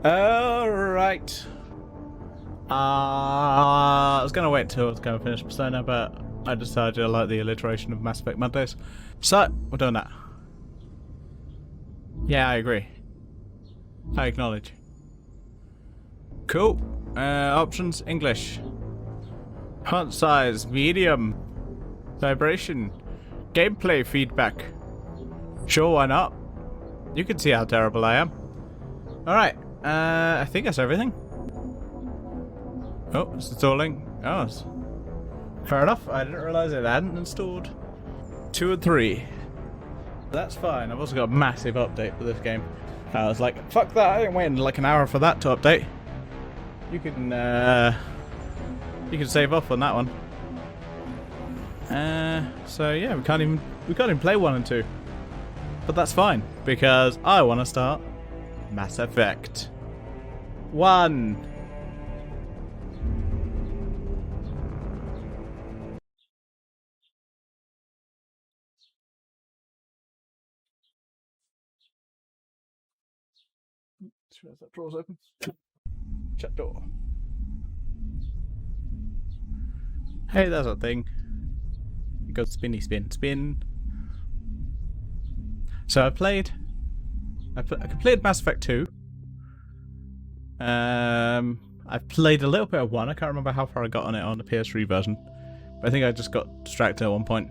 Alright. I was going to wait until I was going to finish Persona, but I decided I like the alliteration of Mass Effect Mondays. So, we're doing that. Yeah, I agree. I acknowledge. Cool. Options, English. Font size, medium. Vibration. Gameplay feedback. Sure, why not? You can see how terrible I am. Alright, I think that's everything. Oh, it's installing. Oh, fair enough. I didn't realise it hadn't installed. 2 and 3. That's fine. I've also got a massive update for this game. I was like, fuck that, I ain't waiting like an hour for that to update. You can save off on that one. So yeah, we can't even play 1 and 2. But that's fine, because I want to start Mass Effect 1. Sure, that door's open. Shut door. Hey, there's a thing. It goes spinny spin spin. So I completed Mass Effect 2. I've played a little bit of 1. I can't remember how far I got on it on the PS3 version. But I think I just got distracted at one point.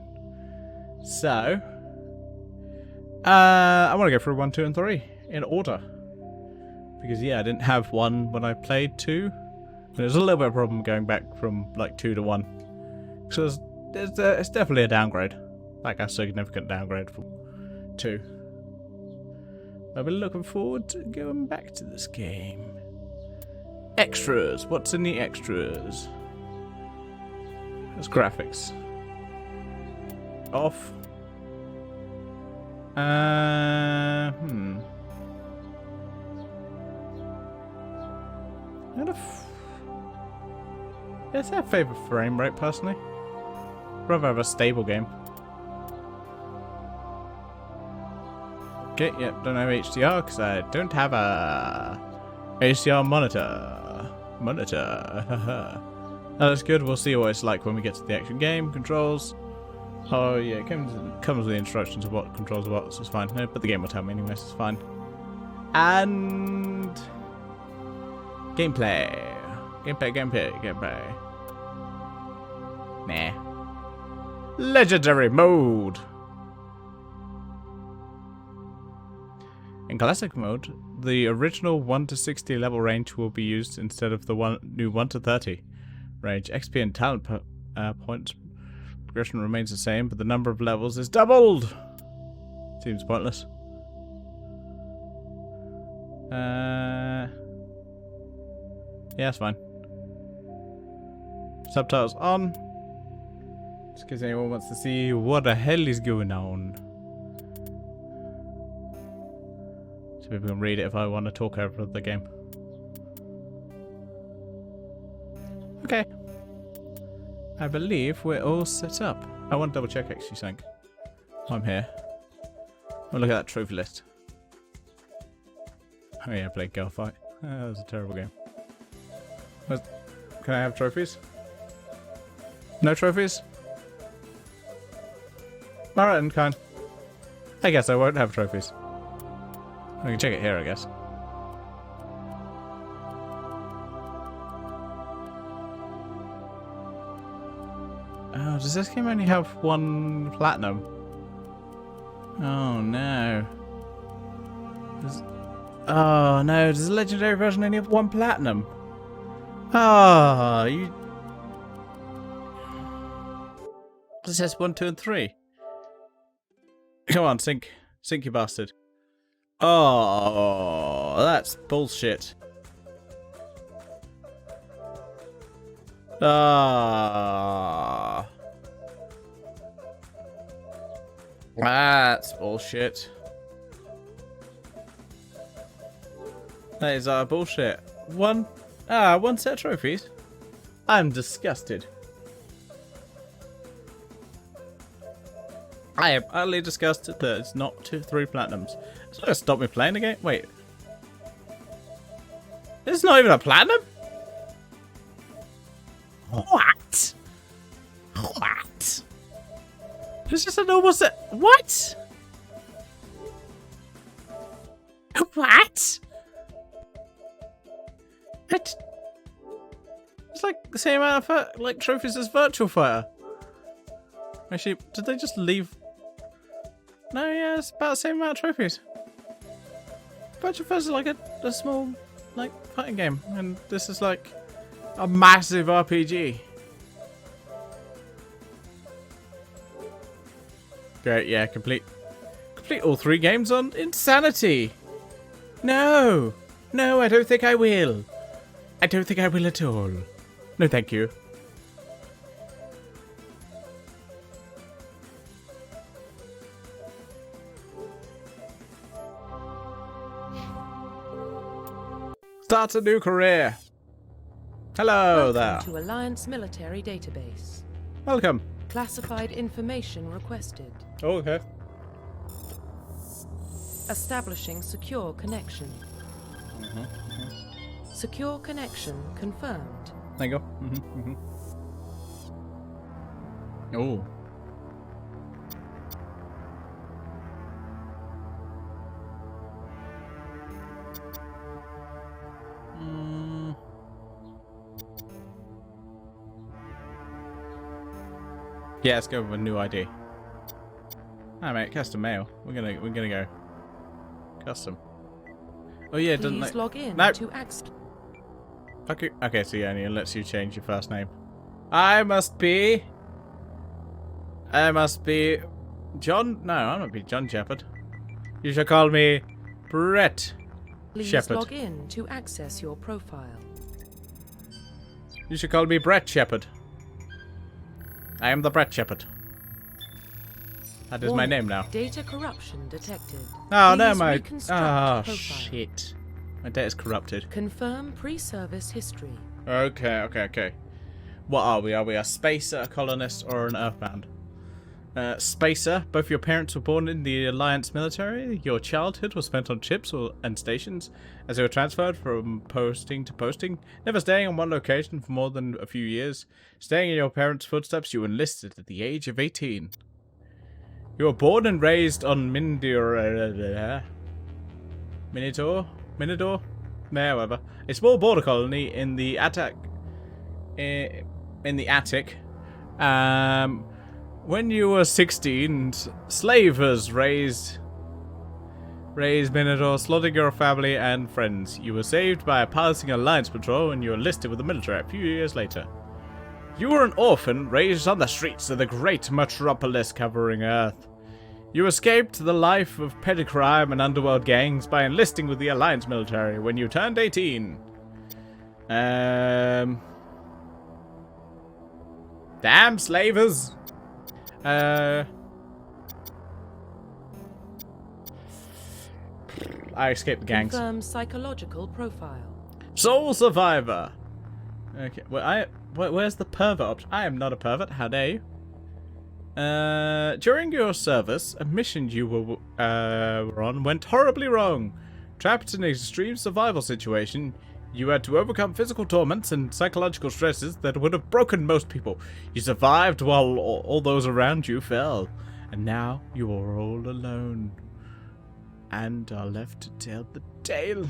So I want to go through 1, 2, and 3 in order. Because yeah, I didn't have 1 when I played 2. There's a little bit of a problem going back from like 2 to 1. So it's definitely a downgrade. Like a significant downgrade from 2. I've been looking forward to going back to this game. Extras. What's in the extras? There's graphics. Off. It's our favourite frame rate, personally. Rather have a stable game. Okay, yep, don't have HDR because I don't have a HDR monitor. Oh, that's good. We'll see what it's like when we get to the actual game. Controls. Oh yeah, it comes with the instructions of what controls are what, so it's fine. No, but the game will tell me anyway, so it's fine. And gameplay. Nah. Legendary mode. In classic mode, the original 1 to 60 level range will be used instead of the new 1 to 30 range. XP and talent points progression remains the same, but the number of levels is doubled. Seems pointless. Yeah, that's fine. Subtitles on. Just in case anyone wants to see what the hell is going on. So people can read it if I want to talk over the game. Okay. I believe we're all set up. I want to double check actually something. I'm here. Oh, look at that trophy list. Oh yeah, I played Girl Fight. That was a terrible game. Can I have trophies? No trophies? Alright then, kind. I guess I won't have trophies. I can check it here, I guess. Oh, does this game only have 1 platinum? Oh no. Oh no, does the legendary version only have 1 platinum? Ah, you. This says 1, 2, and 3. Come on, sink, you bastard. Oh, that's bullshit. Ah, that's bullshit. That is bullshit. One set of trophies. I'm disgusted. I am utterly disgusted that it's not 3 platinums. It's not gonna stop me playing the game. Wait. It's not even a platinum? What? What? It's just a normal set. What? What? It's like the same amount of like trophies as Virtual Fighter. Actually, did they just leave? No, yeah, it's about the same amount of trophies. Virtual Fighter is like a small like fighting game, and this is like a massive RPG. Great, yeah, complete all 3 games on Insanity. No, I don't think I will. I don't think I will at all. No, thank you. Start a new career. Hello there. Welcome to Alliance Military Database. Welcome. Classified information requested. Oh, okay. Establishing secure connection. Secure connection confirmed. There you go. Oh. Yeah, let's go with a new ID. Alright, mate, custom mail. We're gonna go custom. Oh yeah, it doesn't Please log in no. to access. Okay, okay, so yeah, it lets you change your first name. I must be John. No, I'm not be John Shepherd. You shall call me Brett Please Shepherd. log in to access your profile. You should call me Brett Shepherd. I am the Brett Shepherd. That is my name now. Data corruption detected. Oh no, Please my reconstruct profile. shit. My data's corrupted. Confirm pre-service history. Okay. What are we? Are we a spacer, a colonist, or an earthbound? Spacer. Both your parents were born in the Alliance military. Your childhood was spent on ships and stations as they were transferred from posting to posting, never staying on one location for more than a few years. Staying in your parents' footsteps, you enlisted at the age of 18. You were born and raised on Minitor? However, a small border colony in the Attic. When you were 16, slavers raised Minotaur, slaughtering your family and friends. You were saved by a passing Alliance patrol and you enlisted with the military a few years later. You were an orphan raised on the streets of the great metropolis covering Earth. You escaped the life of petty crime and underworld gangs by enlisting with the Alliance military when you turned 18. Damn slavers! I escaped the gangs. Confirm psychological profile. Sole survivor. Okay, well, where's the pervert option? I am not a pervert. How dare you? During your service, a mission you were on went horribly wrong. Trapped in an extreme survival situation, you had to overcome physical torments and psychological stresses that would have broken most people. You survived while all those around you fell. And now you are all alone. And are left to tell the tale.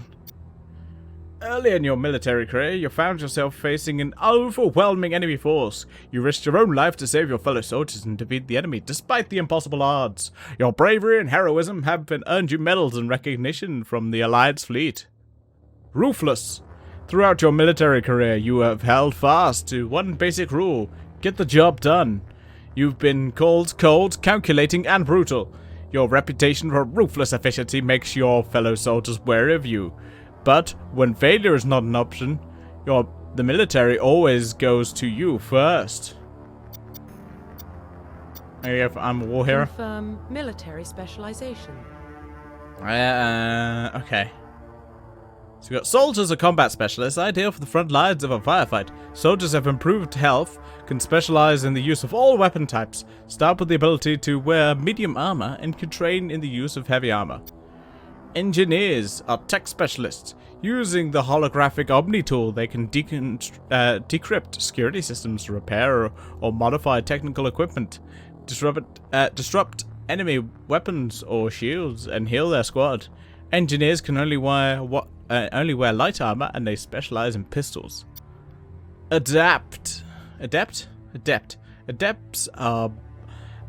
Early in your military career, you found yourself facing an overwhelming enemy force. You risked your own life to save your fellow soldiers and defeat the enemy, despite the impossible odds. Your bravery and heroism have earned you medals and recognition from the Alliance fleet. Ruthless. Throughout your military career, you have held fast to one basic rule: get the job done. You've been called cold, calculating, and brutal. Your reputation for ruthless efficiency makes your fellow soldiers wary of you. But when failure is not an option, the military always goes to you first. I'm a war hero. Confirm military specialization. Okay. So we got soldiers are combat specialists, ideal for the front lines of a firefight. Soldiers have improved health, can specialize in the use of all weapon types, start with the ability to wear medium armor, and can train in the use of heavy armor. Engineers are tech specialists. Using the holographic Omni tool, they can decrypt security systems, repair or modify technical equipment, disrupt enemy weapons or shields, and heal their squad. Engineers can only wear light armor, and they specialize in pistols. Adepts are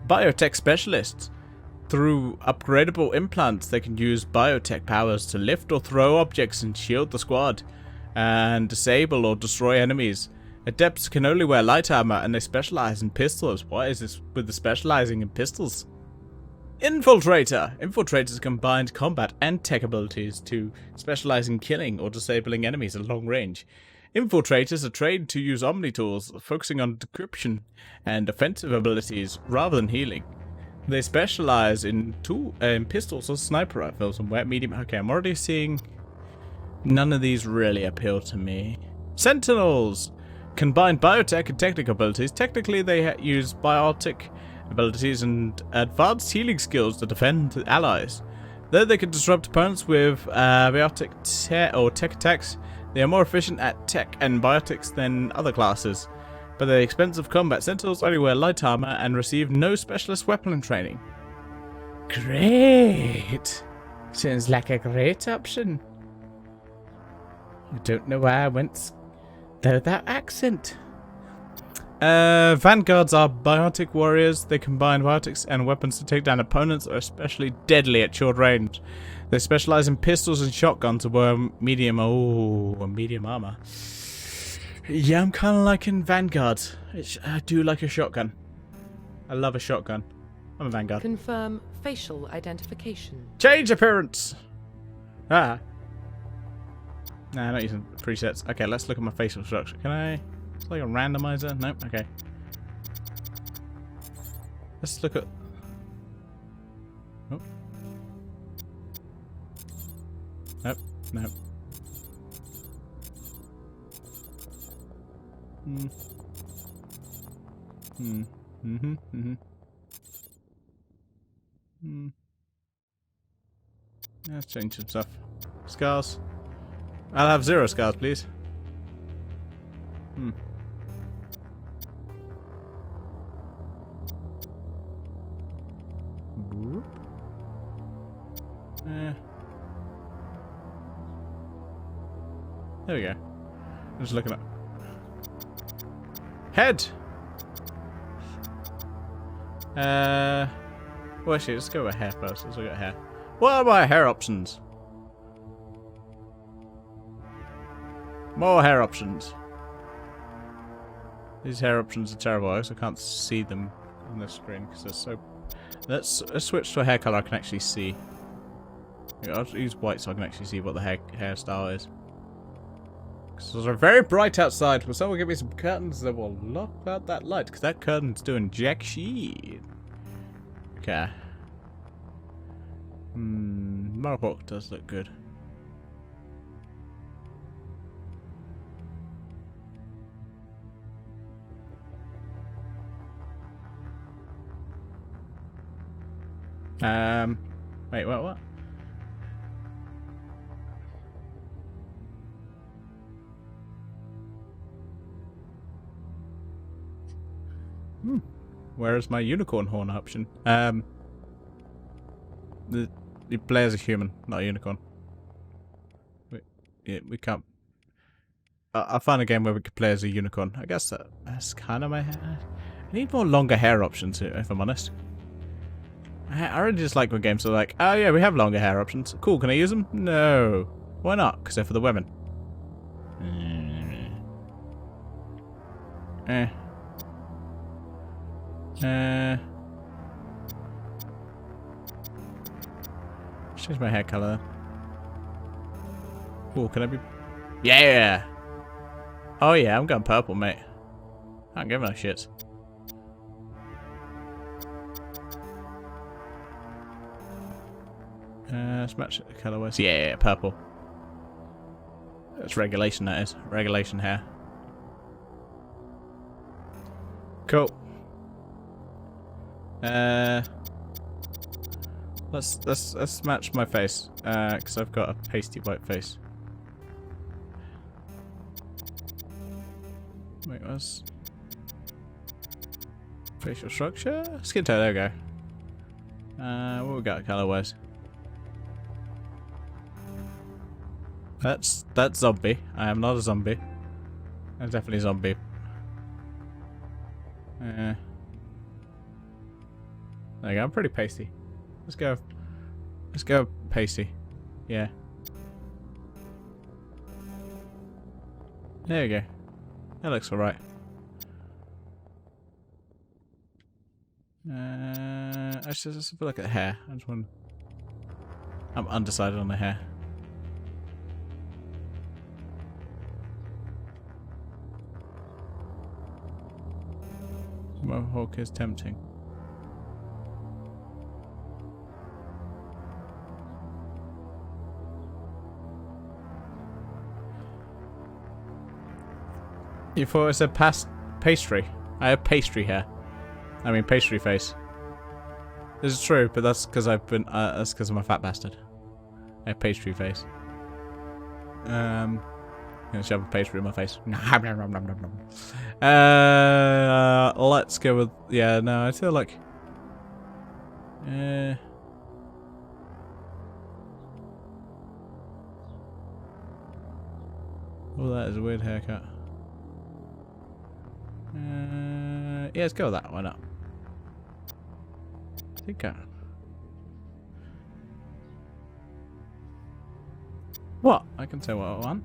biotech specialists. Through upgradable implants, they can use biotech powers to lift or throw objects and shield the squad, and disable or destroy enemies. Adepts can only wear light armor, and they specialize in pistols. Why is this with the specializing in pistols? Infiltrator. Infiltrators combine combat and tech abilities to specialize in killing or disabling enemies at long range. Infiltrators are trained to use Omni tools, focusing on decryption and offensive abilities rather than healing. They specialize in pistols or sniper rifles and wet medium. Okay, I'm already seeing none of these really appeal to me. Sentinels combine biotech and technical abilities. Technically, they use biotic abilities and advanced healing skills to defend allies. Though they can disrupt opponents with biotic tech attacks, they are more efficient at tech and biotics than other classes. But the expensive combat, Sentinels only wear light armor and receive no specialist weapon training. Great! Sounds like a great option. I don't know why I went though that accent. Vanguards are biotic warriors. They combine biotics and weapons to take down opponents, are especially deadly at short range. They specialize in pistols and shotguns and wear medium armor. Yeah, I'm kind of liking Vanguard. I do like a shotgun. I love a shotgun. I'm a Vanguard. Confirm facial identification. Change appearance! Nah, I'm not using presets. Okay, let's look at my facial structure. Can I... It's like a randomizer? Nope, okay. Let's look at... Oh. Nope, nope. Let's change some stuff. Scars. I'll have 0 scars, please. There we go. I'm just looking up. Head! Well, actually, let's go with hair first. Let's look at hair. What are my hair options? More hair options. These hair options are terrible. I also can't see them on the screen because they're so... Let's switch to a hair color I can actually see. I'll use white so I can actually see what the hairstyle is. Because it's very bright outside. Will someone give me some curtains that will lock out that light? Because that curtain's doing jack shit. Okay. Mohawk does look good. Wait, what? Where is my unicorn horn option? It plays as a human, not a unicorn. We can't. I'll find a game where we could play as a unicorn. I guess that's kind of my hair. I need more longer hair options, if I'm honest. I really just like when games are like, oh yeah, we have longer hair options. Cool, can I use them? No. Why not? Because they're for the women. Change my hair color. Cool, can I be... Yeah! Oh yeah, I'm going purple, mate. I don't give a shit. Let's match the colorways. Yeah, purple. That's regulation, that is. Regulation hair. Cool. Let's match my face, because I've got a pasty white face. Wait, what's facial structure? Skin tone. There we go. What we got color-wise? That's zombie. I am not a zombie. I'm definitely a zombie. There you go. I'm pretty pasty. Let's go. Let's go pasty. Yeah. There we go. That looks alright. Actually, let's have a look at the hair. I'm undecided on the hair. Mohawk is tempting. You thought I said pastry? I have pastry hair. I mean pastry face. This is true, but that's because that's because I'm a fat bastard. I have pastry face. I'm gonna shove a pastry in my face. Let's go with no. I feel like oh, that is a weird haircut. Yeah, let's go with that. Why not? I think what? I can say what I want.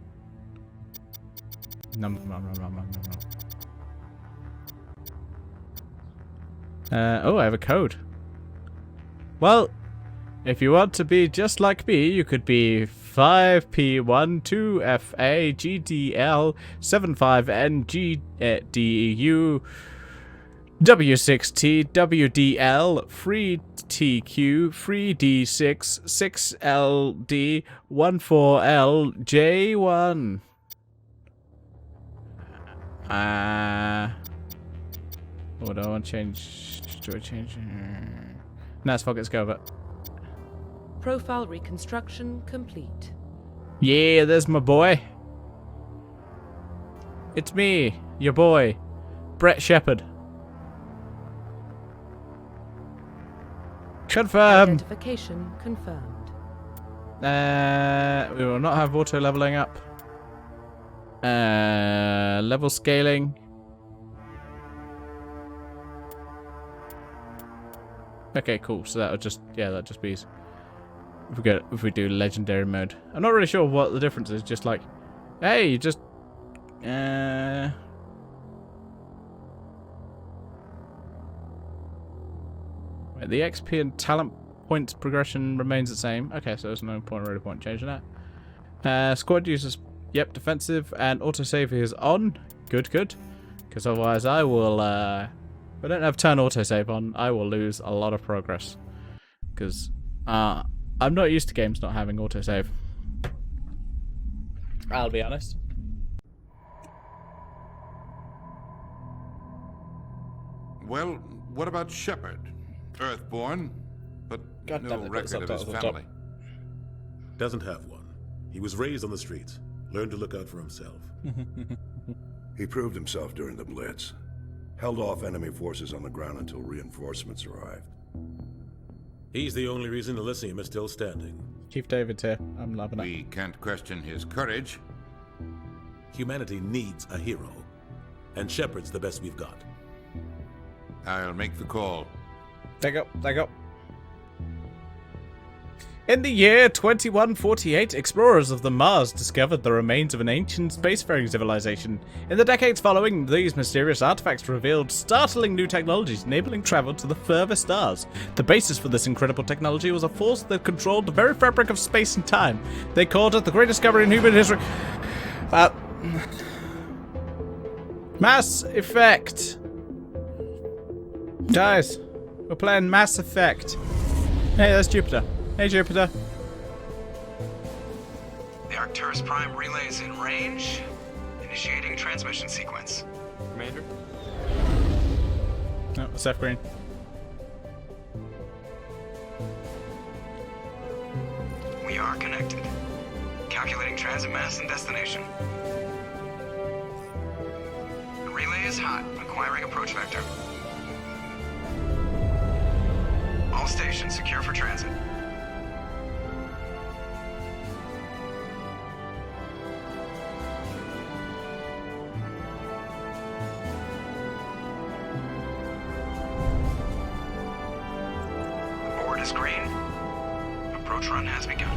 Nom, nom, nom, nom, nom, nom. Oh, I have a code. Well, if you want to be just like me, you could be 5P12FAGDL75NGDU W6TWDL 3TQ 3D6 6LD 14LJ1. What do I want to change? Do I change? No, it's fine. Let's go with it. Profile reconstruction complete. Yeah, there's my boy. It's me, your boy, Brett Shepherd. Confirm. Identification confirmed. We will not have auto leveling up. Level scaling. Okay, cool. So that would just that'd just be if we do legendary mode. I'm not really sure what the difference is. Just like, hey, you just wait, the XP and talent points progression remains the same. Okay, so there's no point changing that. Squad users, yep, defensive and autosave is on. Good. Because otherwise I will if I don't have turn autosave on, I will lose a lot of progress. Because I'm not used to games not having autosave. I'll be honest. Well, what about Shepard? Earthborn, but God no damn it, record of his subtitles on top. family. Doesn't have one. He was raised on the streets. Learned to look out for himself. He proved himself during the Blitz. Held off enemy forces on the ground until reinforcements arrived. He's the only reason Elysium is still standing. Chief David's here. I'm loving it. We can't question his courage. Humanity needs a hero. And Shepard's the best we've got. I'll make the call. Take up. In the year 2148, explorers of the Mars discovered the remains of an ancient spacefaring civilization. In the decades following, these mysterious artifacts revealed startling new technologies, enabling travel to the furthest stars. The basis for this incredible technology was a force that controlled the very fabric of space and time. They called it the great discovery in human history. Mass Effect. Guys, we're playing Mass Effect. Hey, that's Jupiter. Hey, Jupiter. The Arcturus Prime relay is in range. Initiating transmission sequence. Commander? Oh, Seth Green. connected. Calculating transit mass and destination. The relay is hot, acquiring approach vector. All stations secure for transit. The board is green. Approach run has begun.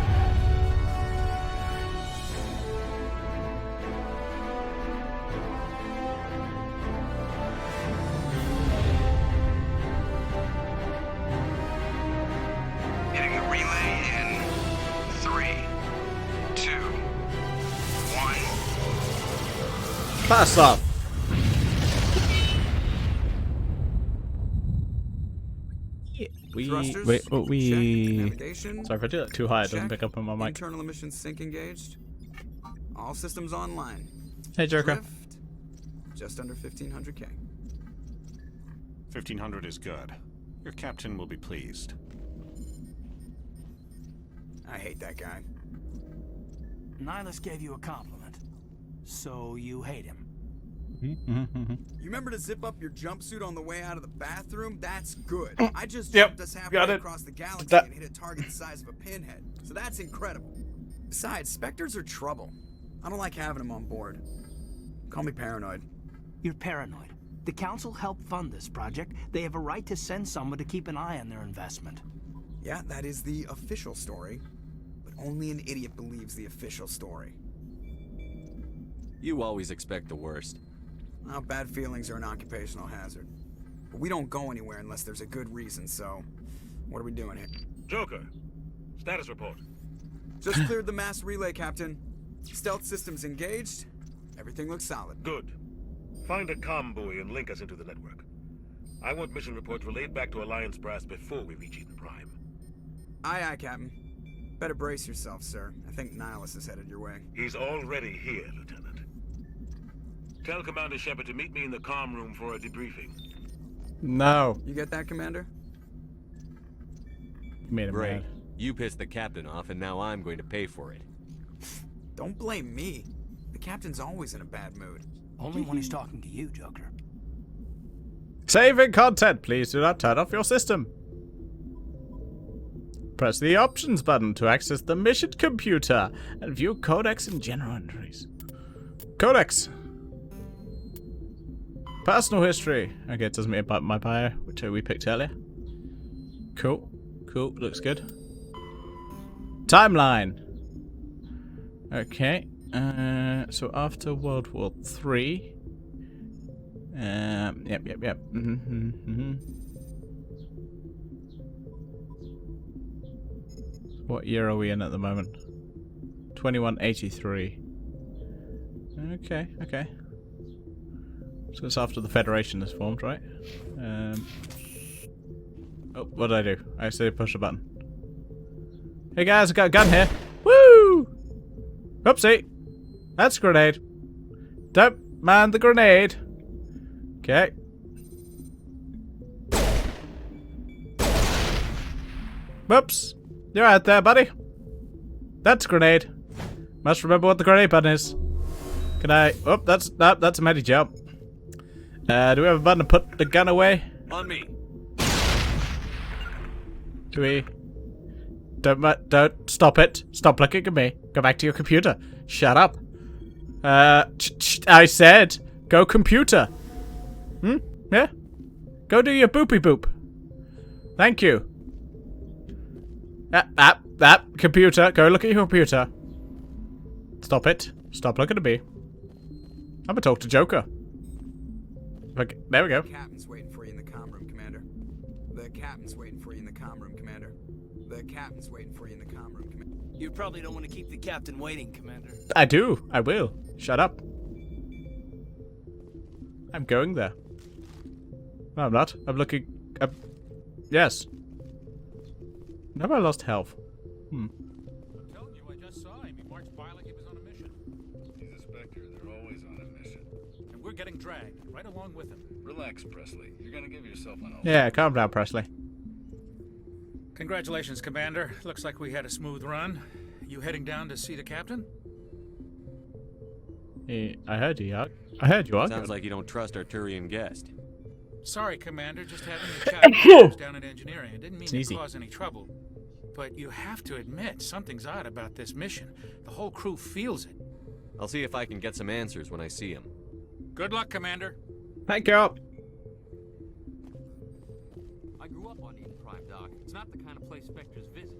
Hitting the relay in 3, 2, 1. Pass off. Thrusters, Wait, oh, check. Navigation, Sorry if I do that too high, it doesn't check. pick up on my mic. Internal emissions sync engaged. All systems online. Hey, Joker. Drift, just under 1500K. 1500 is good. Your captain will be pleased. I hate that guy. Nihilus gave you a compliment. So you hate him. You remember to zip up your jumpsuit on the way out of the bathroom? That's good. I just Yep, jumped us got halfway it. across the galaxy That- and hit a target the size of a pinhead. So that's incredible. Besides, Spectres are trouble. I don't like having them on board. Call me paranoid. You're paranoid. The Council helped fund this project. They have a right to send someone to keep an eye on their investment. Yeah, that is the official story. But only an idiot believes the official story. You always expect the worst. Well, bad feelings are an occupational hazard. But we don't go anywhere unless there's a good reason, so... What are we doing here? Joker, status report. Just cleared the mass relay, Captain. Stealth systems engaged. Everything looks solid. Good. Find a comm buoy and link us into the network. I want mission reports relayed back to Alliance Brass before we reach Eden Prime. Aye, aye, Captain. Better brace yourself, sir. I think Nihilus is headed your way. He's already here, Lieutenant. Tell Commander Shepard to meet me in the comm room for a debriefing. No. You get that, Commander? You made him Great. mad. You pissed the captain off, and now I'm going to pay for it. Don't blame me. The Captain's always in a bad mood. Only when he's talking to you, Joker. Saving content. Please do not turn off your system. Press the options button to access the mission computer and view codex and general entries. Codex. Personal history. Okay, it tells me about my bio, which we picked earlier. Cool. Cool. Looks good. Timeline. Okay. So after World War III. Yep. What year are we in at the moment? 2183. Okay. So it's after the Federation is formed, right? Oh, what did I do? I accidentally pushed a button. Hey guys, I got a gun here. Woo! Oopsie. That's a grenade. Don't mind the grenade. Okay. Whoops. You're out there, buddy. That's a grenade. Must remember what the grenade button is. Can I... Oh, that's a mighty jump. Do we have a button to put the gun away? On me. Do we... Don't stop it. Stop looking at me. Go back to your computer. Shut up. I said, go computer. Yeah? Go do your boopy boop. Thank you. Computer. Go look at your computer. Stop it. Stop looking at me. I'm gonna talk to Joker. Okay, there we go. The Captain's waiting for you in the comm room, Commander. The Captain's waiting for you in the comm room, Commander. The Captain's waiting for you in the comm room, Commander. You probably don't want to keep the captain waiting, Commander. I do. I will. Shut up. I'm going there. No, I'm not. I'm looking... yes. Never lost health. I'm telling you, I just saw him. He marched by like he was on a mission. He's a Spectre. They're always on a mission. And we're getting dragged right along with him. Relax, Presley. You're gonna give yourself an off. Yeah, calm down, Presley. Congratulations, Commander. Looks like we had a smooth run. You heading down to see the captain? I heard you. I heard you arguing. Sounds like you don't trust our Turian guest. Sorry, Commander, just having a chat with down at engineering. I didn't mean to cause any trouble. But you have to admit, something's odd about this mission. The whole crew feels it. I'll see if I can get some answers when I see him. Good luck, Commander. Thank you. I grew up on Eden Prime, Doc. It's not the kind of place Spectres visit.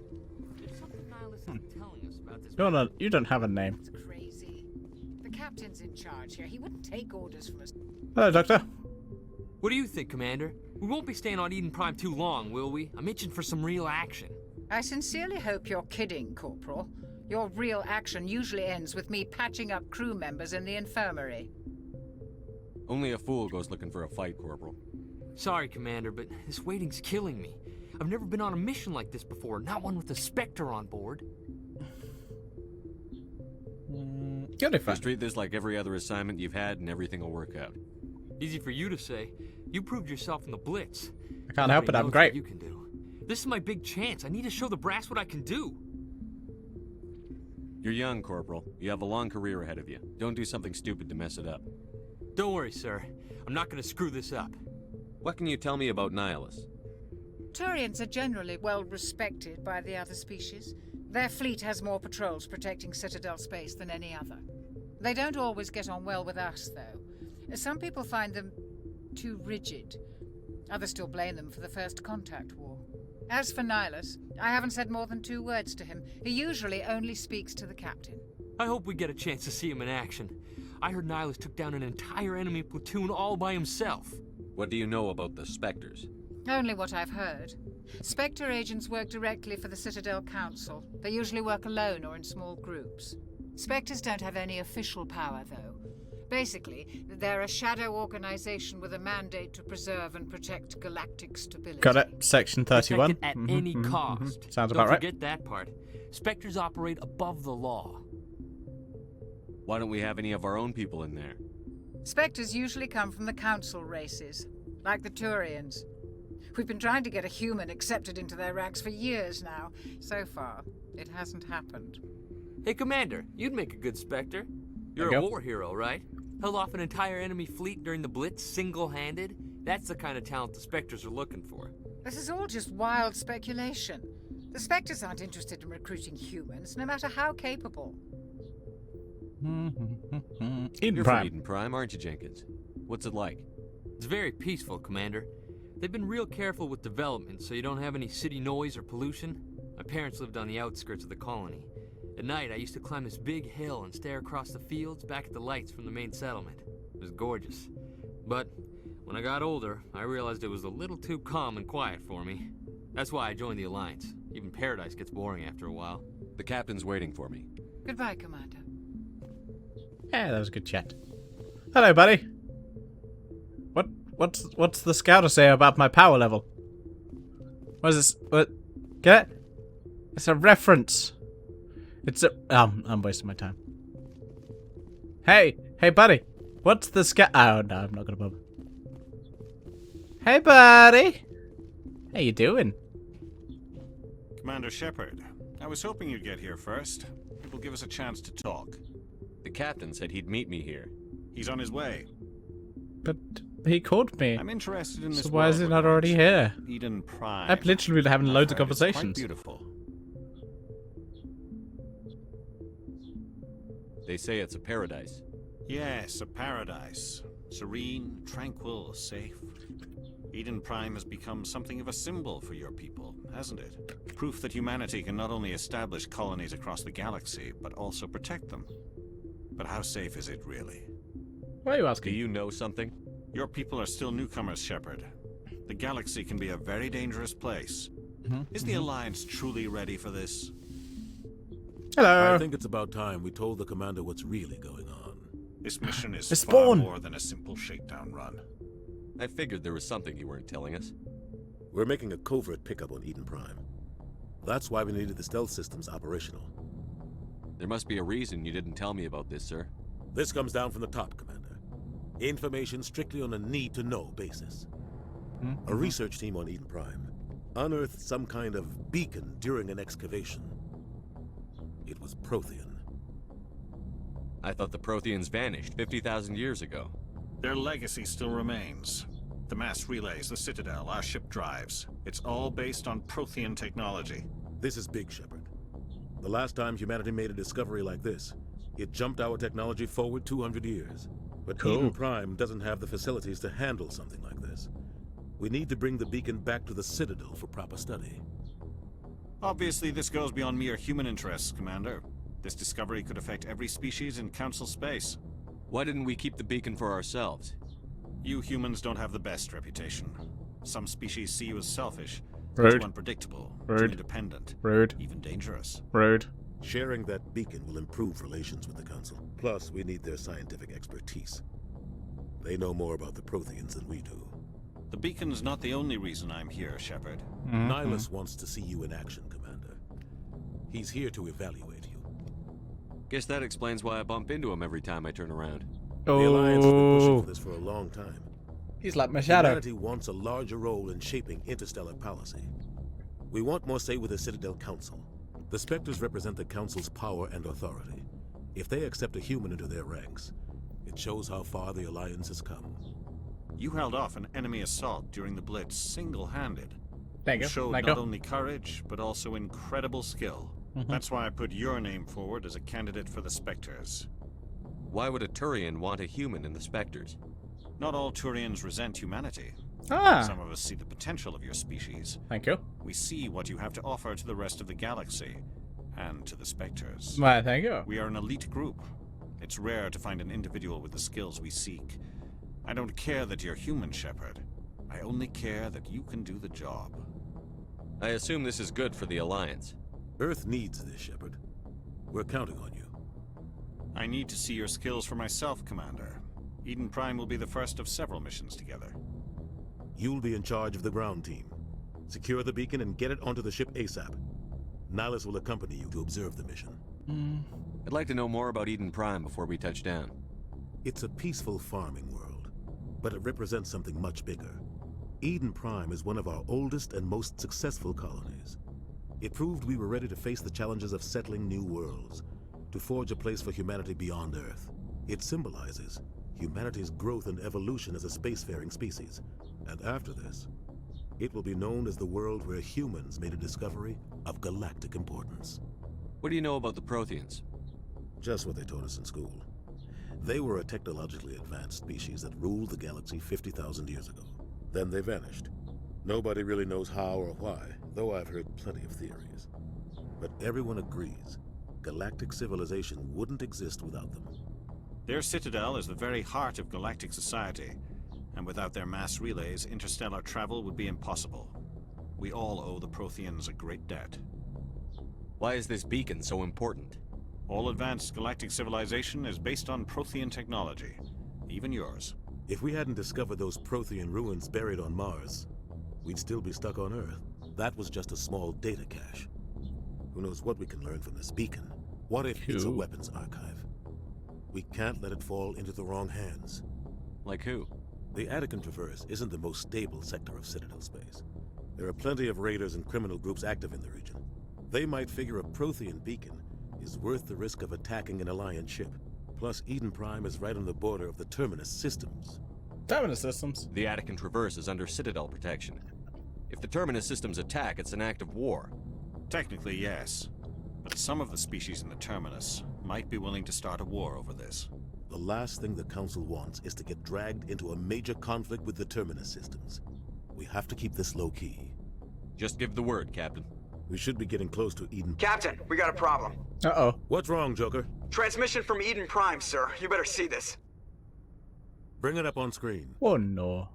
There's something Nihilus isn't telling us about this. You don't have a name. It's crazy. The captain's in charge here. He wouldn't take orders from us. Hello, Doctor. What do you think, Commander? We won't be staying on Eden Prime too long, will we? I'm itching for some real action. I sincerely hope you're kidding, Corporal. Your real action usually ends with me patching up crew members in the infirmary. Only a fool goes looking for a fight, Corporal. Sorry, Commander, but this waiting's killing me. I've never been on a mission like this before, not one with a Spectre on board. Just treat this like every other assignment you've had and everything will work out. Easy for you to say. You proved yourself in the Blitz. I can't help it, I'm great. You can do. This is my big chance. I need to show the brass what I can do. You're young, Corporal. You have a long career ahead of you. Don't do something stupid to mess it up. Don't worry, sir. I'm not going to screw this up. What can you tell me about Nihilus? Turians are generally well respected by the other species. Their fleet has more patrols protecting Citadel space than any other. They don't always get on well with us, though. Some people find them too rigid. Others still blame them for the First Contact War. As for Nihilus, I haven't said more than 2 words to him. He usually only speaks to the captain. I hope we get a chance to see him in action. I heard Nihilus took down an entire enemy platoon all by himself. What do you know about the Spectres? Only what I've heard. Spectre agents work directly for the Citadel Council. They usually work alone or in small groups. Spectres don't have any official power, though. Basically, they're a shadow organization with a mandate to preserve and protect galactic stability. Got it. Section 31. At any cost. Sounds about right. Don't forget that part. Spectres operate above the law. Why don't we have any of our own people in there? Spectres usually come from the Council races, like the Turians. We've been trying to get a human accepted into their ranks for years now. So far, it hasn't happened. Hey, Commander, you'd make a good Spectre. You're a war hero, right? Held off an entire enemy fleet during the Blitz single-handed? That's the kind of talent the Spectres are looking for. This is all just wild speculation. The Spectres aren't interested in recruiting humans, no matter how capable. You're from Eden Prime, aren't you, Jenkins? What's it like? It's very peaceful, Commander. They've been real careful with development, so you don't have any city noise or pollution. My parents lived on the outskirts of the colony. At night, I used to climb this big hill and stare across the fields back at the lights from the main settlement. It was gorgeous. But when I got older, I realized it was a little too calm and quiet for me. That's why I joined the Alliance. Even Paradise gets boring after a while. The captain's waiting for me. Goodbye, Commander. Yeah, that was a good chat. Hello, buddy. What's the scouter say about my power level? What is this? What? Get it? It's a reference. It's a... I'm wasting my time. Hey, buddy. What's the Oh, no, I'm not gonna bother. Hey, buddy. How you doing? Commander Shepard, I was hoping you'd get here first. It will give us a chance to talk. The captain said he'd meet me here. He's on his way. But he called me. I'm interested in this. So why is he not already here? Eden Prime. I've literally been having loads of Quite conversations. beautiful. They say it's a paradise. Yes, a paradise. Serene, tranquil, safe. Eden Prime has become something of a symbol for your people, hasn't it? Proof that humanity can not only establish colonies across the galaxy, but also protect them. But how safe is it really? Why are you asking? Do you know something? Your people are still newcomers, Shepard. The galaxy can be a very dangerous place. Is the Alliance truly ready for this? Hello. I think it's about time we told the commander what's really going on. This mission is It's far Spawn. more than a simple shakedown run. I figured there was something you weren't telling us. We're making a covert pickup on Eden Prime. That's why we needed the stealth systems operational. There must be a reason you didn't tell me about this, sir. This comes down from the top, Commander. Information strictly on a need-to-know basis. A research team on Eden Prime unearthed some kind of beacon during an excavation. It was Prothean. I thought the Protheans vanished 50,000 years ago. Their legacy still remains. The mass relays, the Citadel, our ship drives. It's all based on Prothean technology. This is big, Shepard. The last time humanity made a discovery like this, it jumped our technology forward 200 years. But Eden Prime doesn't have the facilities to handle something like this. We need to bring the beacon back to the Citadel for proper study. Obviously, this goes beyond mere human interests, Commander. This discovery could affect every species in Council space. Why didn't we keep the beacon for ourselves? You humans don't have the best reputation. Some species see you as selfish, Rude. too unpredictable, Rude. too independent, Rude. even dangerous. Rude. Sharing that beacon will improve relations with the Council. Plus, we need their scientific expertise. They know more about the Protheans than we do. The beacon's not the only reason I'm here, Shepard. Nihilus wants to see you in action, Commander. He's here to evaluate you. Guess that explains why I bump into him every time I turn around. The Alliance has been pushing for this for a long time. He's like my shadow. Humanity wants a larger role in shaping interstellar policy. We want more say with the Citadel Council. The Spectres represent the Council's power and authority. If they accept a human into their ranks, it shows how far the Alliance has come. You held off an enemy assault during the Blitz single-handed. Thank you. Showed Thank not you. only courage, but also incredible skill. That's why I put your name forward as a candidate for the Spectres. Why would a Turian want a human in the Spectres? Not all Turians resent humanity. Ah. Some of us see the potential of your species. Thank you. We see what you have to offer to the rest of the galaxy, and to the Spectres. Why, thank you. We are an elite group. It's rare to find an individual with the skills we seek. I don't care that you're human, Shepard. I only care that you can do the job. I assume this is good for the Alliance. Earth needs this, Shepard. We're counting on you. I need to see your skills for myself, Commander. Eden Prime will be the first of several missions together. You'll be in charge of the ground team. Secure the beacon and get it onto the ship ASAP. Nihilus will accompany you to observe the mission. I'd like to know more about Eden Prime before we touch down. It's a peaceful farming world, but it represents something much bigger. Eden Prime is one of our oldest and most successful colonies. It proved we were ready to face the challenges of settling new worlds, to forge a place for humanity beyond Earth. It symbolizes humanity's growth and evolution as a spacefaring species. And after this, it will be known as the world where humans made a discovery of galactic importance. What do you know about the Protheans? Just what they taught us in school. They were a technologically advanced species that ruled the galaxy 50,000 years ago. Then they vanished. Nobody really knows how or why, though I've heard plenty of theories. But everyone agrees galactic civilization wouldn't exist without them. Their citadel is the very heart of galactic society, and without their mass relays, interstellar travel would be impossible. We all owe the Protheans a great debt. Why is this beacon so important? All advanced galactic civilization is based on Prothean technology, even yours. If we hadn't discovered those Prothean ruins buried on Mars, we'd still be stuck on Earth. That was just a small data cache. Who knows what we can learn from this beacon? What if it's a weapons archive? We can't let it fall into the wrong hands. Like who? The Attican Traverse isn't the most stable sector of Citadel space. There are plenty of raiders and criminal groups active in the region. They might figure a Prothean beacon is worth the risk of attacking an Alliance ship. Plus, Eden Prime is right on the border of the Terminus systems. Terminus systems? The Attican Traverse is under Citadel protection. If the Terminus systems attack, it's an act of war. Technically, yes. But some of the species in the Terminus might be willing to start a war over this. The last thing the Council wants is to get dragged into a major conflict with the Terminus systems. We have to keep this low-key. Just give the word, Captain. We should be getting close to Eden. Captain, we got a problem. Uh-oh. What's wrong, Joker? Transmission from Eden Prime, sir. You better see this. Bring it up on screen. Oh no.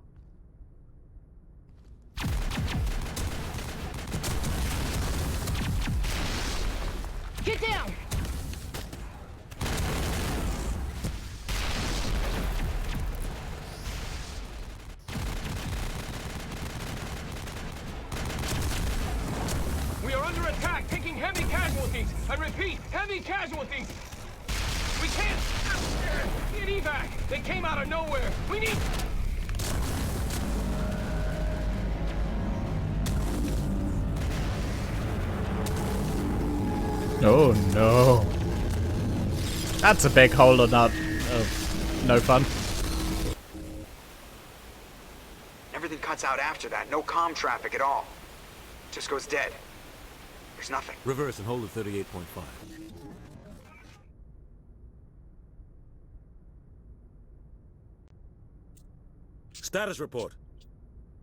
Get down! We are under attack, taking heavy casualties. I repeat, heavy casualties. We can't get evac. They came out of nowhere. We need... Oh no. That's a big hole or not. No fun. Everything cuts out after that. No comm traffic at all. Just goes dead. There's nothing. Reverse and hold at 38.5. Status report.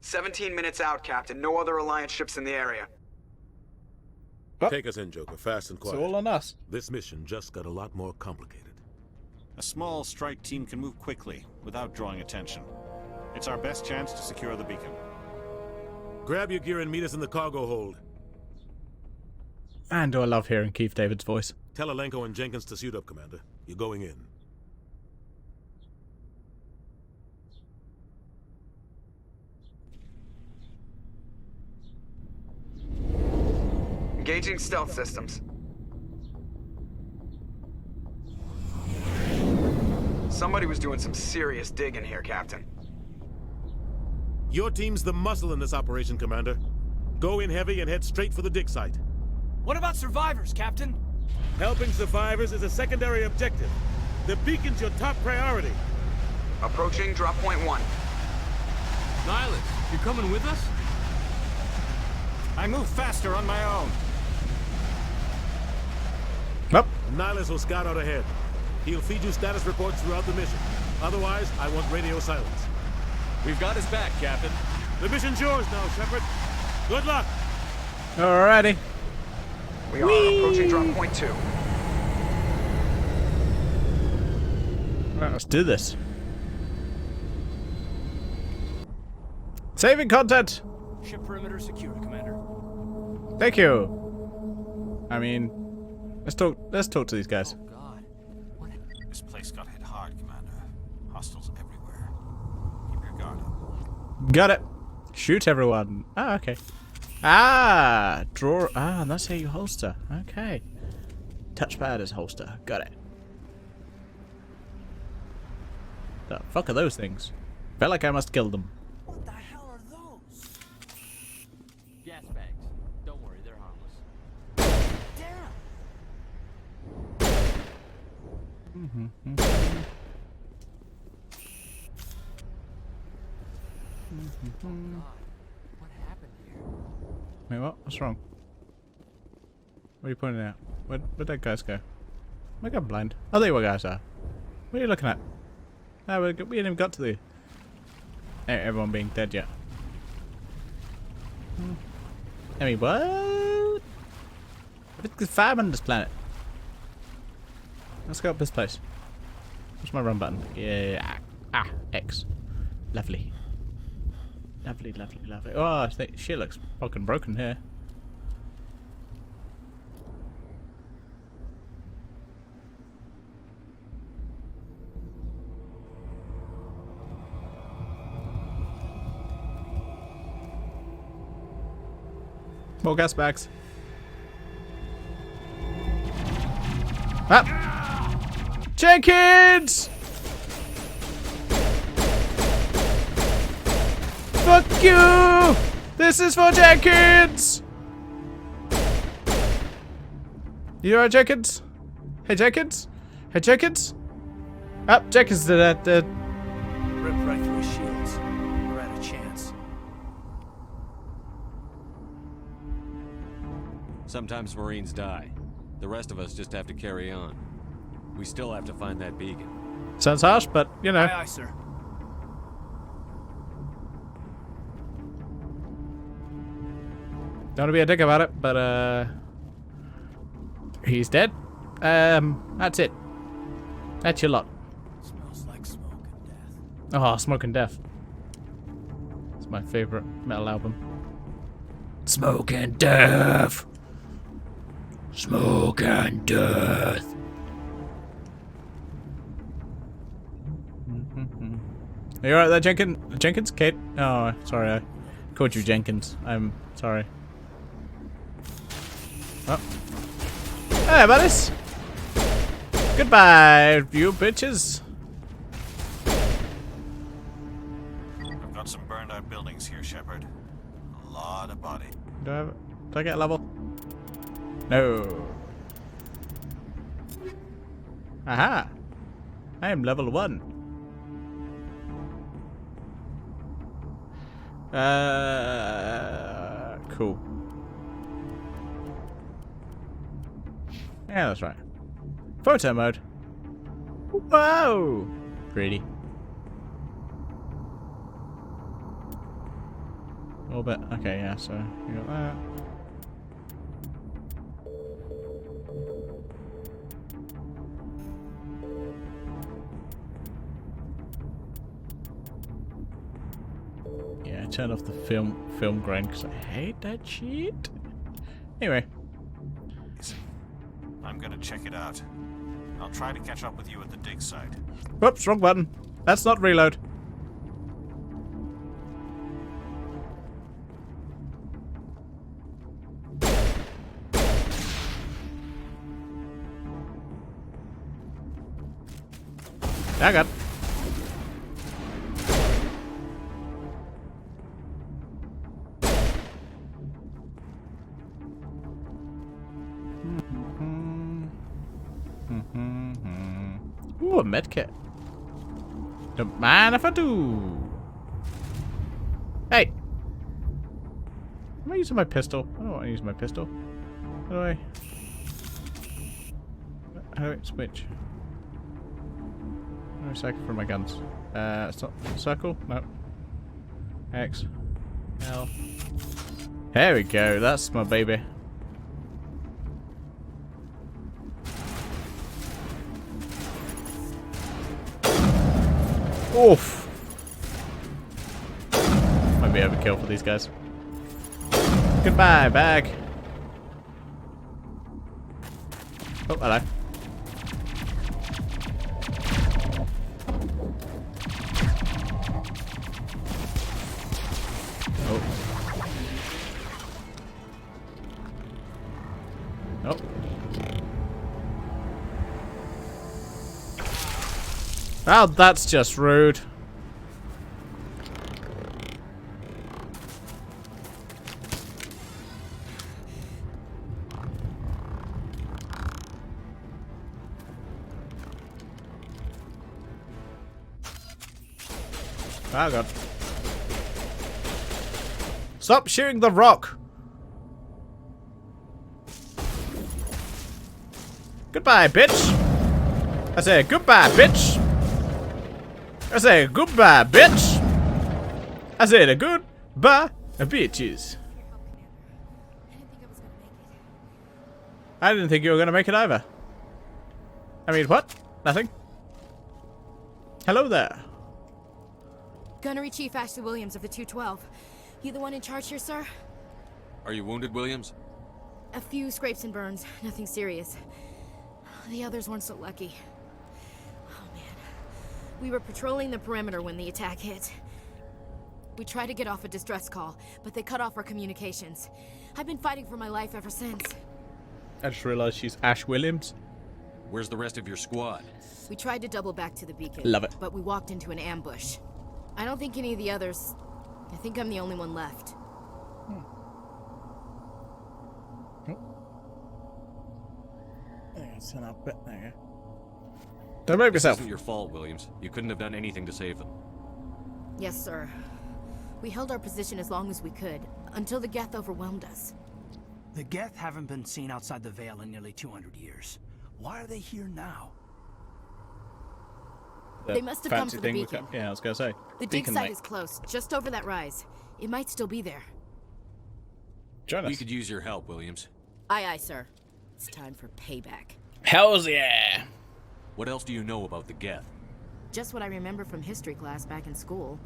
17 minutes out, Captain. No other Alliance ships in the area. Take us in, Joker, fast and quiet. It's all on us. This mission just got a lot more complicated. A small strike team can move quickly, without drawing attention. It's our best chance to secure the beacon. Grab your gear and meet us in the cargo hold. And do I love hearing Keith David's voice. Tell Alenko and Jenkins to suit up, Commander. You're going in. Engaging stealth systems. Somebody was doing some serious digging here, Captain. Your team's the muscle in this operation, Commander. Go in heavy and head straight for the dig site. What about survivors, Captain? Helping survivors is a secondary objective. The beacon's your top priority. Approaching drop point 1. Nihilus, you coming with us? I move faster on my own. Nope. Nihilus will scout out ahead. He'll feed you status reports throughout the mission. Otherwise, I want radio silence. We've got his back, Captain. The mission's yours now, Shepard. Good luck. Alrighty. We are approaching drop point 2. Right, let's do this. Saving content. Ship perimeter secure, Commander. Thank you. I mean, let's talk to these guys. Oh God. This place got hit hard, Commander. Hostiles everywhere. Keep your guard up. Got it. Shoot everyone. Ah, okay. Ah, draw. Ah, and that's how you holster. Okay. Touchpad is holster. Got it. The fuck are those things? Felt like I must kill them. What the hell are those? Gas bags. Don't worry, they're harmless. Damn! God, what happened here? Wait, what? What's wrong? What are you pointing at? Where'd that guys go? Am I going blind? Oh, there you guys are. What are you looking at? Ah, we hadn't even got to the... everyone being dead yet. I mean, what? It's fire on this planet. Let's go up this place. What's my run button? Yeah. Ah, X. Lovely. Lovely, lovely, lovely. Oh, I think shit looks fucking broken here. More gas bags. Ah! Jenkins! Fuck you! This is for Jenkins! You alright, Jenkins? Hey, Jenkins? Hey, Jenkins? Ah, Jenkins did that. Rip right through his shields. We're out of chance. Sometimes Marines die. The rest of us just have to carry on. We still have to find that beacon. Sounds harsh, but, you know. Aye, aye, sir. Don't want to be a dick about it, but, he's dead. That's it. That's your lot. Smells like smoke and death. Oh, Smoke and Death. It's my favorite metal album. Smoke and Death! Smoke and Death! Are you alright there, Jenkins? Jenkins? Kate? Oh, sorry, I called you Jenkins. I'm sorry. Oh. Hey, buddies! Goodbye, you bitches! I've got some burned out buildings here, Shepard. A lot of body. Do I get a level? No. Aha! I am level 1. Cool. Yeah, that's right. Photo mode. Whoa! Pretty. A little bit. Okay, yeah, so you got that. Yeah, turn off the film grain because I hate that shit. Anyway. I'm gonna check it out. I'll try to catch up with you at the dig site. Whoops, wrong button. That's not reload. I got. Ooh, a medkit. Don't mind if I do. Hey! Am I using my pistol? I don't want to use my pistol. How do I... How do I switch? How do I cycle for my guns? It's not circle? No. X. L. There we go. That's my baby. Oof. Might be overkill for these guys. Goodbye, bag. Oh, hello. Oh. Oh. Well, that's just rude. Oh god. Stop shooting the rock! Goodbye, bitch! I say goodbye, bitch! I say goodbye, bitch! I said a goodbye, bitches. I didn't think you were gonna make it either. I mean, what? Nothing? Hello there. Gunnery Chief Ashley Williams of the 212. You the one in charge here, sir? Are you wounded, Williams? A few scrapes and burns. Nothing serious. The others weren't so lucky. Oh, man. We were patrolling the perimeter when the attack hit. We tried to get off a distress call, but they cut off our communications. I've been fighting for my life ever since. I just realized she's Ash Williams. Where's the rest of your squad? We tried to double back to the beacon. Love it. But we walked into an ambush. I don't think any of the others... I think I'm the only one left. Turn up a bit there. Don't move yourself. This isn't your fault, Williams. You couldn't have done anything to save them. Yes, sir. We held our position as long as we could, until the Geth overwhelmed us. The Geth haven't been seen outside the Veil in nearly 200 years. Why are they here now? They must have come for the beacon. Yeah, I was gonna say. The dig site is close, just over that rise. It might still be there. Join us. We could use your help, Williams. Aye, aye, sir. It's time for payback. Hells yeah! What else do you know about the Geth? Just what I remember from history class back in school.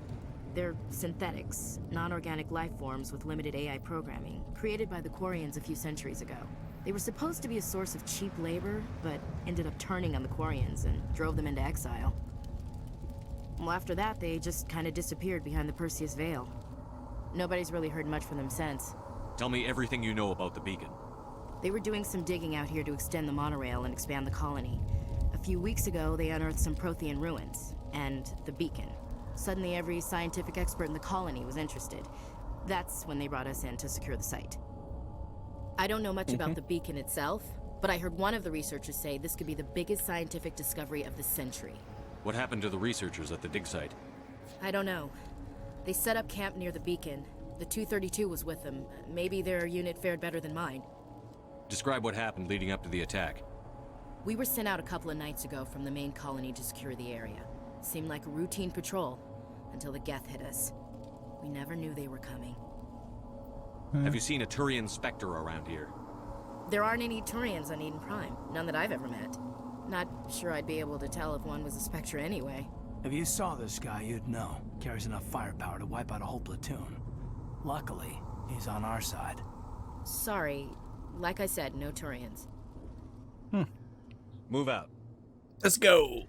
They're synthetics, non-organic life forms with limited AI programming, created by the Quarians a few centuries ago. They were supposed to be a source of cheap labor, but ended up turning on the Quarians and drove them into exile. Well, after that, they just kind of disappeared behind the Perseus Veil. Nobody's really heard much from them since. Tell me everything you know about the beacon. They were doing some digging out here to extend the monorail and expand the colony. A few weeks ago, they unearthed some Prothean ruins, and the beacon. Suddenly, every scientific expert in the colony was interested. That's when they brought us in to secure the site. I don't know much about the beacon itself, But I heard one of the researchers say this could be the biggest scientific discovery of the century. What happened to the researchers at the dig site? I don't know. They set up camp near the beacon. The 232 was with them. Maybe their unit fared better than mine. Describe what happened leading up to the attack. We were sent out a couple of nights ago from the main colony to secure the area. Seemed like a routine patrol, until the Geth hit us. We never knew they were coming. Have you seen a Turian Spectre around here? There aren't any Turians on Eden Prime. None that I've ever met. Not sure I'd be able to tell if one was a Spectre anyway. If you saw this guy, you'd know. Carries enough firepower to wipe out a whole platoon. Luckily, he's on our side. Sorry. Like I said, no Turians. Move out. Let's go.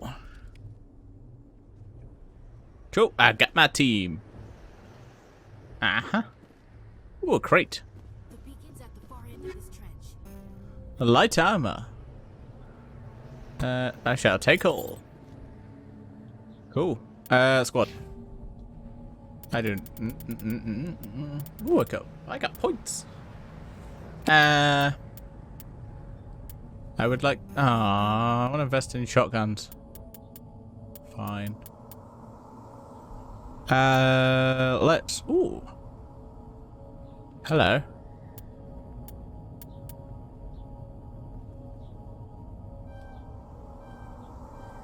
Cool, I got my team. Uh-huh. Ooh, a crate. The beacon's at the far end of this trench. Light armor. I shall take all. Cool. Squad. I don't. Ooh, I got points. I would like. I want to invest in shotguns. Fine. Let's. Ooh. Hello.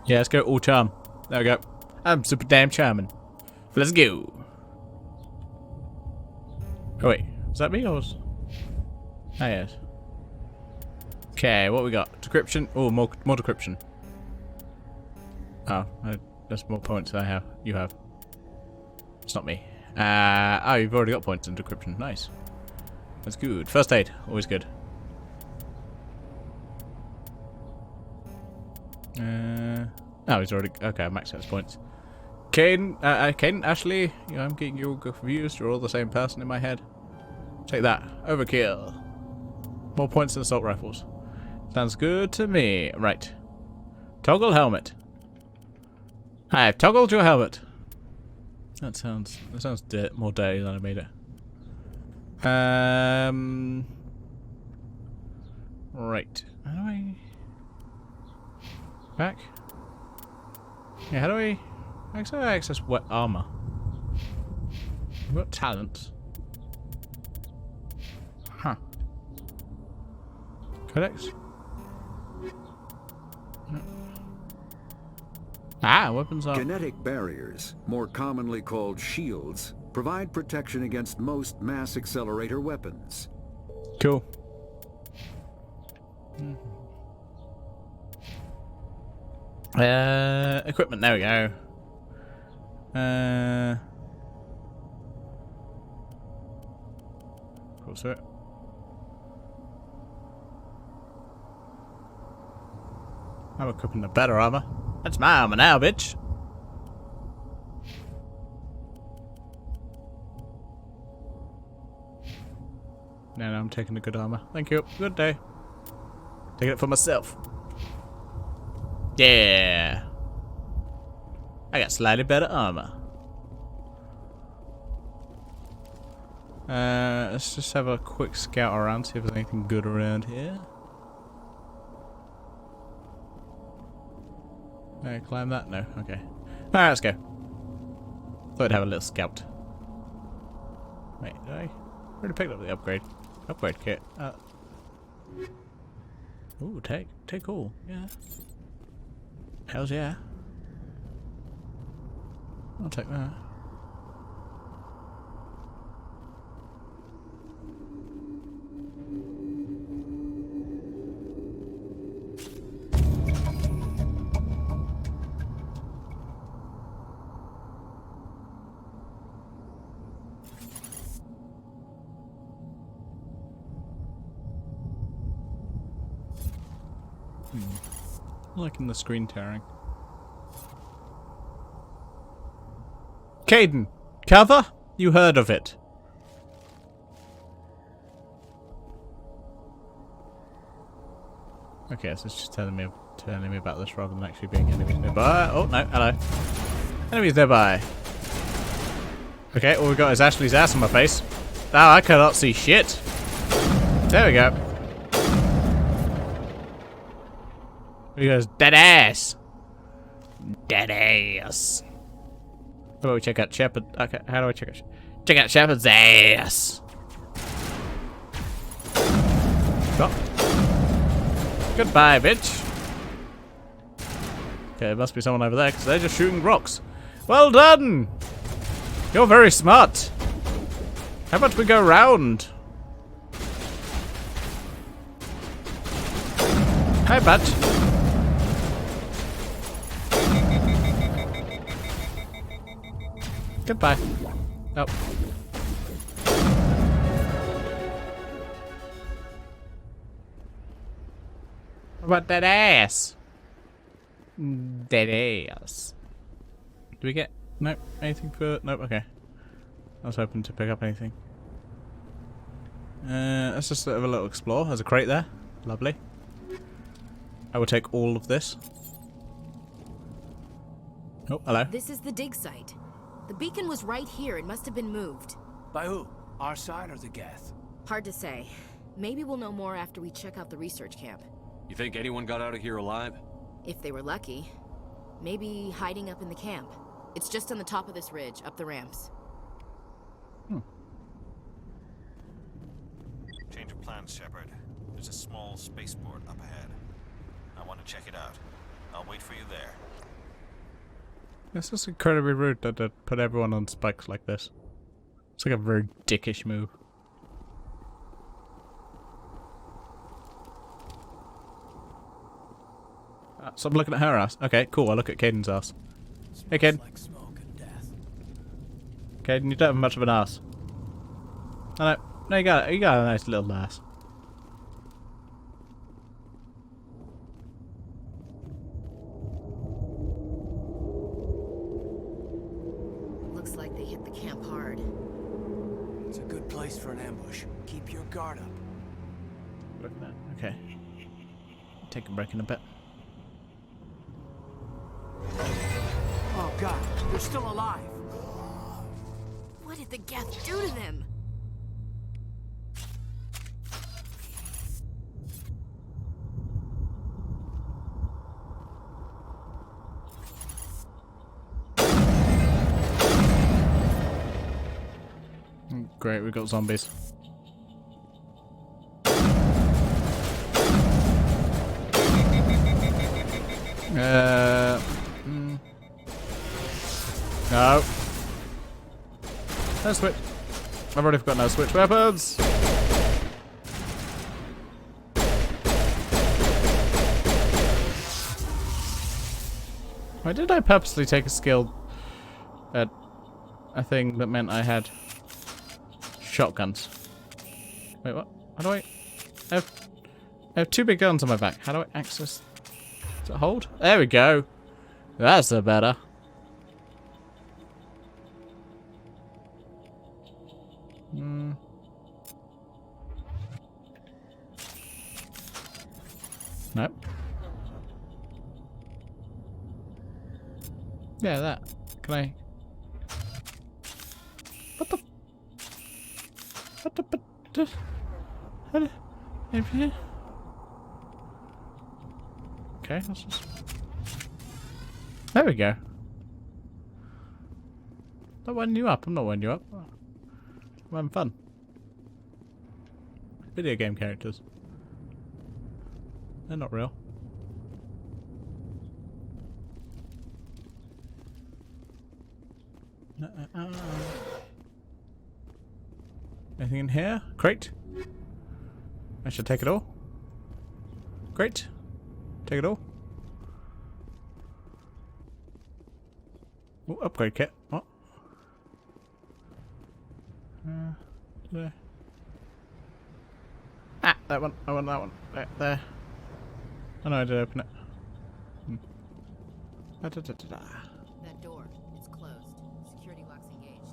Yeah, let's go all charm. There we go. I'm super damn charming. Let's go. Oh wait, was that me or was? Ah yes. Okay, what we got? Decryption. Oh, more decryption. Oh, that's more points than I have. You have. It's not me. Oh, you've already got points in decryption. Nice. That's good. First aid, always good. Oh, he's already okay. Max has points. Caden, Ashley, you know, I'm getting you all confused. You're all the same person in my head. Take that. Overkill. More points than assault rifles. Sounds good to me. Right. Toggle helmet. I've toggled your helmet. That sounds more dirty than I made it. Right. How do I back? Yeah, how do I access wet armor? I've got talent. Huh. Codex? Ah, weapons are... Kinetic barriers, more commonly called shields, provide protection against most mass accelerator weapons. Cool. Equipment, there we go. Cool, sir. I'm equipping the better armor. That's my armor now, bitch. No, I'm taking the good armor. Thank you. Good day. Taking it for myself. Yeah. I got slightly better armor. Let's just have a quick scout around, see if there's anything good around here. Climb that? No. Okay. Alright, let's go. Thought I'd have a little scout. Wait, did I already picked up the upgrade kit? Ooh, take all. Yeah. Hells yeah. I'll take that. Liking the screen tearing. Caden, cover? You heard of it. Okay, so it's just telling me about this rather than actually being enemies nearby. Oh no, hello. Enemies nearby. Okay, all we got is Ashley's ass on my face. Now I cannot see shit. There we go. He goes, dead ass! Dead ass! How about we check out Shepard? Okay, how do I check out? Check out Shepard's ass! Oh. Goodbye, bitch! Okay, there must be someone over there, because they're just shooting rocks. Well done! You're very smart! How about we go round? Hi, Bat. Goodbye. Oh. What about that ass? That ass. Do we get... Nope. Anything for... Nope, okay. I was hoping to pick up anything. Let's just have a little explore. There's a crate there. Lovely. I will take all of this. Oh, hello. This is the dig site. The beacon was right here. It must have been moved. By who? Our side or the Geth? Hard to say. Maybe we'll know more after we check out the research camp. You think anyone got out of here alive? If they were lucky. Maybe hiding up in the camp. It's just on the top of this ridge, up the ramps. Change of plans, Shepard. There's a small spaceport up ahead. I want to check it out. I'll wait for you there. This is incredibly rude that they put everyone on spikes like this. It's like a very dickish move. So I'm looking at her ass. Okay, cool. I'll look at Caden's ass. Hey, Caden. Like smoke and death. Caden, you don't have much of an ass. Oh, no, you got a nice little ass. Looks like they hit the camp hard. It's a good place for an ambush. Keep your guard up. Look at that. Okay. Take a break in a bit. Oh god, they're still alive. What did the Geth do to them? Great, we've got zombies. No. No switch. I've already forgotten how to switch weapons. Why did I purposely take a skill at a thing that meant I had shotguns? Wait, what? How do I have two big guns on my back. How do I access... Does it hold? There we go. That's a better. Nope. Yeah, that. Can I... What the... What the... Okay, let's just... There we go. Not winding you up. I'm not winding you up. I'm having fun. Video game characters. They're not real. Anything in here? Crate? I should take it all. Great. Take it all. Ooh, upgrade kit. What? There. Ah, that one. I want that one. There. Oh no, I did open it. That door. It's closed. Security lock's engaged.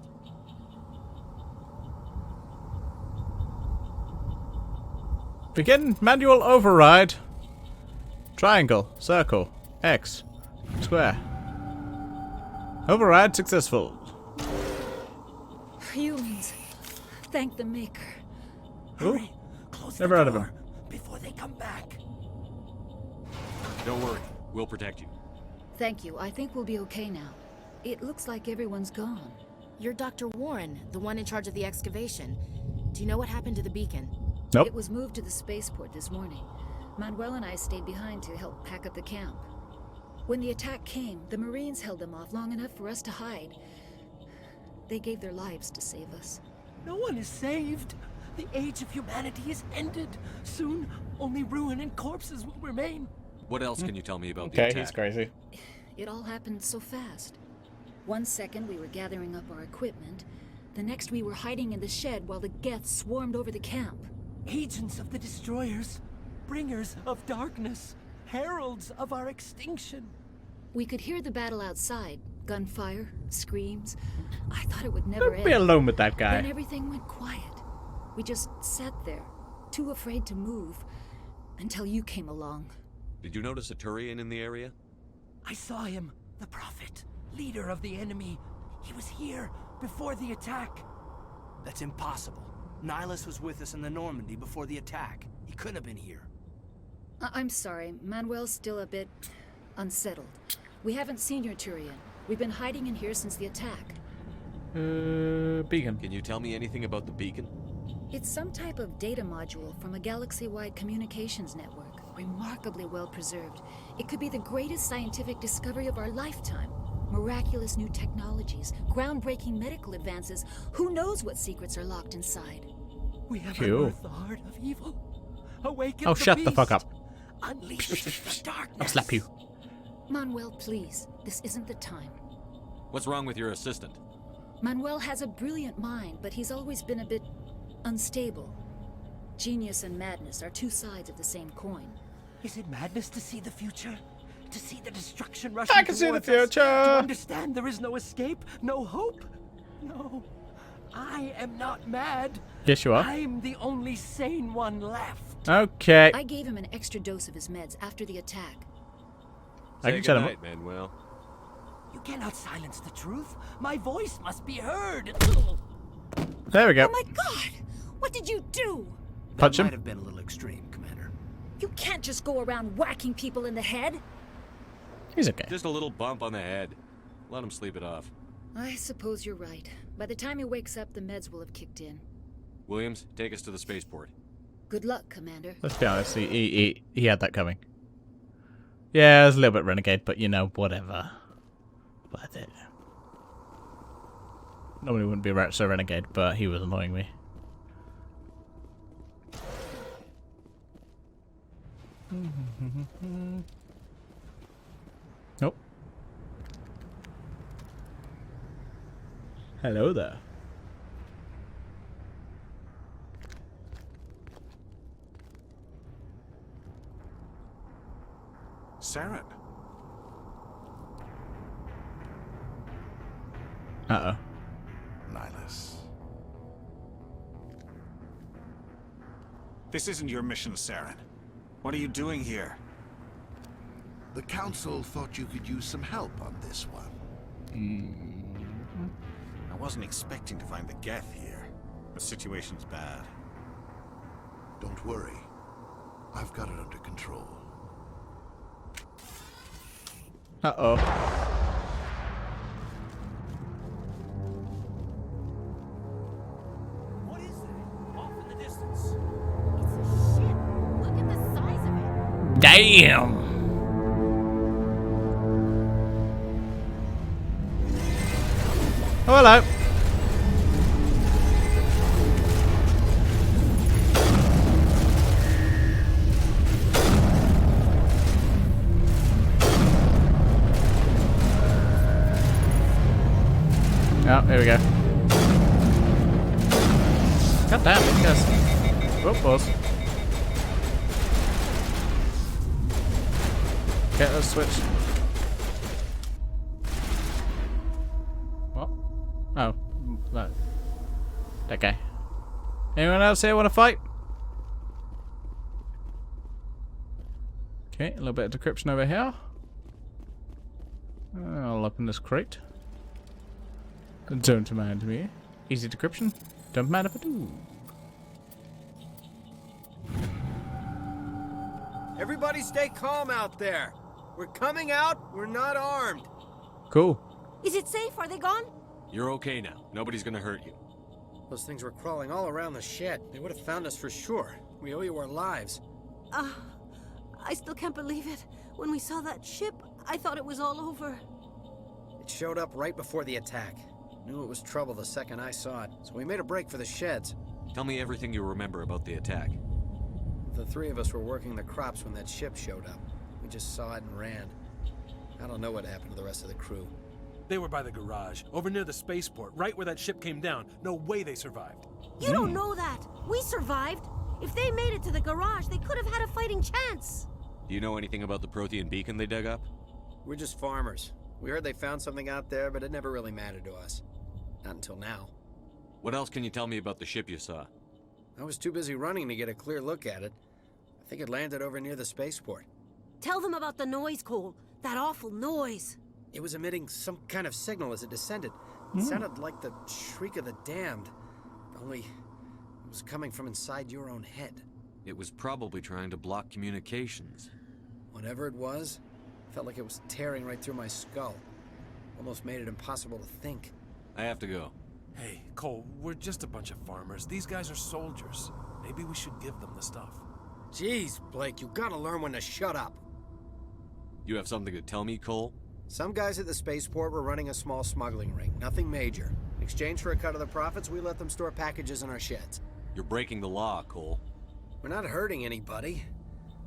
Begin manual override. Triangle, circle, X, square. Override successful. Humans. Thank the Maker. Ooh. Never heard of him. Before they come back. Don't worry. We'll protect you. Thank you. I think we'll be okay now. It looks like everyone's gone. You're Dr. Warren, the one in charge of the excavation. Do you know what happened to the beacon? Nope. It was moved to the spaceport this morning. Manuel and I stayed behind to help pack up the camp. When the attack came, the Marines held them off long enough for us to hide. They gave their lives to save us. No one is saved. The age of humanity is ended. Soon, only ruin and corpses will remain. What else can you tell me about the Okay, attack? he's crazy. It all happened so fast. 1 second we were gathering up our equipment. The next we were hiding in the shed while the Geth swarmed over the camp. Agents of the destroyers, bringers of darkness, heralds of our extinction. We could hear the battle outside. Gunfire, screams. I thought it would never Don't end. be alone with that guy. Then everything went quiet. We just sat there, too afraid to move, until you came along. Did you notice a Turian in the area? I saw him, the Prophet, leader of the enemy. He was here before the attack. That's impossible. Nihilus was with us in the Normandy before the attack. He couldn't have been here. I'm sorry, Manuel's still a bit unsettled. We haven't seen your Turian. We've been hiding in here since the attack. Beacon. Can you tell me anything about the beacon? It's some type of data module from a galaxy-wide communications network. Remarkably well preserved. It could be the greatest scientific discovery of our lifetime. Miraculous new technologies, groundbreaking medical advances. Who knows what secrets are locked inside? We have Cool. unearthed the heart of evil. Awaken Oh, the shut the fuck beast. up. Unleash the darkness. I'll slap you. Manuel, please. This isn't the time. What's wrong with your assistant? Manuel has a brilliant mind, but he's always been a bit unstable. Genius and madness are two sides of the same coin. Is it madness to see the future? To see the destruction rushing I can see the towards us? future. To understand there is no escape, no hope? No. I am not mad. Yes, you are. I'm the only sane one left. Okay. I gave him an extra dose of his meds after the attack. I can set him up. Good night, Manuel. You cannot silence the truth. My voice must be heard. There we go. Oh my god! What did you do? Punch That him. might have been a little extreme, Commander. You can't just go around whacking people in the head. He's okay. Just a little bump on the head. Let him sleep it off. I suppose you're right. By the time he wakes up, the meds will have kicked in. Williams, take us to the spaceport. Good luck, Commander. Let's be honest, he had that coming. Yeah, it was a little bit renegade, but you know, whatever. Worth it. Normally wouldn't be so renegade, but he was annoying me. Nope. Hello there. Saren. Uh-oh. Nihilus. This isn't your mission, Saren. What are you doing here? The Council thought you could use some help on this one. I wasn't expecting to find the Geth here. The situation's bad. Don't worry. I've got it under control. Uh-oh. What is that? Off in the distance. It's a ship. Look at the size of it. Damn! Oh, hello. Oh, here we go. God damn, these guys. Oh, pause. Okay, let's switch. What? Oh, that. That guy. Anyone else here want to fight? Okay, a little bit of decryption over here. I'll open this crate. Don't mind me. Easy decryption. Don't mind if I do. Everybody stay calm out there. We're coming out. We're not armed. Cool. Is it safe? Are they gone? You're okay now. Nobody's gonna hurt you. Those things were crawling all around the shed. They would have found us for sure. We owe you our lives. I still can't believe it. When we saw that ship, I thought it was all over. It showed up right before the attack. Knew it was trouble the second I saw it, so we made a break for the sheds. Tell me everything you remember about the attack. The three of us were working the crops when that ship showed up. We just saw it and ran. I don't know what happened to the rest of the crew. They were by the garage, over near the spaceport, right where that ship came down. No way they survived. You don't know that. We survived. If they made it to the garage, they could have had a fighting chance. Do you know anything about the Prothean beacon they dug up? We're just farmers. We heard they found something out there, but it never really mattered to us. Not until now. What else can you tell me about the ship you saw? I was too busy running to get a clear look at it. I think it landed over near the spaceport. Tell them about the noise, Cole. That awful noise. It was emitting some kind of signal as it descended. It sounded like the shriek of the damned. Only it was coming from inside your own head. It was probably trying to block communications. Whatever it was, felt like it was tearing right through my skull. Almost made it impossible to think. I have to go. Hey, Cole, we're just a bunch of farmers. These guys are soldiers. Maybe we should give them the stuff. Jeez, Blake, you gotta learn when to shut up. You have something to tell me, Cole? Some guys at the spaceport were running a small smuggling ring, nothing major. In exchange for a cut of the profits, we let them store packages in our sheds. You're breaking the law, Cole. We're not hurting anybody.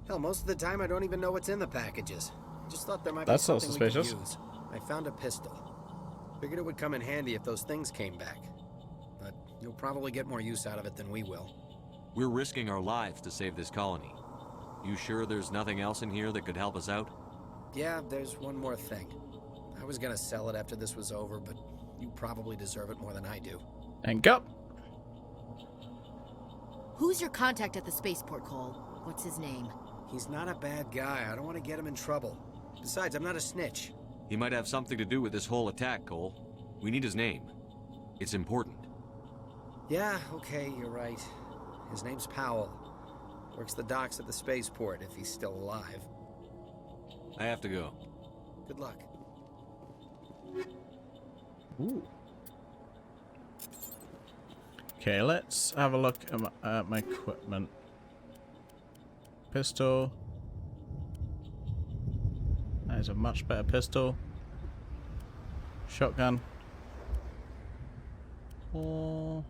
Hell, most of the time I don't even know what's in the packages. I just thought there might be something we could use. I found a pistol. Figured it would come in handy if those things came back. But you'll probably get more use out of it than we will. We're risking our lives to save this colony. You sure there's nothing else in here that could help us out? Yeah, there's one more thing. I was gonna sell it after this was over, but you probably deserve it more than I do. And go. Who's your contact at the spaceport, Cole? What's his name? He's not a bad guy. I don't want to get him in trouble. Besides, I'm not a snitch. He might have something to do with this whole attack, Cole. We need his name. It's important. Yeah, okay, you're right. His name's Powell. Works the docks at the spaceport, if he's still alive. I have to go. Good luck. Ooh. Okay, let's have a look at my equipment. Pistol. That is a much better pistol. Shotgun. Or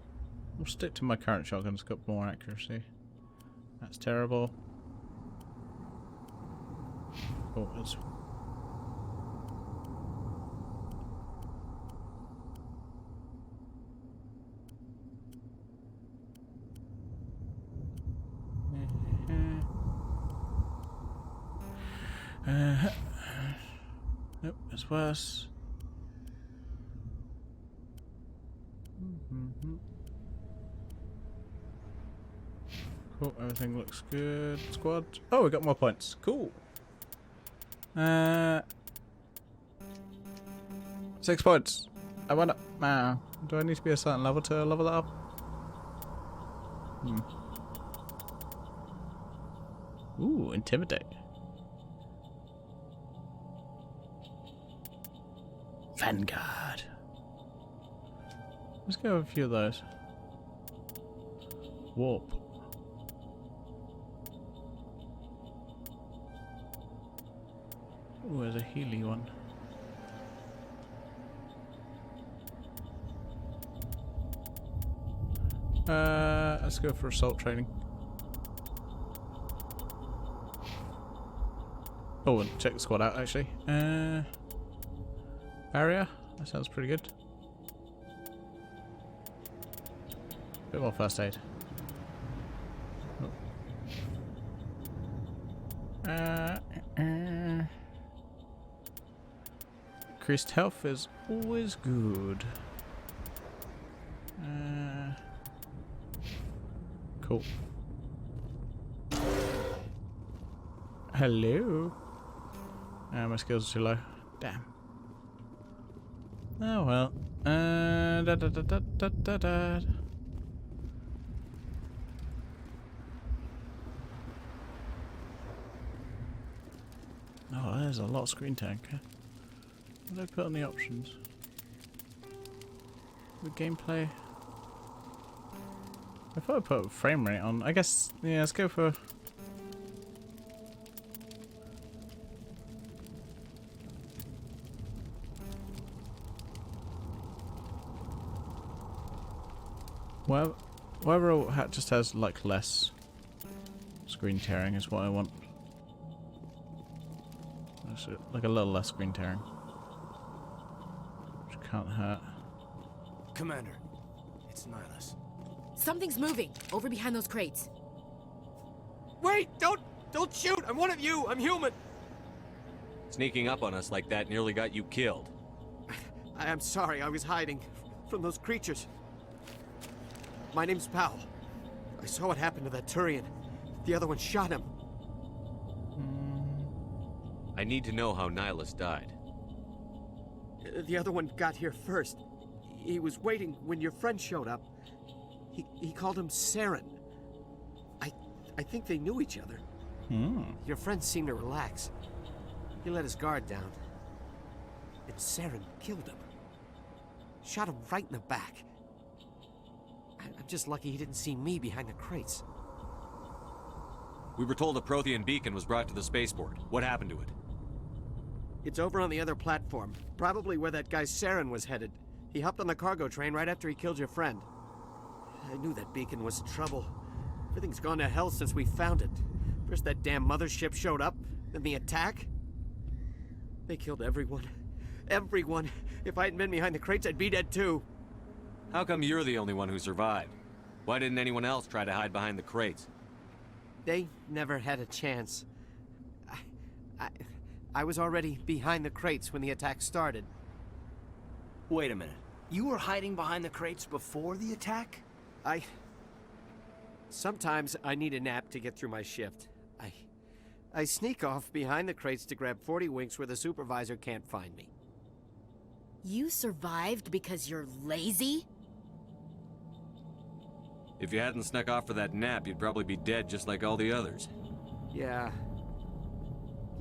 we'll stick to my current shotgun. It's got more accuracy. That's terrible. Oh, it's nope, it's worse. Cool, everything looks good. Squad. Oh, we got more points. Cool. 6 points. I want to. Do I need to be a certain level to level that up? Ooh, intimidate. Vanguard. Let's go with a few of those. Warp. Ooh, there's a Healy one. Let's go for assault training. Oh, and check the squad out actually. Barrier? That sounds pretty good. Bit more first aid. Increased health is always good. Cool. Hello. My skills are too low. Damn. Oh well. Oh, there's a lot of screen tank. What did I put on the options? The gameplay. I thought I put frame rate on. I guess, yeah, let's go for... Well, whatever just has like less screen tearing is what I want. Like a little less screen tearing. Which can't hurt. Commander, it's Nihilus. Something's moving over behind those crates. Wait! Don't shoot! I'm one of you! I'm human! Sneaking up on us like that nearly got you killed. I'm sorry, I was hiding from those creatures. My name's Powell. I saw what happened to that Turian. The other one shot him. I need to know how Nihilus died. The other one got here first. He was waiting when your friend showed up. He called him Saren. I think they knew each other. Your friend seemed to relax. He let his guard down. And Saren killed him. Shot him right in the back. I'm just lucky he didn't see me behind the crates. We were told a Prothean beacon was brought to the spaceport. What happened to it? It's over on the other platform. Probably where that guy Saren was headed. He hopped on the cargo train right after he killed your friend. I knew that beacon was trouble. Everything's gone to hell since we found it. First that damn mothership showed up, then the attack. They killed everyone. Everyone. If I hadn't been behind the crates, I'd be dead too. How come you're the only one who survived? Why didn't anyone else try to hide behind the crates? They never had a chance. I was already behind the crates when the attack started. Wait a minute. You were hiding behind the crates before the attack? Sometimes I need a nap to get through my shift. I sneak off behind the crates to grab 40 winks where the supervisor can't find me. You survived because you're lazy? If you hadn't snuck off for that nap, you'd probably be dead just like all the others. Yeah,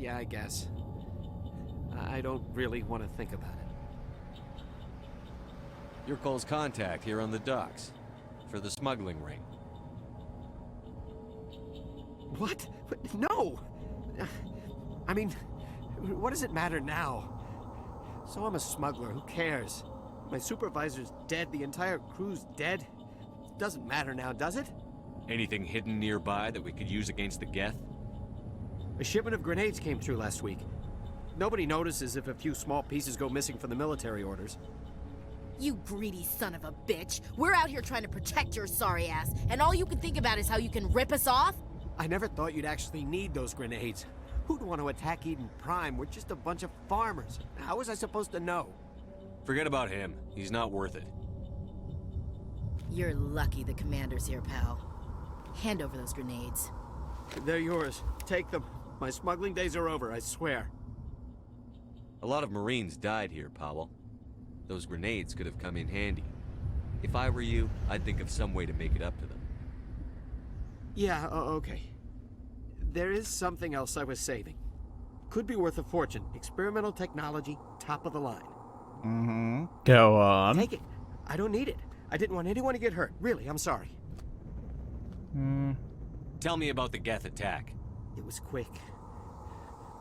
I guess. I don't really want to think about it. You're Cole's contact here on the docks. For the smuggling ring. What? No! I mean, what does it matter now? So I'm a smuggler, who cares? My supervisor's dead, the entire crew's dead. It doesn't matter now, does it? Anything hidden nearby that we could use against the Geth? A shipment of grenades came through last week. Nobody notices if a few small pieces go missing from the military orders. You greedy son of a bitch. We're out here trying to protect your sorry ass, and all you can think about is how you can rip us off? I never thought you'd actually need those grenades. Who'd want to attack Eden Prime? We're just a bunch of farmers. How was I supposed to know? Forget about him. He's not worth it. You're lucky the commander's here, pal. Hand over those grenades. They're yours. Take them. My smuggling days are over, I swear. A lot of Marines died here, Powell. Those grenades could have come in handy. If I were you, I'd think of some way to make it up to them. Yeah, okay. There is something else I was saving. Could be worth a fortune. Experimental technology, top of the line. Go on. Take it. I don't need it. I didn't want anyone to get hurt. Really, I'm sorry. Tell me about the Geth attack. It was quick.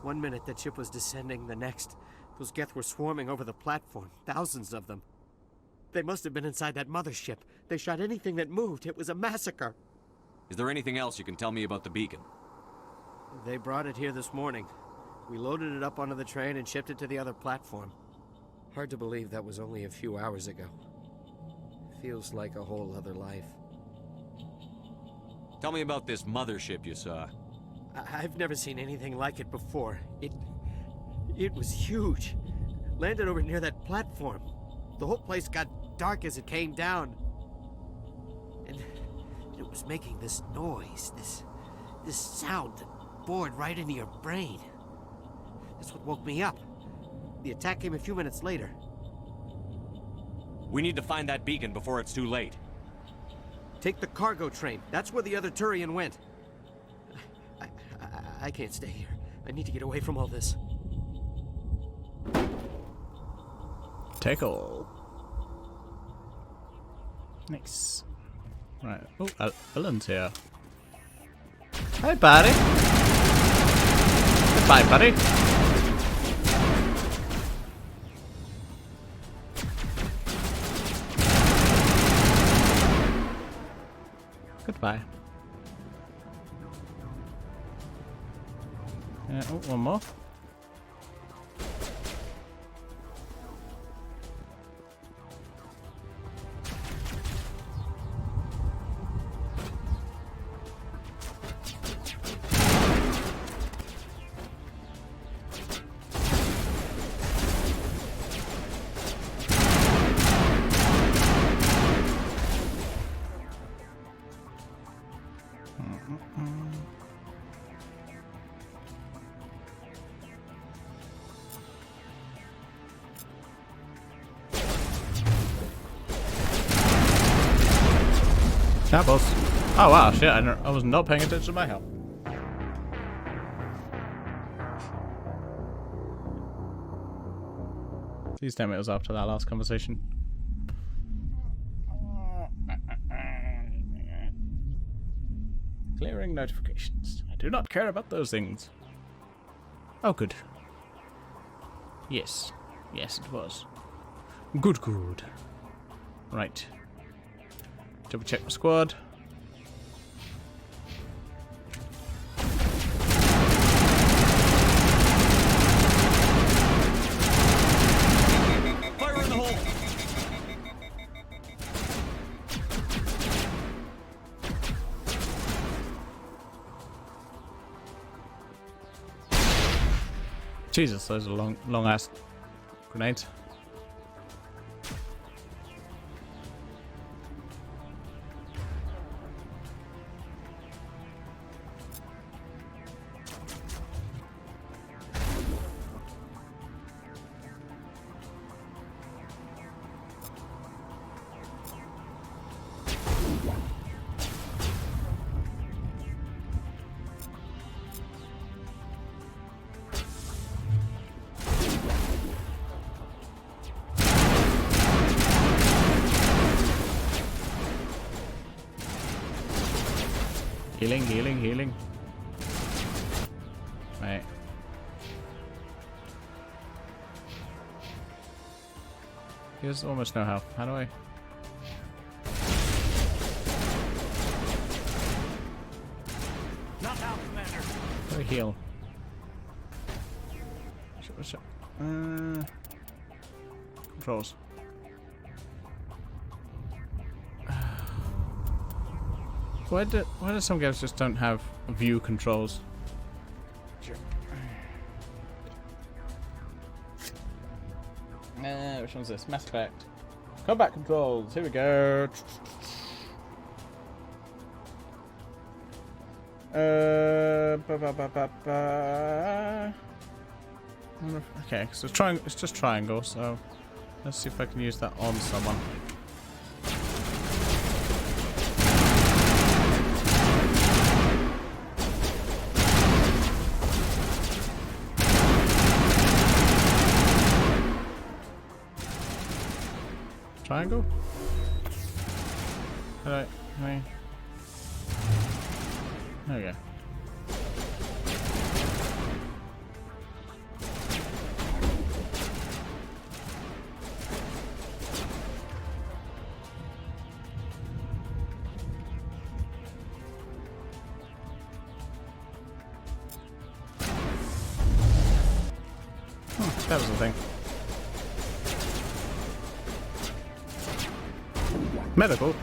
1 minute that ship was descending, the next, those Geth were swarming over the platform. Thousands of them. They must have been inside that mothership. They shot anything that moved. It was a massacre. Is there anything else you can tell me about the beacon? They brought it here this morning. We loaded it up onto the train and shipped it to the other platform. Hard to believe that was only a few hours ago. Feels like a whole other life. Tell me about this mothership you saw. I've never seen anything like it before. It was huge. Landed over near that platform. The whole place got dark as it came down. And it was making this noise, this sound that bored right into your brain. That's what woke me up. The attack came a few minutes later. We need to find that beacon before it's too late. Take the cargo train. That's where the other Turian went. I can't stay here. I need to get away from all this. Take all. Nice. Right. Oh, Ellen's here. Hi, buddy. Goodbye, buddy. Goodbye. Oh, one more. Apples. Oh wow, shit, I was not paying attention to my health. Please tell me it was after that last conversation. Clearing notifications. I do not care about those things. Oh, good. Yes. Yes, it was. Good, good. Right. Double check my squad. Fire in the hole! Jesus, those are long ass grenades. Healing, healing, healing. Right. Here's almost no health. How do I? Not now, Commander. How do I heal? Controls. Why do some games just don't have view controls? Sure. Which one's this? Mass Effect. Combat controls. Here we go. Okay, so it's just triangle. So let's see if I can use that on someone. Triangle? Alright, there we go. That was the thing. Medical.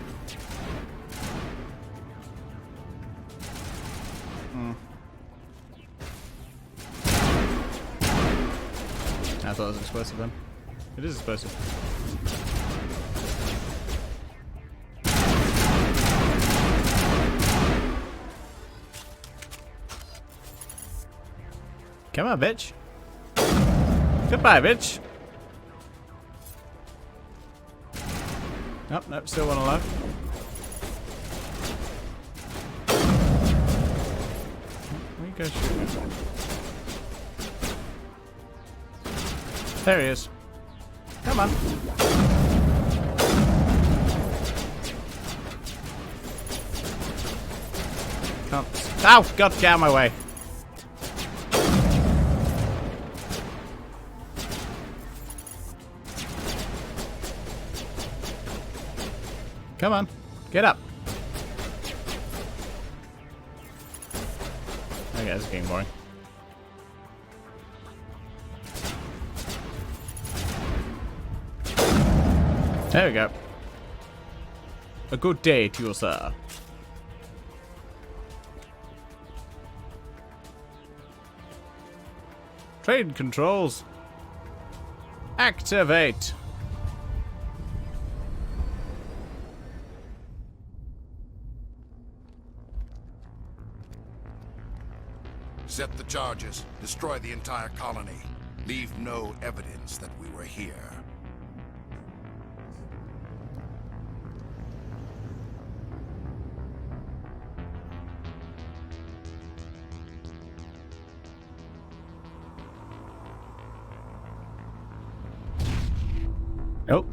I thought it was explosive then. It is explosive. Come on, bitch. Goodbye, bitch. Nope, nope, still one alive. Where you go shooting? There he is. Come on. Come. Ow! God, get out of my way. Come on. Get up. Okay, this is getting boring. There we go. A good day to you, sir. Train controls. Activate. Set the charges. Destroy the entire colony. Leave no evidence that we were here. Nope.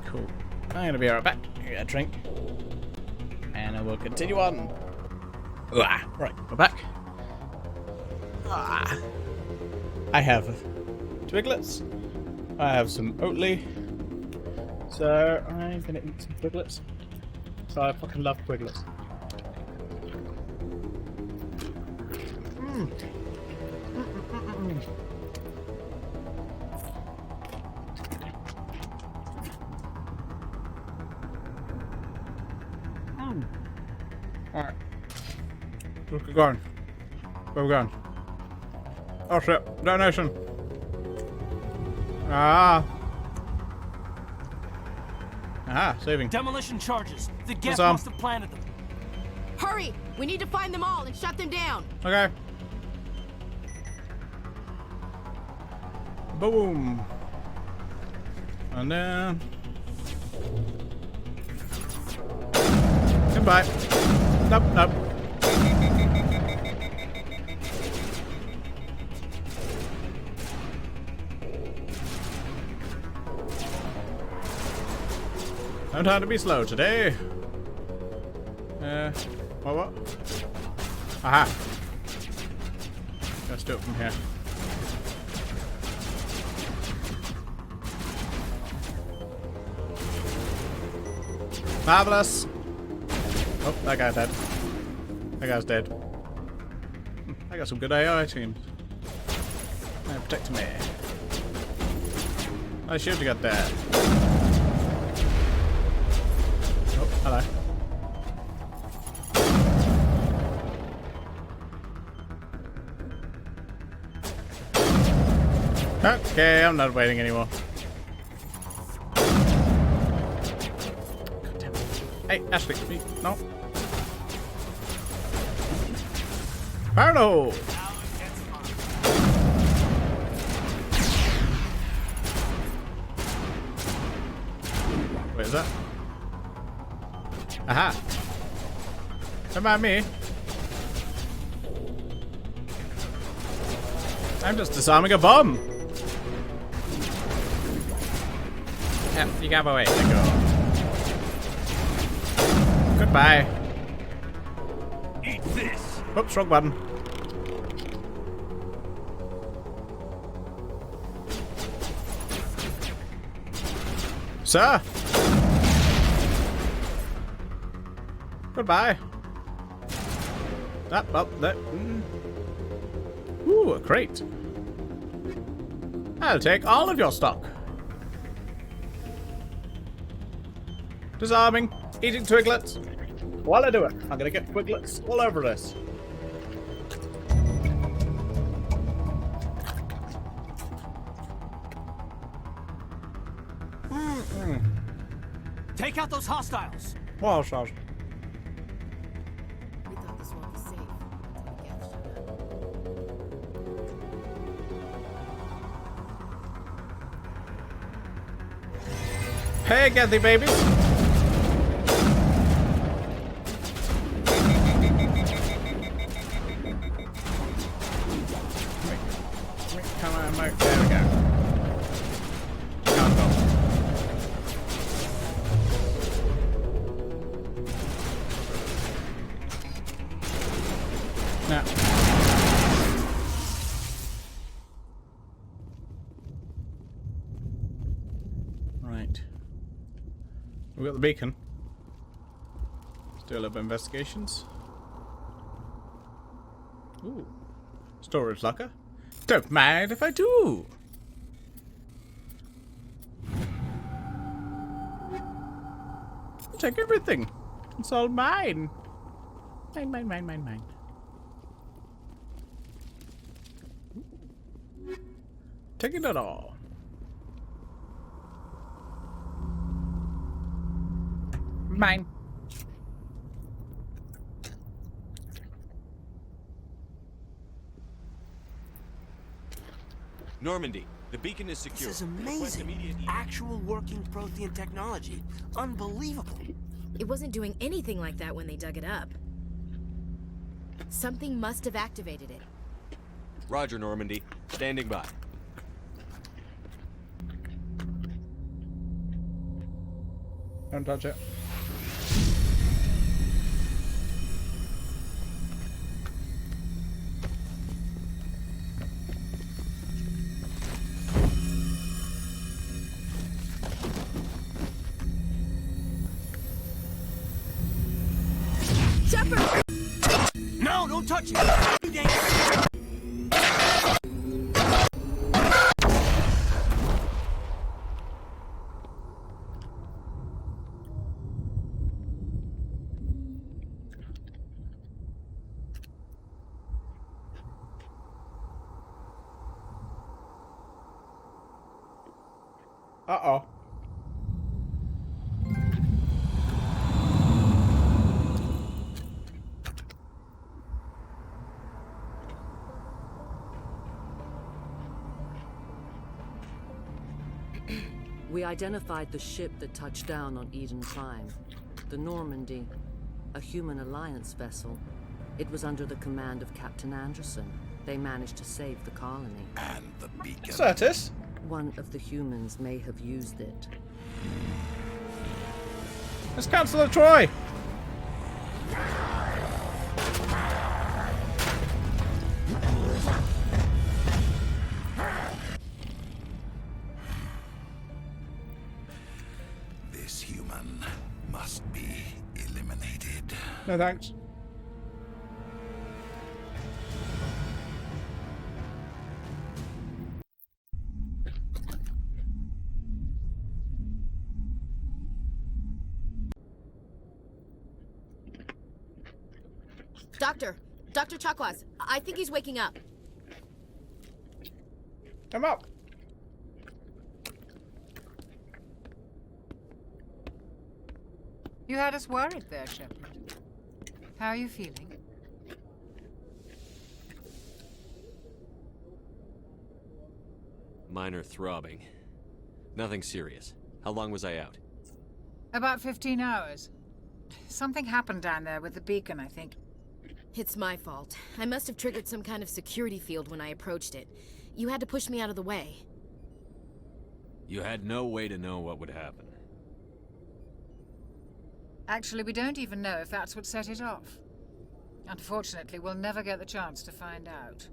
Cool. I'm gonna be right back. Get a drink. And I will continue on. Right, we're back. I have Twiglets. I have some Oatly. So I'm gonna eat some Twiglets. So I fucking love Twiglets. Alright. Where's we going? Where we going? Oh shit, detonation. Ah, saving. Demolition charges. The guest What's must have planted them. Hurry! We need to find them all and shut them down. Okay. Boom. And then. Goodbye. Nope, nope. No time to be slow today. What? Aha. Let's do it from here. Marvelous. Oh, that guy's dead. That guy's dead. I got some good AI teams. They're protecting me. I should have got that. Oh, hello. Okay, I'm not waiting anymore. God damn it. Hey, Ashley, me, no. Parno! Wait, is that? Aha! Come at me. I'm just disarming a bomb. Yeah, you got my way. Let go. Goodbye. Eat this. Oops, wrong button. Sir. Goodbye. Up, there. Ooh, a crate. I'll take all of your stock. Disarming, eating Twiglets. While I do it, I'm gonna get Twiglets all over this. Take out those hostiles. Well, shot. We thought this one was Hey, Gethy babies! Come on, Mike. There we go. Can't go. No. Right. We've got the beacon. Let's do a little bit of investigations. Ooh. Storage locker. Don't mind if I do. I'll take everything. It's all mine. Mine, mine, mine, mine, mine. Taking it all. Mine. Normandy, the beacon is secure. This is amazing. Actual working Prothean technology. Unbelievable. It wasn't doing anything like that when they dug it up. Something must have activated it. Roger, Normandy. Standing by. Don't touch it. Shepard! No, don't touch it! Uh-oh. We identified the ship that touched down on Eden Prime. The Normandy, a human alliance vessel. It was under the command of Captain Anderson. They managed to save the colony. And the beacon. Certus? One of the humans may have used it. It's Councillor Troy! This human must be eliminated. No thanks. Dr. Chakwas, I think he's waking up. Come up. You had us worried there, Shepard. How are you feeling? Minor throbbing. Nothing serious. How long was I out? About 15 hours. Something happened down there with the beacon, I think. It's my fault. I must have triggered some kind of security field when I approached it. You had to push me out of the way. You had no way to know what would happen. Actually, we don't even know if that's what set it off. Unfortunately, we'll never get the chance to find out.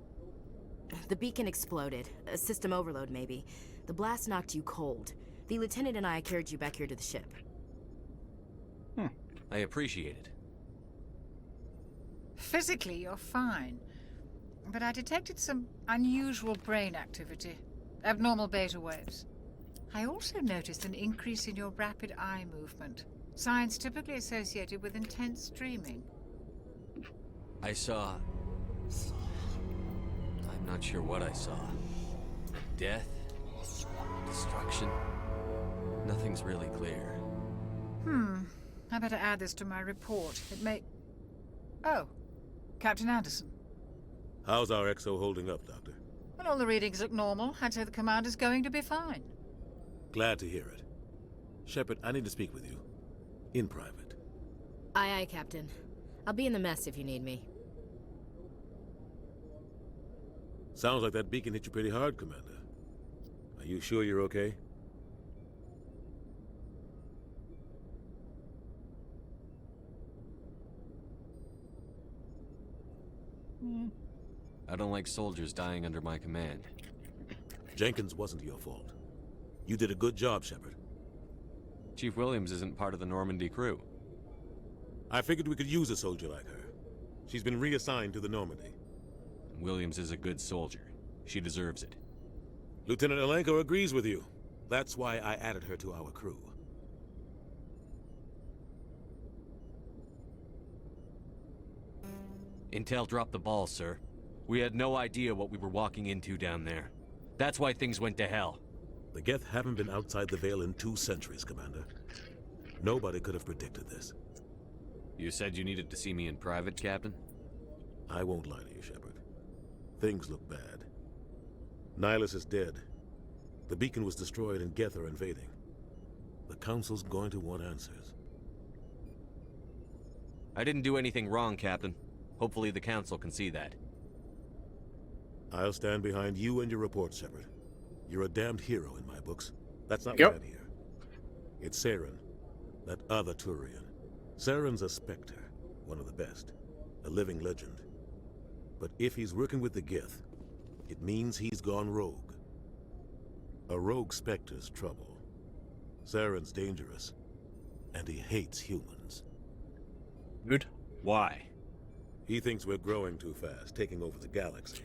The beacon exploded. A system overload, maybe. The blast knocked you cold. The lieutenant and I carried you back here to the ship. I appreciate it. Physically, you're fine. But I detected some unusual brain activity. Abnormal beta waves. I also noticed an increase in your rapid eye movement. Signs typically associated with intense dreaming. I saw... I'm not sure what I saw. Death? Destruction? Nothing's really clear. I better add this to my report. It may... Oh. Captain Anderson. How's our EXO holding up, Doctor? Well, all the readings look normal. I'd say the commander's going to be fine. Glad to hear it. Shepard, I need to speak with you. In private. Aye, aye, Captain. I'll be in the mess if you need me. Sounds like that beacon hit you pretty hard, Commander. Are you sure you're okay? I don't like soldiers dying under my command. Jenkins wasn't your fault. You did a good job, Shepard. Chief Williams isn't part of the Normandy crew. I figured we could use a soldier like her. She's been reassigned to the Normandy. Williams is a good soldier. She deserves it. Lieutenant Alenko agrees with you. That's why I added her to our crew. Intel dropped the ball, sir. We had no idea what we were walking into down there. That's why things went to hell. The Geth haven't been outside the Veil in 2 centuries, Commander. Nobody could have predicted this. You said you needed to see me in private, Captain? I won't lie to you, Shepard. Things look bad. Nihilus is dead. The beacon was destroyed and Geth are invading. The Council's going to want answers. I didn't do anything wrong, Captain. Hopefully the Council can see that. I'll stand behind you and your report, Shepard. You're a damned hero in my books. That's not Yep. what I'm here. It's Saren, that other Turian. Saren's a Spectre, one of the best, a living legend. But if he's working with the Geth, it means he's gone rogue. A rogue Spectre's trouble. Saren's dangerous, and he hates humans. Good. Why? He thinks we're growing too fast, taking over the galaxy.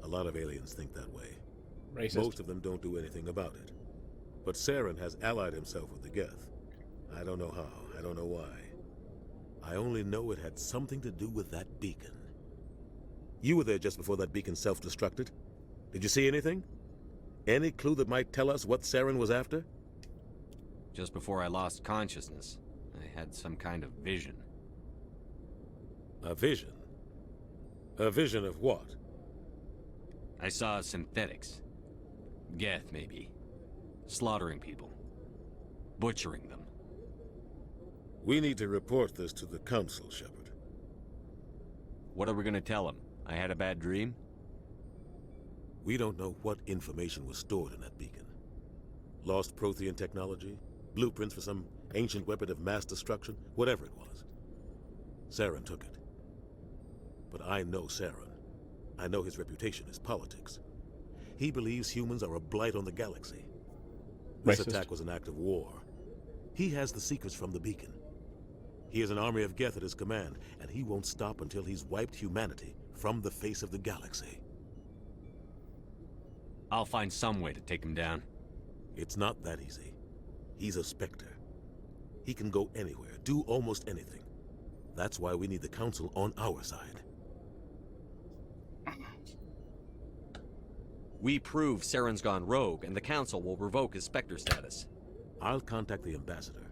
A lot of aliens think that way. Racist. Most of them don't do anything about it. But Saren has allied himself with the Geth. I don't know how, I don't know why. I only know it had something to do with that beacon. You were there just before that beacon self-destructed. Did you see anything? Any clue that might tell us what Saren was after? Just before I lost consciousness, I had some kind of vision. A vision? A vision of what? I saw synthetics. Geth, maybe. Slaughtering people. Butchering them. We need to report this to the Council, Shepard. What are we gonna tell them? I had a bad dream? We don't know what information was stored in that beacon. Lost Prothean technology? Blueprints for some ancient weapon of mass destruction? Whatever it was. Saren took it. But I know Saren. I know his reputation is politics. He believes humans are a blight on the galaxy. This attack was an act of war. He has the secrets from the beacon. He has an army of Geth at his command, and he won't stop until he's wiped humanity from the face of the galaxy. I'll find some way to take him down. It's not that easy. He's a Spectre. He can go anywhere, do almost anything. That's why we need the Council on our side. We prove Saren's gone rogue, and the Council will revoke his Spectre status. I'll contact the Ambassador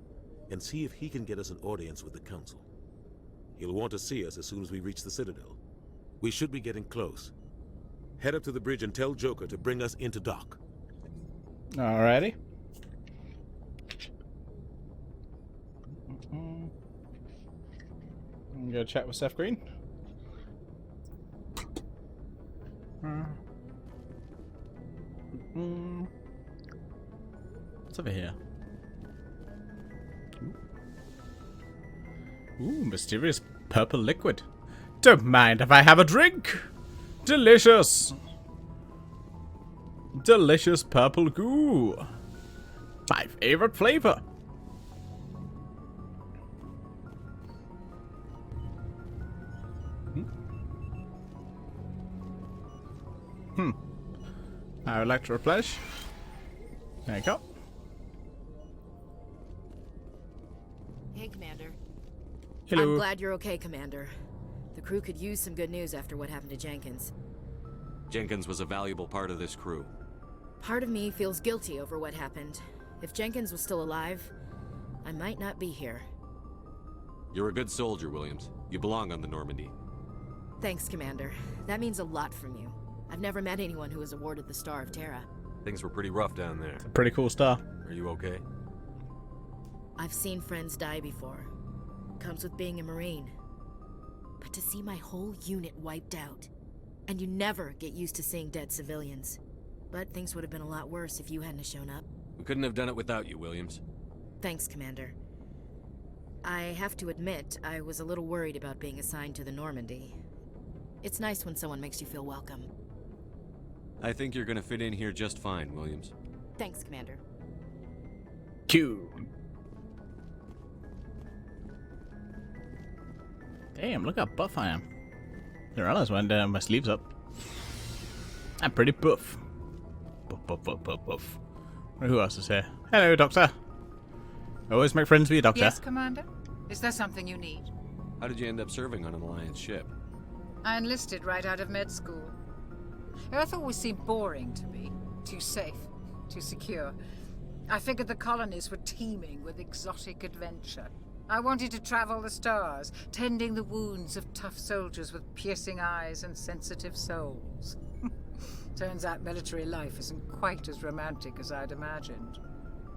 and see if he can get us an audience with the Council. He'll want to see us as soon as we reach the Citadel. We should be getting close. Head up to the bridge and tell Joker to bring us into dock. Alrighty. I'm gonna chat with Seth Green. What's over here? Ooh, mysterious purple liquid. Don't mind if I have a drink. Delicious. Delicious purple goo. My favorite flavor. I would like to replenish. There you go. Hey, Commander. Hello. I'm glad you're okay, Commander. The crew could use some good news after what happened to Jenkins. Jenkins was a valuable part of this crew. Part of me feels guilty over what happened. If Jenkins was still alive, I might not be here. You're a good soldier, Williams. You belong on the Normandy. Thanks, Commander. That means a lot from you. I've never met anyone who was awarded the Star of Terra. Things were pretty rough down there. Pretty cool star. Are you okay? I've seen friends die before. Comes with being a Marine. But to see my whole unit wiped out, and you never get used to seeing dead civilians. But things would have been a lot worse if you hadn't shown up. We couldn't have done it without you, Williams. Thanks, Commander. I have to admit, I was a little worried about being assigned to the Normandy. It's nice when someone makes you feel welcome. I think you're gonna fit in here just fine, Williams. Thanks, Commander. Q. Damn, look how buff I am. Didn't realize when my sleeves up. I'm pretty buff. Buff. Who else is here? Hello, Doctor. Always make friends with you, Doctor. Yes, Commander? Is there something you need? How did you end up serving on an Alliance ship? I enlisted right out of med school. Earth always seemed boring to me. Too safe, too secure. I figured the colonies were teeming with exotic adventure. I wanted to travel the stars, tending the wounds of tough soldiers with piercing eyes and sensitive souls. Turns out military life isn't quite as romantic as I'd imagined.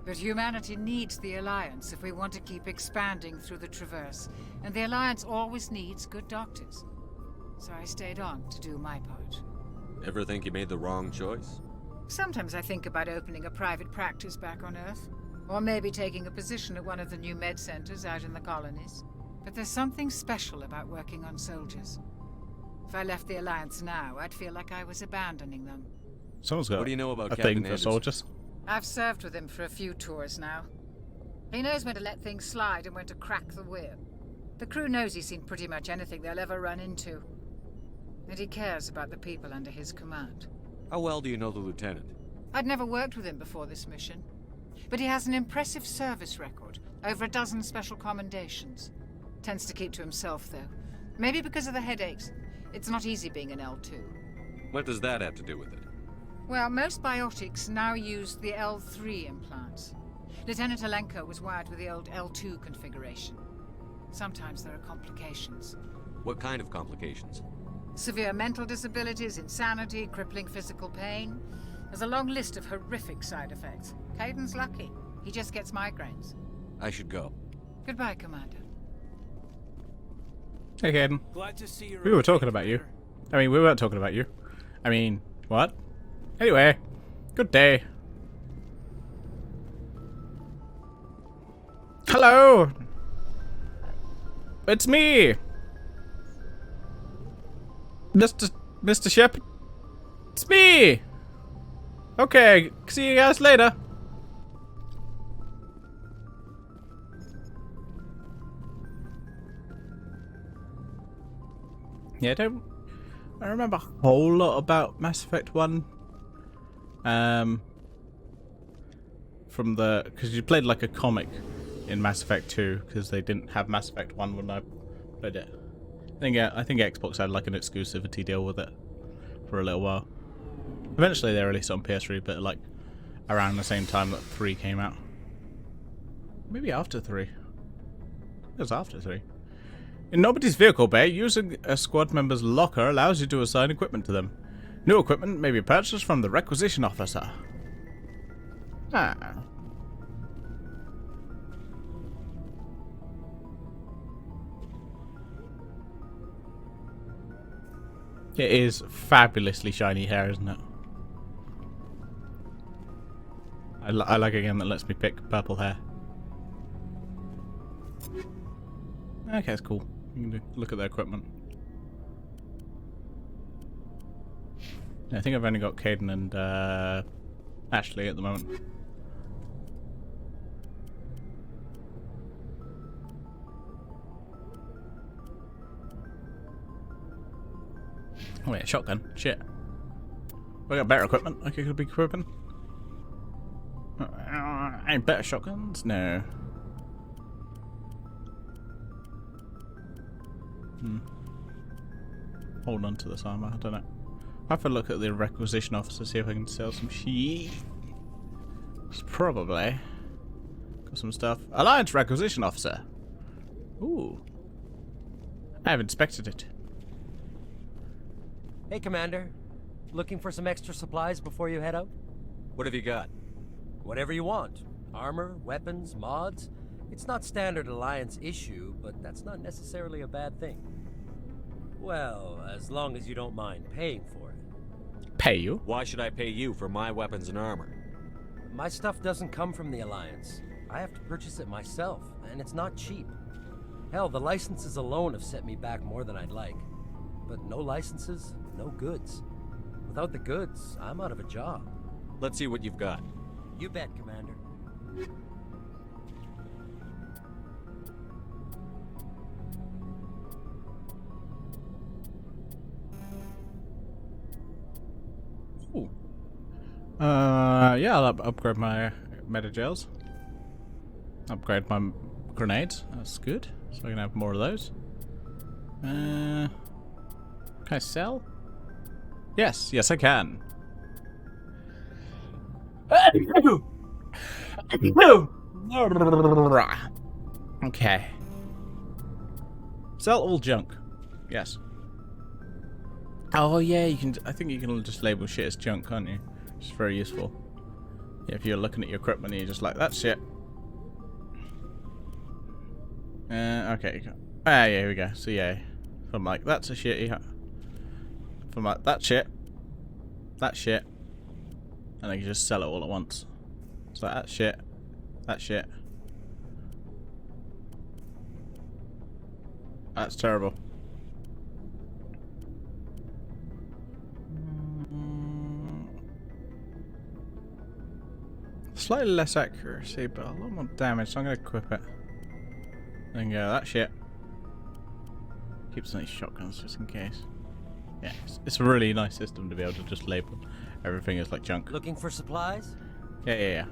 But humanity needs the Alliance if we want to keep expanding through the Traverse, and the Alliance always needs good doctors. So I stayed on to do my part. Ever think you made the wrong choice? Sometimes I think about opening a private practice back on Earth, or maybe taking a position at one of the new med centers out in the colonies. But there's something special about working on soldiers. If I left the Alliance now, I'd feel like I was abandoning them. Someone's got what do you know about a Captain thing for Anderson? soldiers. I've served with him for a few tours now. He knows when to let things slide and when to crack the whip. The crew knows he's seen pretty much anything they'll ever run into. And he cares about the people under his command. How well do you know the lieutenant? I'd never worked with him before this mission. But he has an impressive service record, over a dozen special commendations. Tends to keep to himself, though. Maybe because of the headaches. It's not easy being an L2. What does that have to do with it? Well, most biotics now use the L3 implants. Lieutenant Alenko was wired with the old L2 configuration. Sometimes there are complications. What kind of complications? Severe mental disabilities, insanity, crippling physical pain. There's a long list of horrific side effects. Caden's lucky. He just gets migraines. I should go. Goodbye, Commander. Hey, Caden. Glad to see you. We were talking about you. I mean, we weren't talking about you. I mean, what? Anyway, good day. Hello! It's me! Mr. Shepard? It's me! Okay, see you guys later. Yeah, I remember a whole lot about Mass Effect 1. From the... Because you played like a comic in Mass Effect 2, because they didn't have Mass Effect 1 when I played it. I think Xbox had like an exclusivity deal with it for a little while. Eventually they released it on PS3, but like around the same time that 3 came out. Maybe after 3. It was after 3. In nobody's vehicle bay, using a squad member's locker allows you to assign equipment to them. New equipment may be purchased from the requisition officer. Ah. It is fabulously shiny hair, isn't it? I like a game that lets me pick purple hair. Okay, it's cool. You can look at their equipment. I think I've only got Caden and Ashley at the moment. Oh yeah, shotgun. Shit. We got better equipment. I could be equipping. Any better shotguns? No. Hold on to this armor. I don't know. I have to look at the requisition officer, see if I can sell some shit. Probably got some stuff. Alliance requisition officer. Ooh. I have inspected it. Hey, Commander. Looking for some extra supplies before you head out? What have you got? Whatever you want. Armor, weapons, mods. It's not standard Alliance issue, but that's not necessarily a bad thing. Well, as long as you don't mind paying for it. Pay you? Why should I pay you for my weapons and armor? My stuff doesn't come from the Alliance. I have to purchase it myself, and it's not cheap. Hell, the licenses alone have set me back more than I'd like. But no licenses, no goods. Without the goods, I'm out of a job. Let's see what you've got. You bet, Commander. Ooh. Yeah, I'll upgrade my meta-gels. Upgrade my grenades. That's good. So I can have more of those. Can I sell? Yes, yes I can. Okay. Sell all junk. Yes. Oh yeah, you can. I think you can just label shit as junk, can't you? Which is very useful. Yeah, if you're looking at your equipment, and you're just like, that's shit. Okay. Ah, yeah, here we go. So yeah, if I'm like, that's a shit. If I'm like, that shit, and I can just sell it all at once. So that shit, that's terrible. Slightly less accuracy, but a lot more damage, so I'm going to equip it. Then go, that shit. Keep some of these shotguns just in case. Yeah, it's a really nice system to be able to just label everything as like junk. Looking for supplies? Yeah.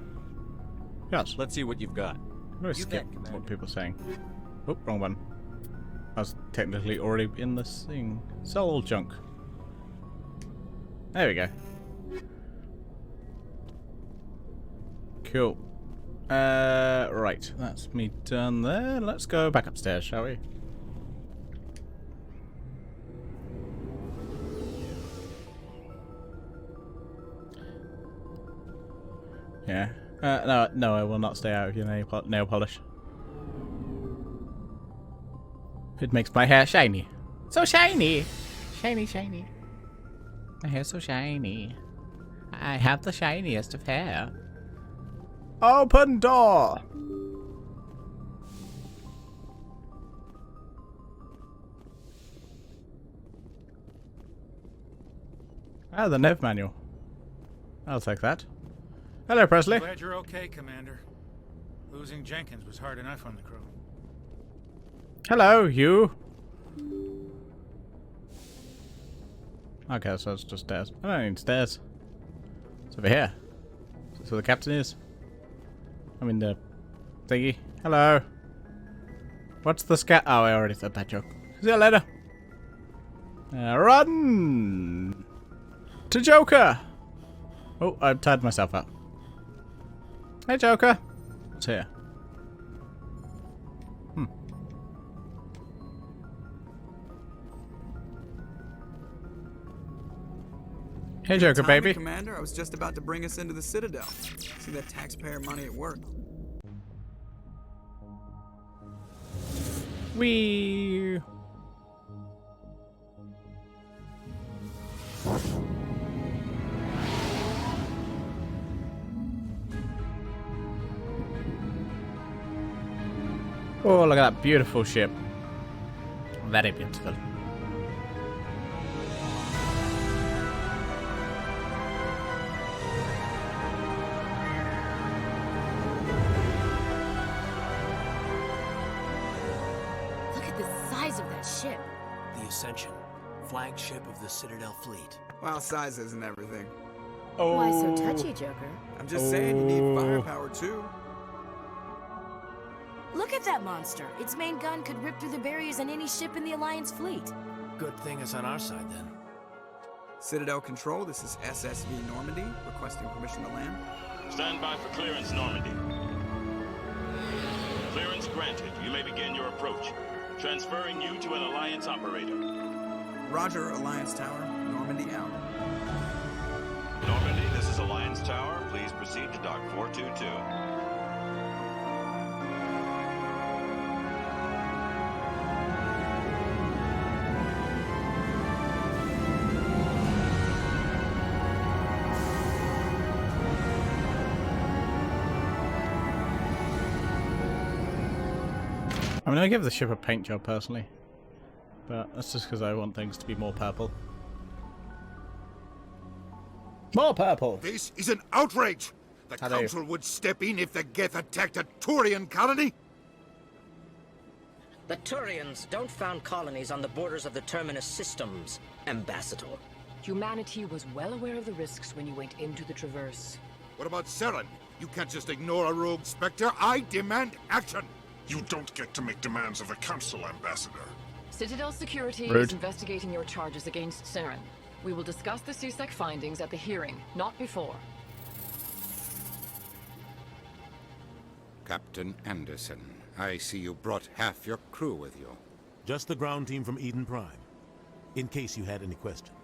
Yes. Let's see what you've got. I'm going to skip what people are saying. Oh, wrong one. I was technically already in this thing. Sell all junk. There we go. Cool. Right. That's me done there. Let's go back upstairs, shall we? Yeah. No, I will not stay out of your nail polish. It makes my hair shiny. So shiny! Shiny. My hair's so shiny. I have the shiniest of hair. Open door! Ah, the nav manual. I'll take that. Hello, Presley. Glad you're okay, Commander. Losing Jenkins was hard enough on the crew. Hello, you. Okay, so it's just stairs. I don't need stairs. It's over here. That's where the captain is. I mean the thingy. Hello. What's the scat? Oh, I already said that joke. See you later. Run to Joker. Oh, I've tied myself up. Hey, Joker. What's here? Hey, Joker, baby. Commander, I was just about to bring us into the Citadel. See that taxpayer money at work. Wee. Oh, look at that beautiful ship. Very beautiful. Of that ship. The Ascension, flagship of the Citadel fleet. Well, size isn't everything. Oh. Why so touchy, Joker? I'm just saying you need firepower too. Look at that monster. Its main gun could rip through the barriers on any ship in the Alliance fleet. Good thing it's on our side then. Citadel Control, this is SSV Normandy, requesting permission to land. Stand by for clearance, Normandy. Clearance granted. You may begin your approach. Transferring you to an Alliance operator. Roger, Alliance Tower. Normandy out. Normandy, this is Alliance Tower. Please proceed to Dock 422. I mean, I give the ship a paint job personally, but that's just because I want things to be more purple. More purple! This is an outrage! The Council would step in if the Geth attacked a Turian colony? The Turians don't found colonies on the borders of the Terminus systems, Ambassador. Humanity was well aware of the risks when you went into the Traverse. What about Saren? You can't just ignore a rogue Spectre. I demand action! You don't get to make demands of the Council, Ambassador. Citadel Security Rude. is investigating your charges against Saren. We will discuss the CSEC findings at the hearing, not before. Captain Anderson, I see you brought half your crew with you. Just the ground team from Eden Prime, in case you had any questions.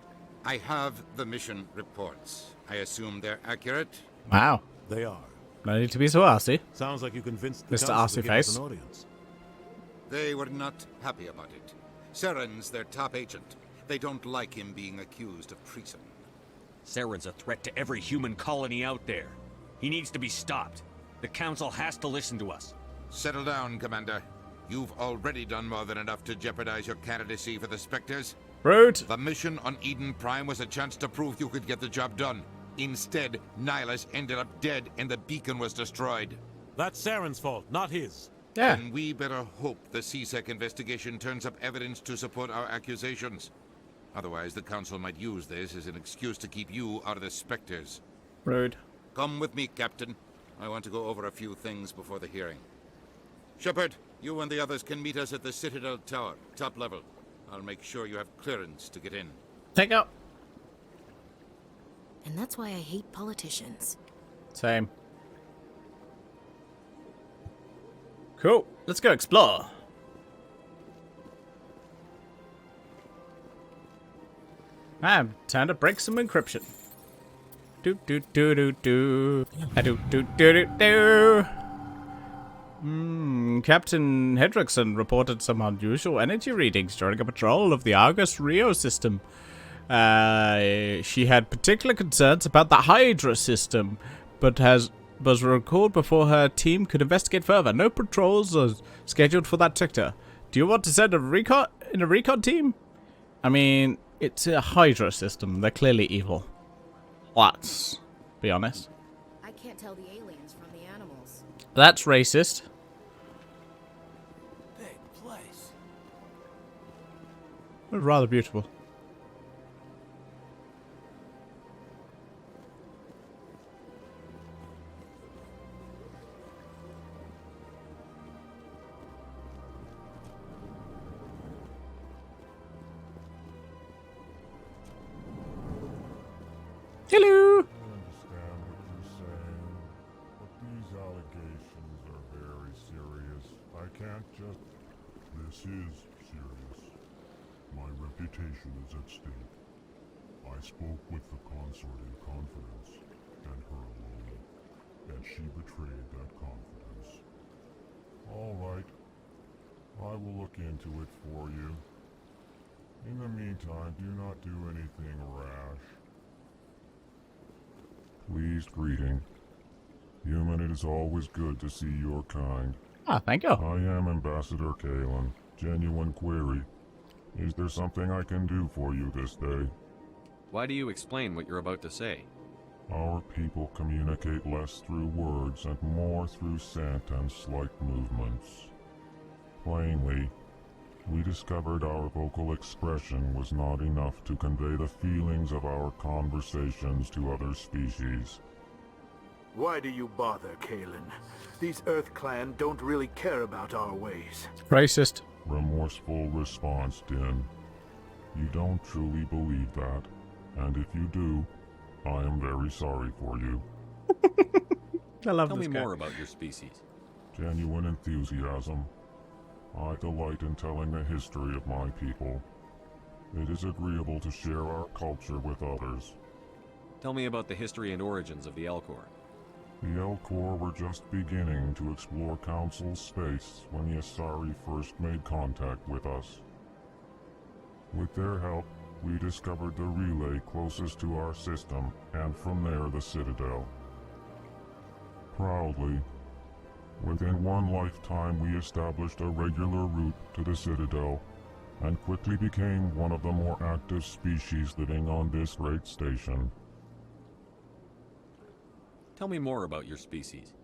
I have the mission reports. I assume they're accurate? Wow. They are. No need to be so arsy. Sounds like you convinced the Mr. Council Arsy to give us Face. an audience. They were not happy about it. Saren's their top agent. They don't like him being accused of treason. Saren's a threat to every human colony out there. He needs to be stopped. The Council has to listen to us. Settle down, Commander. You've already done more than enough to jeopardize your candidacy for the Spectres. Rude. The mission on Eden Prime was a chance to prove you could get the job done. Instead, Nihilus ended up dead and the beacon was destroyed. That's Saren's fault, not his. Yeah. And we better hope the CSEC investigation turns up evidence to support our accusations. Otherwise, the Council might use this as an excuse to keep you out of the Spectres. Rude. Come with me, Captain. I want to go over a few things before the hearing. Shepard, you and the others can meet us at the Citadel Tower, top level. I'll make sure you have clearance to get in. Take out. And that's why I hate politicians. Same. Cool. Let's go explore. Time to break some encryption. Do do do do do. I do do do do do. Captain Hedrickson reported some unusual energy readings during a patrol of the Argus Rio system. She had particular concerns about the Hydra system, but was recalled before her team could investigate further. No patrols are scheduled for that sector. Do you want to send a recon team? I mean, it's a Hydra system. They're clearly evil. Let's be honest. I can't tell the aliens from the animals. That's racist. Big place. Rather beautiful. Hello. I understand what you're saying, but these allegations are very serious. I can't just... This is serious. My reputation is at stake. I spoke with the consort in confidence, and her alone, and she betrayed that confidence. All right. I will look into it for you. In the meantime, do not do anything rash. Pleased greeting. Human, it is always good to see your kind. Ah, thank you. I am Ambassador Kalen. Genuine query. Is there something I can do for you this day? Why do you explain what you're about to say? Our people communicate less through words and more through scent and slight movements. Plainly, we discovered our vocal expression was not enough to convey the feelings of our conversations to other species. Why do you bother, Kalen? These Earth Clan don't really care about our ways. Racist. Remorseful response, Din. You don't truly believe that, and if you do, I am very sorry for you. I love Tell this me guy. more about your species. Genuine enthusiasm. I delight in telling the history of my people. It is agreeable to share our culture with others. Tell me about the history and origins of the Elcor. The Elcor were just beginning to explore Council space when the Asari first made contact with us. With their help, we discovered the relay closest to our system, and from there the Citadel. Proudly, Within one lifetime, we established a regular route to the Citadel, and quickly became one of the more active species living on this great station. Tell me more about your species.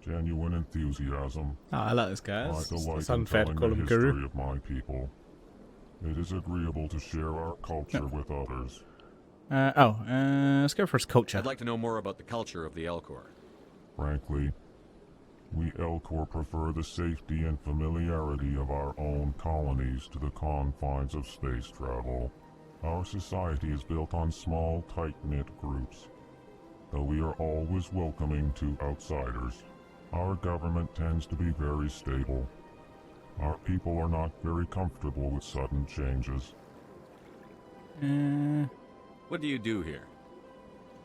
Genuine enthusiasm. Oh, I like this guy. I It's delight in unfair to telling call the him history Guru. of my people. It is agreeable to share our culture with others. Let's go for his culture. I'd like to know more about the culture of the Elcor. Frankly, we Elcor prefer the safety and familiarity of our own colonies to the confines of space travel. Our society is built on small, tight-knit groups, though we are always welcoming to outsiders. Our government tends to be very stable. Our people are not very comfortable with sudden changes. What do you do here?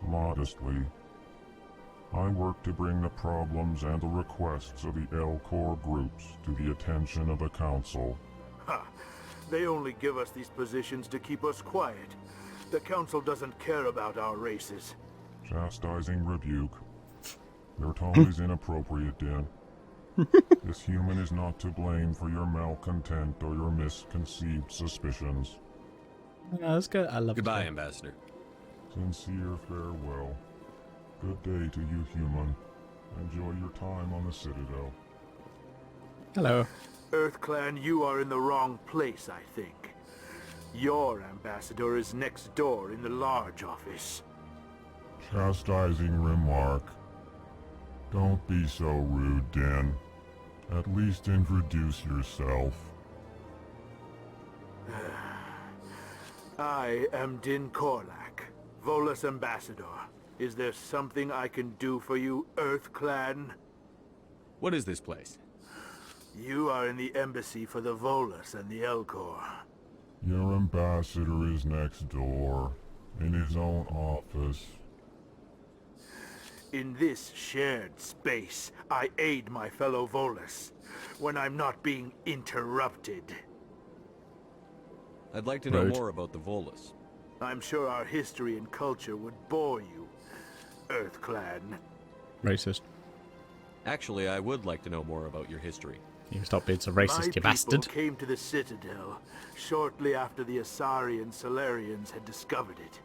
Modestly, I work to bring the problems and the requests of the Elcor groups to the attention of the Council. Ha! They only give us these positions to keep us quiet. The Council doesn't care about our races. Chastising rebuke. Your tone is inappropriate, Din. This human is not to blame for your malcontent or your misconceived suspicions. No, that's good. I love Goodbye, it. Ambassador. Sincere farewell. Good day to you, human. Enjoy your time on the Citadel. Hello. EarthClan, you are in the wrong place, I think. Your ambassador is next door in the large office. Chastising remark. Don't be so rude, Din. At least introduce yourself. I am Din Korlak, Volus ambassador. Is there something I can do for you, EarthClan? What is this place? You are in the embassy for the Volus and the Elcor. Your ambassador is next door, in his own office. In this shared space, I aid my fellow Volus when I'm not being interrupted. I'd like to know Right. more about the Volus. I'm sure our history and culture would bore you, EarthClan. Racist. Actually, I would like to know more about your history. You stop being so My racist, you people bastard. came to the Citadel shortly after the Asari and Solarians had discovered it.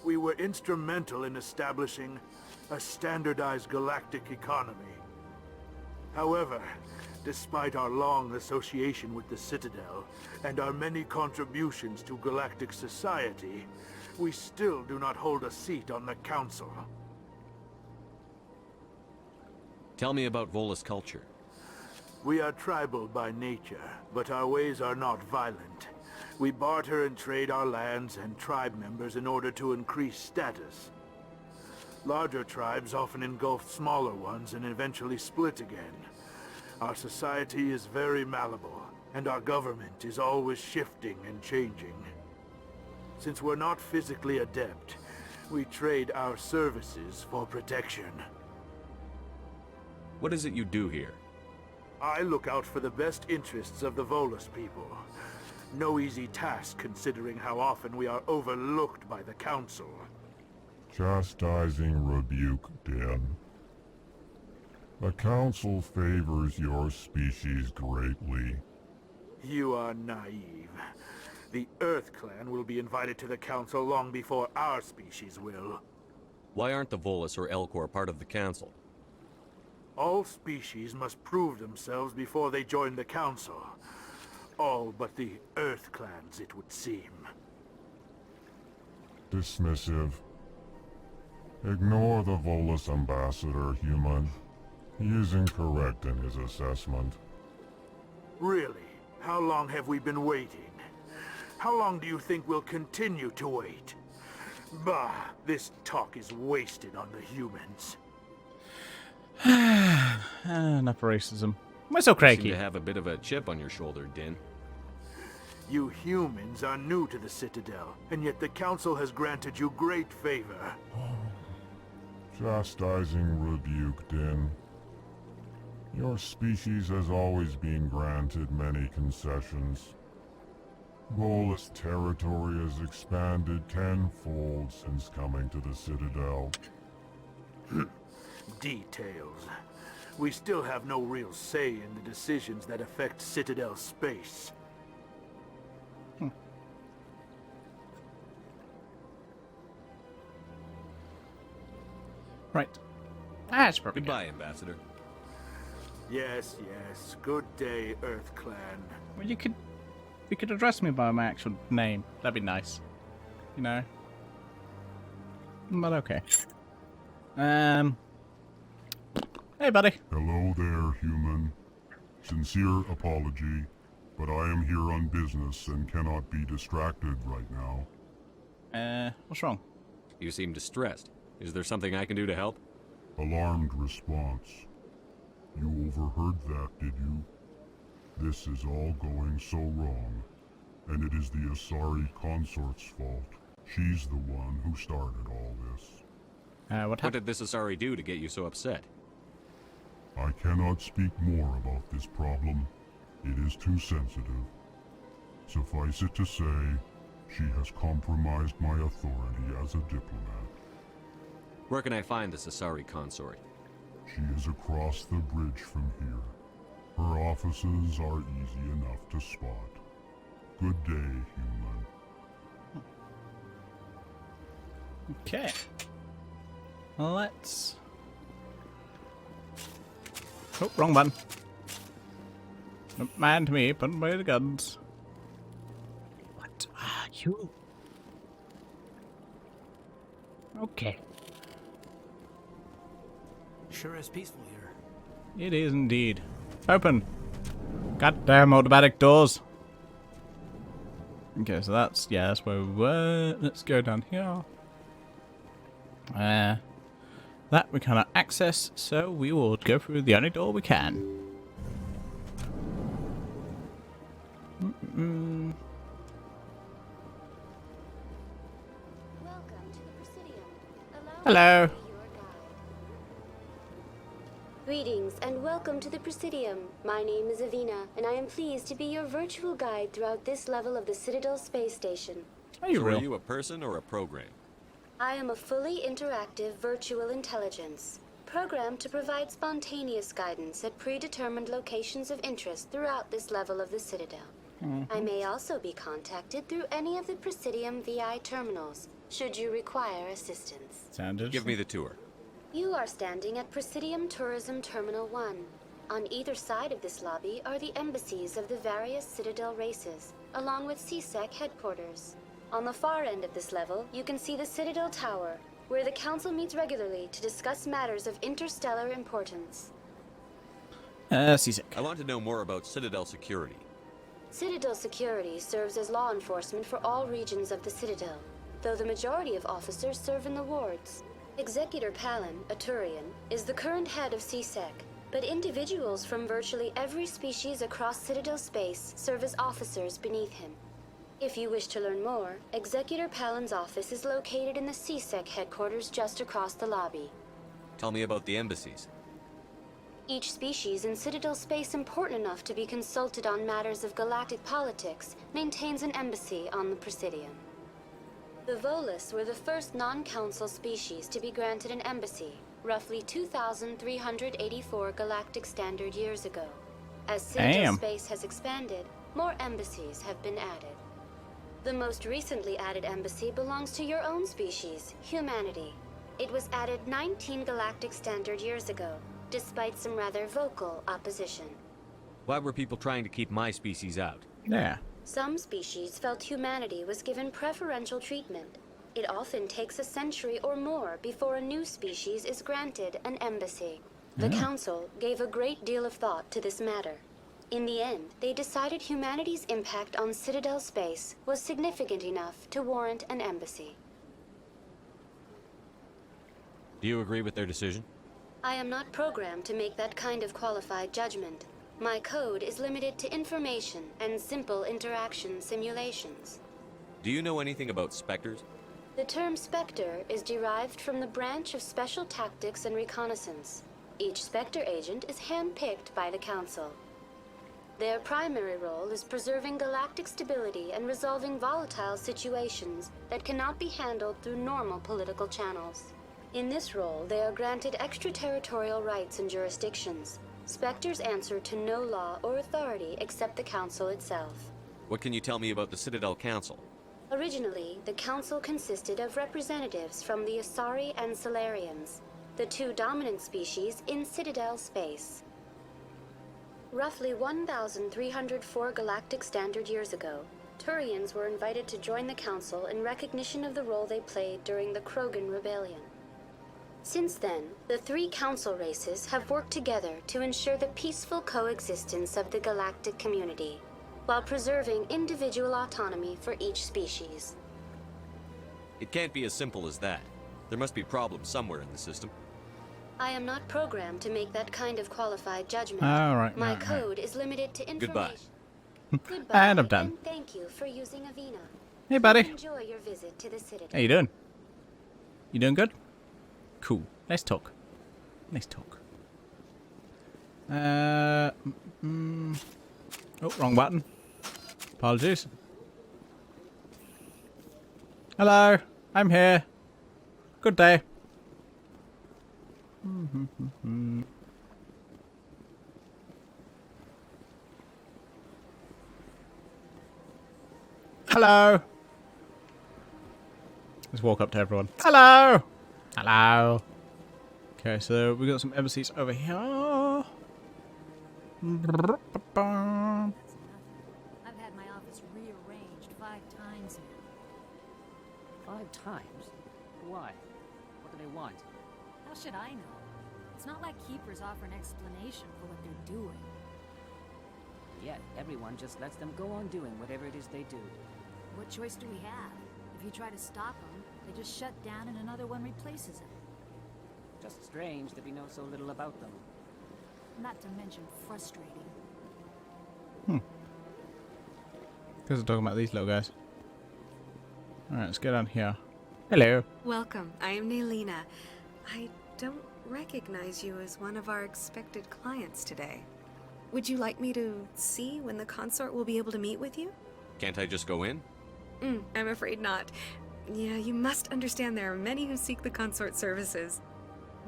We were instrumental in establishing a standardized galactic economy. However, despite our long association with the Citadel and our many contributions to galactic society, we still do not hold a seat on the Council. Tell me about Volus culture. We are tribal by nature, but our ways are not violent. We barter and trade our lands and tribe members in order to increase status. Larger tribes often engulf smaller ones and eventually split again. Our society is very malleable, and our government is always shifting and changing. Since we're not physically adept, we trade our services for protection. What is it you do here? I look out for the best interests of the Volus people. No easy task considering how often we are overlooked by the Council. Chastising rebuke, Din. The Council favors your species greatly. You are naive. The EarthClan will be invited to the Council long before our species will. Why aren't the Volus or Elcor part of the Council? All species must prove themselves before they join the Council. All but the EarthClans, it would seem. Dismissive. Ignore the Volus ambassador, human. He is incorrect in his assessment. Really? How long have we been waiting? How long do you think we'll continue to wait? Bah, this talk is wasted on the humans. Enough racism. Why so You seem cranky? to have a bit of a chip on your shoulder, Din. You humans are new to the Citadel, and yet the Council has granted you great favor. Chastising rebuke, Din. Your species has always been granted many concessions. Volus territory has expanded tenfold since coming to the Citadel. Details. we still have no real say in the decisions that affect Citadel space. Right. That's probably Goodbye, Ambassador. Yes, yes. Good day, Earth Clan. Well, you could address me by my actual name. That'd be nice. You know? But okay. Hey, buddy. Hello there, human. Sincere apology, but I am here on business and cannot be distracted right now. What's wrong? You seem distressed. Is there something I can do to help? Alarmed response. You overheard that, did you? This is all going so wrong, and it is the Asari consort's fault. She's the one who started all this. What did this Asari do to get you so upset? I cannot speak more about this problem. It is too sensitive. Suffice it to say, she has compromised my authority as a diplomat. Where can I find this Asari consort? She is across the bridge from here. Her offices are easy enough to spot. Good day, human. Okay. Let's... Oh, wrong button. Don't mind me, put away the guns. What are you? Okay. Sure is peaceful here. It is indeed. Open! Goddamn automatic doors! Okay, so that's where we were. Let's go down here. That we cannot access, so we will go through the only door we can. Hello. Greetings and welcome to the Presidium. My name is Avina, and I am pleased to be your virtual guide throughout this level of the Citadel space station. Are you So real? Are you a person or a program? I am a fully interactive virtual intelligence, programmed to provide spontaneous guidance at predetermined locations of interest throughout this level of the Citadel. I may also be contacted through any of the Presidium VI terminals, should you require assistance. Sounded. Give me the tour. You are standing at Presidium Tourism Terminal 1. On either side of this lobby are the embassies of the various Citadel races, along with CSEC headquarters. On the far end of this level, you can see the Citadel Tower, where the Council meets regularly to discuss matters of interstellar importance. CSEC. I want to know more about Citadel security. Citadel security serves as law enforcement for all regions of the Citadel, though the majority of officers serve in the wards. Executor Palin, a Turian, is the current head of CSEC, but individuals from virtually every species across Citadel space serve as officers beneath him. If you wish to learn more, Executor Palin's office is located in the CSEC headquarters just across the lobby. Tell me about the embassies. Each species in Citadel space important enough to be consulted on matters of galactic politics maintains an embassy on the Presidium. The Volus were the first non-council species to be granted an embassy, roughly 2,384 galactic standard years ago. As Citadel space has expanded, more embassies have been added. The most recently added embassy belongs to your own species, humanity. It was added 19 galactic standard years ago, despite some rather vocal opposition. Why were people trying to keep my species out? Yeah. Some species felt humanity was given preferential treatment. It often takes a century or more before a new species is granted an embassy. The Council gave a great deal of thought to this matter. In the end, they decided humanity's impact on Citadel space was significant enough to warrant an embassy. Do you agree with their decision? I am not programmed to make that kind of qualified judgment. My code is limited to information and simple interaction simulations. Do you know anything about Spectres? The term Spectre is derived from the branch of Special Tactics and Reconnaissance. Each Spectre agent is handpicked by the Council. Their primary role is preserving galactic stability and resolving volatile situations that cannot be handled through normal political channels. In this role, they are granted extraterritorial rights and jurisdictions. Spectres answer to no law or authority except the Council itself. What can you tell me about the Citadel Council? Originally, the Council consisted of representatives from the Asari and Solarians, the two dominant species in Citadel space. Roughly 1,304 galactic standard years ago, Turians were invited to join the Council in recognition of the role they played during the Krogan Rebellion. Since then, the three Council races have worked together to ensure the peaceful coexistence of the galactic community, while preserving individual autonomy for each species. It can't be as simple as that. There must be problems somewhere in the system. I am not programmed to make that kind of qualified judgment. All right, My right, code is limited to information. Goodbye. Goodbye. And I'm done. And thank you for using Avina. Hey, buddy. Enjoy your visit to the Citadel. How you doing? You doing good? Cool. Let's talk. Let's talk. Oh, wrong button. Apologies. Hello. I'm here. Good day. Hello. Let's walk up to everyone. Hello. Hello. Okay, so we got some embassies over here. I've had my office rearranged 5 times now. 5 times? Why? What do they want? How should I know? It's not like Keepers offer an explanation for what they're doing. Yet, everyone just lets them go on doing whatever it is they do. What choice do we have? If you try to stop them, they just shut down and another one replaces it. Just strange that we know so little about them. Not to mention frustrating. Because I'm talking about these little guys. Alright, let's go down here. Hello. Welcome. I am Naylina. I don't recognize you as one of our expected clients today. Would you like me to see when the consort will be able to meet with you? Can't I just go in? I'm afraid not. Yeah, you must understand there are many who seek the consort services.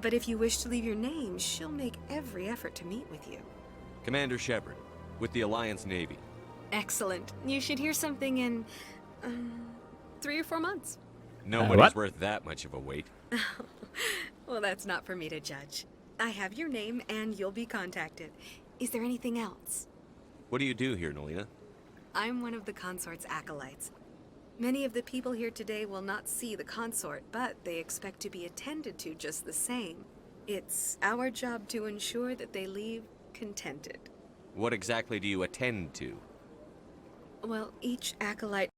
But if you wish to leave your name, she'll make every effort to meet with you. Commander Shepard, with the Alliance Navy. Excellent. You should hear something in 3 or 4 months. Nobody's worth that much of a wait. Well, that's not for me to judge. I have your name and you'll be contacted. Is there anything else? What do you do here, Nolina? I'm one of the consort's acolytes. Many of the people here today will not see the consort, but they expect to be attended to just the same. It's our job to ensure that they leave contented. What exactly do you attend to? Well, each acolyte...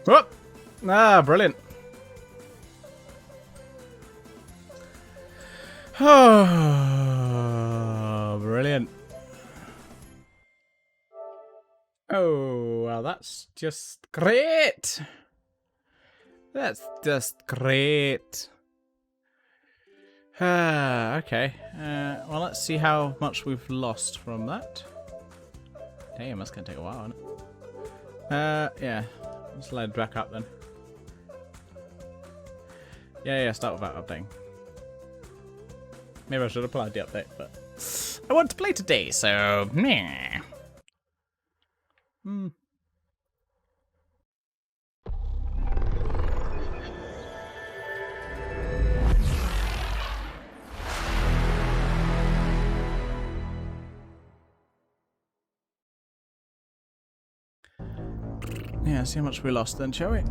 Whoop! Ah, brilliant. Oh, brilliant. Oh, well, that's just great. That's just great. Okay. Well, let's see how much we've lost from that. Damn, that's going to take a while, isn't it? Yeah. Let's load back up then. Yeah, start without updating. Maybe I should apply the update, but I want to play today, so meh. Yeah, see how much we lost then, shall we?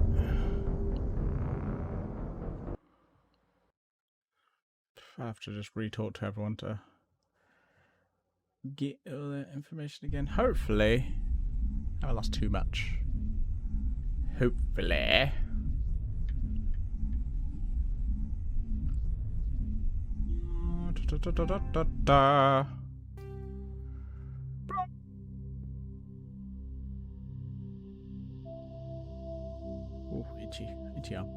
I have to just re-talk to everyone to get all the information again. Hopefully, I haven't lost too much. Hopefully. Oh, itchy arm.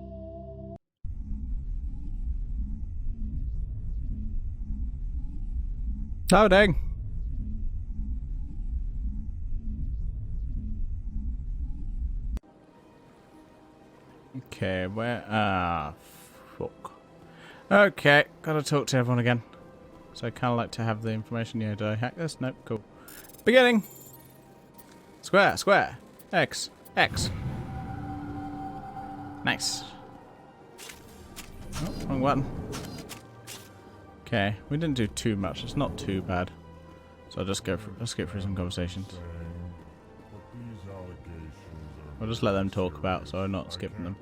Oh, dang. Okay, where? Ah, fuck. Okay, gotta talk to everyone again. So I kind of like to have the information. Yeah, do I hack this? Nope, cool. Beginning! Square, square. X, X. Nice. Oh, wrong button. Okay, we didn't do too much. It's not too bad. So I'll just go for, let's get through some conversations. I'll just let them talk about, so I'm not skipping them.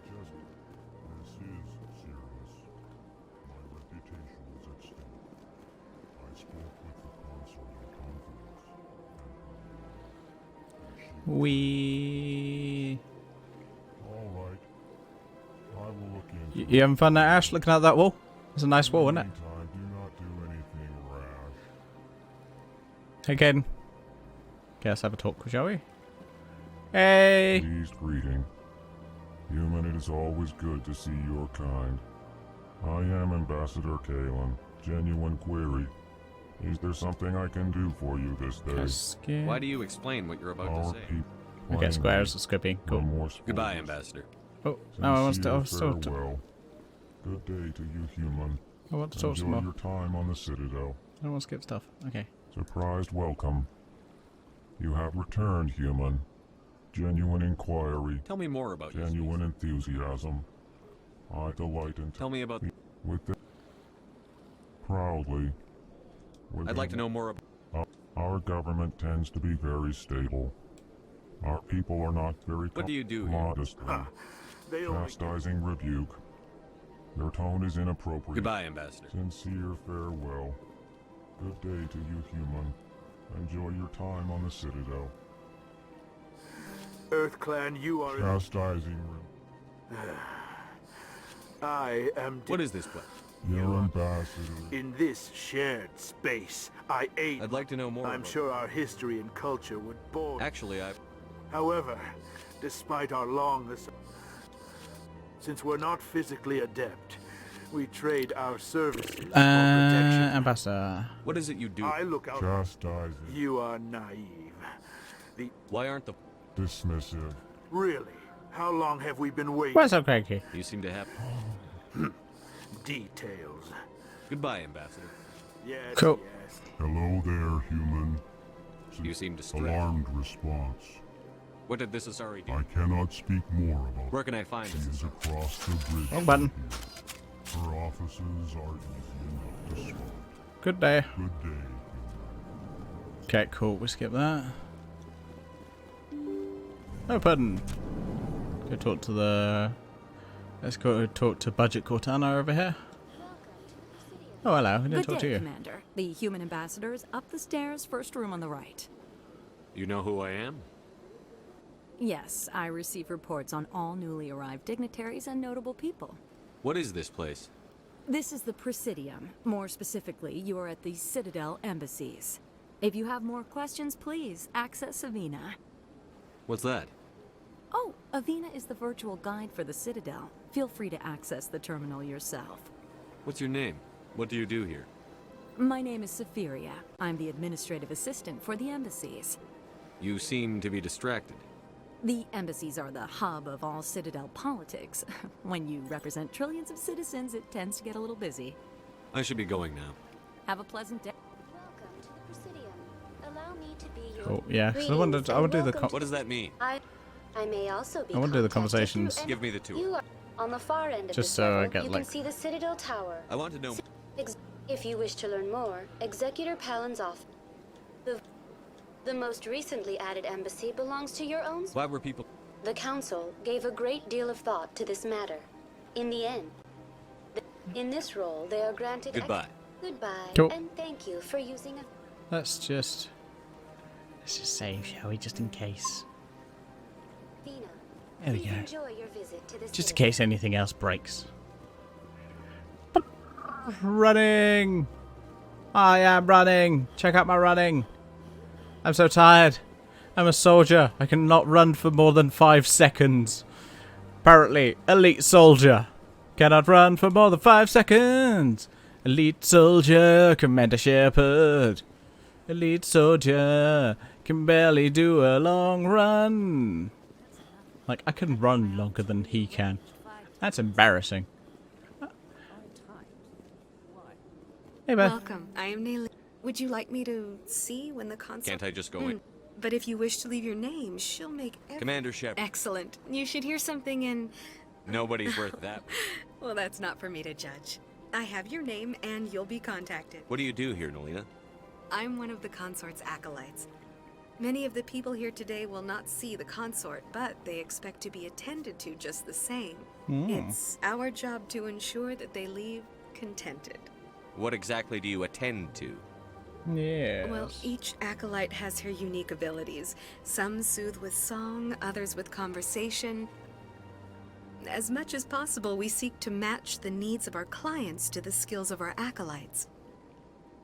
We. You having fun there, Ash? Looking at that wall? It's a nice wall, isn't it? Hey, Caden. Okay, let's have a talk, shall we? Hey! Pleased greeting. Human, it is always good to see your kind. I am Ambassador Kalen. Genuine query. Is there something I can do for you this day? Why do you explain what you're about to say? Okay, squares are skipping. Cool. Goodbye, Ambassador. Oh, no, I want to farewell. Good day to you, human. I want to talk some more. Enjoy your time on the Citadel. I don't want to skip stuff. Okay. Surprised welcome. You have returned, human. Genuine inquiry. Tell me more about genuine enthusiasm. I delight in. Tell me about with the proudly. I'd like to know more about. Our government tends to be very stable. Our people are not very. What do you do here? Modestly. Chastising rebuke. Their tone is inappropriate. Goodbye, Ambassador. Sincere farewell. Good day to you, human. Enjoy your time on the Citadel. EarthClan, you are chastising. I am. What is this place? Your ambassador. In this shared space, I aid. I'd like to know more. I'm sure our history and culture would bore. Actually, However, despite our long since we're not physically adept, we trade our services for protection. Ambassador. What is it you do? I look out. Chastising. You are naive. Why aren't the dismissive? Really? How long have we been waiting? What's up, cranky? You seem to have details. Goodbye, Ambassador. Yes. Cool. Yes. Hello there, human. You seem distressed. Alarmed response. What did this Asari do? I cannot speak more about. Where can I find she this? Is across the bridge. Wrong button. Her offices are easy enough to spot. Good day. Good day. Okay, cool. We skip that. Open. Go talk to the. Let's go talk to Budget Cortana over here. Oh, hello. I didn't talk to you. Commander. The human ambassador is up the stairs, first room on the right. You know who I am? Yes, I receive reports on all newly arrived dignitaries and notable people. What is this place? This is the Presidium. More specifically, you are at the Citadel embassies. If you have more questions, please access Avina. What's that? Oh, Avina is the virtual guide for the Citadel. Feel free to access the terminal yourself. What's your name? What do you do here? My name is Safiria. I'm the administrative assistant for the embassies. You seem to be distracted. The embassies are the hub of all Citadel politics. When you represent trillions of citizens, it tends to get a little busy. I should be going now. Have a pleasant day. Welcome to the Presidium. Allow me to be your. Cool. Yeah, because I want to do the. What does that mean? I may also be. I want to do the conversations. Give me the tour. You are on the far end of just the so level, I get you like. can see the Citadel Tower. I want to know. If you wish to learn more, Executor Palin's office. The most recently added embassy belongs to your own. Why were people? The Council gave a great deal of thought to this matter. In the end, in this role, they are granted. Goodbye. Goodbye, cool. and thank you for using a. Let's just save, shall we, just in case. Vina, There we please go. enjoy your visit to this. Just in case anything else breaks. Running! I am running! Check out my running! I'm so tired. I'm a soldier. I cannot run for more than 5 seconds. Apparently, elite soldier. Cannot run for more than 5 seconds. Elite soldier, Commander Shepard. Elite soldier, can barely do a long run. Like, I can run longer than he can. That's embarrassing. Hey, Beth. Welcome. I am Nayli. Would you like me to see when the consort... Can't I just go in? But if you wish to leave your name, she'll make Commander Shepard. Excellent. You should hear something in... Nobody's worth that. Well, that's not for me to judge. I have your name, and you'll be contacted. What do you do here, Nolina? I'm one of the consort's acolytes. Many of the people here today will not see the consort, but they expect to be attended to just the same. It's our job to ensure that they leave contented. What exactly do you attend to? Yeah. Well, each acolyte has her unique abilities. Some soothe with song, others with conversation. As much as possible, we seek to match the needs of our clients to the skills of our acolytes.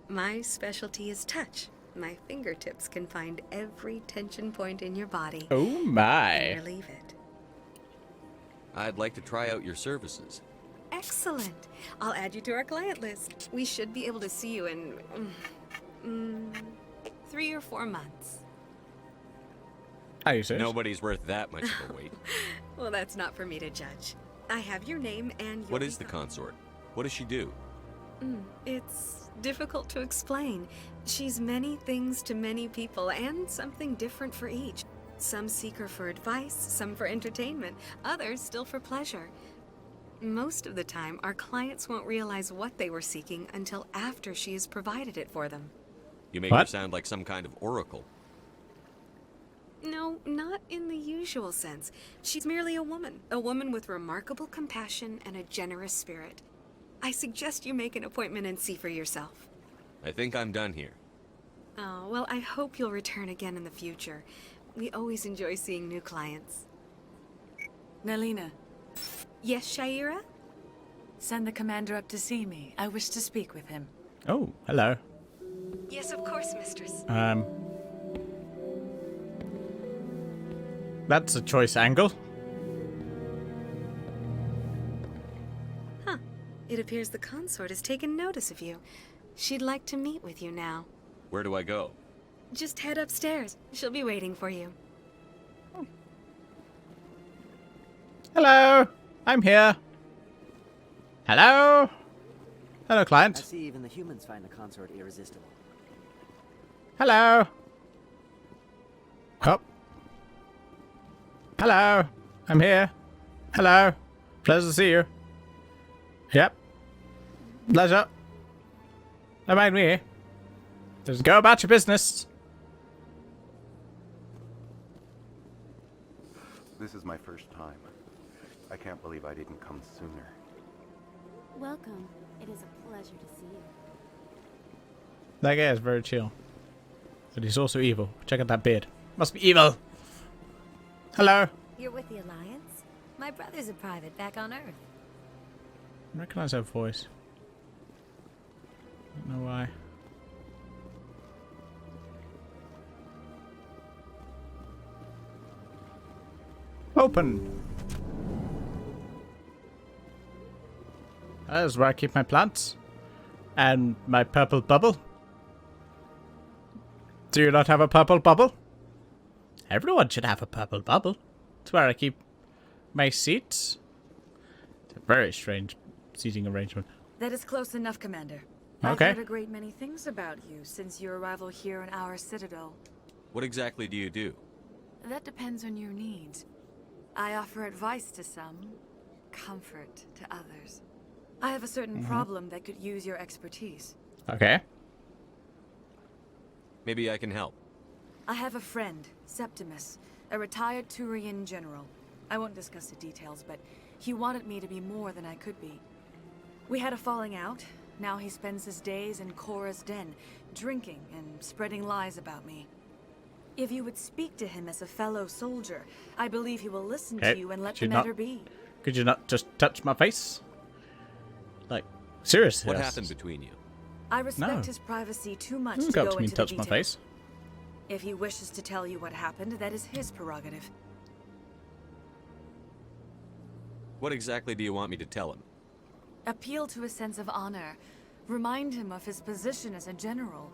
My specialty is touch. My fingertips can find every tension point in your body. Oh my. And relieve it. I'd like to try out your services. Excellent. I'll add you to our client list. We should be able to see you in 3 or 4 months. Are you serious? Nobody's worth that much of a wait. Well, that's not for me to judge. I have your name and What is the consort? What does she do? It's difficult to explain. She's many things to many people and something different for each. Some seek her for advice, some for entertainment, others still for pleasure. Most of the time, our clients won't realize what they were seeking until after she has provided it for them. You make her sound like some kind of oracle. No, not in the usual sense. She's merely a woman with remarkable compassion and a generous spirit. I suggest you make an appointment and see for yourself. I think I'm done here. Oh, well, I hope you'll return again in the future. We always enjoy seeing new clients. Nalina. Yes, Shaira? Send the commander up to see me. I wish to speak with him. Oh, hello. Yes, of course, mistress. That's a choice angle. Huh. It appears the consort has taken notice of you. She'd like to meet with you now. Where do I go? Just head upstairs. She'll be waiting for you. Hello. I'm here. Hello. Hello, client. I see even the humans find the consort irresistible. Hello. Oh. Hello. I'm here. Hello. Pleasure to see you. Yep. Pleasure. Don't mind me. Just go about your business. This is my first time. I can't believe I didn't come sooner. Welcome. It is a pleasure to see you. That guy is very chill. But he's also evil. Check out that beard. Must be evil. Hello. You're with the Alliance? My brother's a private back on Earth. I recognize that voice. Don't know why. Open. That is where I keep my plants. And my purple bubble. Do you not have a purple bubble? Everyone should have a purple bubble. It's where I keep my seats. It's a very strange seating arrangement. That is close enough, Commander. Okay. I've heard a great many things about you since your arrival here in our citadel. What exactly do you do? That depends on your needs. I offer advice to some, comfort to others. I have a certain problem that could use your expertise. Okay. Maybe I can help. I have a friend, Septimus, a retired Turian general. I won't discuss the details, but he wanted me to be more than I could be. We had a falling out. Now he spends his days in Korra's den, drinking and spreading lies about me. If you would speak to him as a fellow soldier, I believe he will listen to you and let the matter be. Could you not just touch my face? Like, seriously. What happened between you? I respect his privacy too much Doesn't to go go up to me into and the touch my details. face. If he wishes to tell you what happened, that is his prerogative. What exactly do you want me to tell him? Appeal to his sense of honor. Remind him of his position as a general.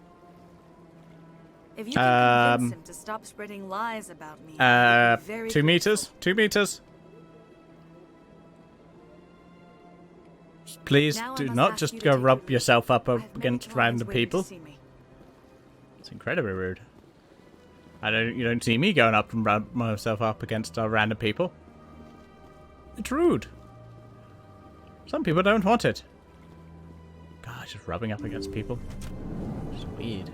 If you can convince him to stop spreading lies about me, I would be very 2 meters? grateful. 2 meters? Please Now I do must not ask just you to go take rub leave. yourself up I have many against clients random waiting to people. see me. It's incredibly rude. You don't see me going up and rub myself up against random people. It's rude. Some people don't want it. Gosh, just rubbing up against people. It's weird.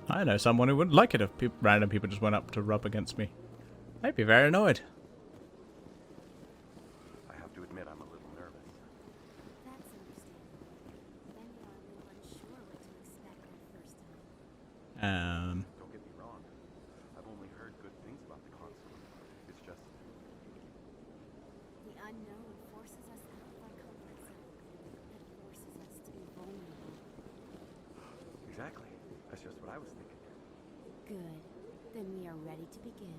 I know someone who wouldn't like it if random people just went up to rub against me. I'd be very annoyed. I have to admit, I'm a little nervous. That's understandable. Many are a little unsure what to expect their first time. Don't get me wrong. I've only heard good things about the console. It's just... The unknown forces us out of our comfort zone. It forces us to be vulnerable. Exactly. That's just what I was thinking. Good. Then we are ready to begin.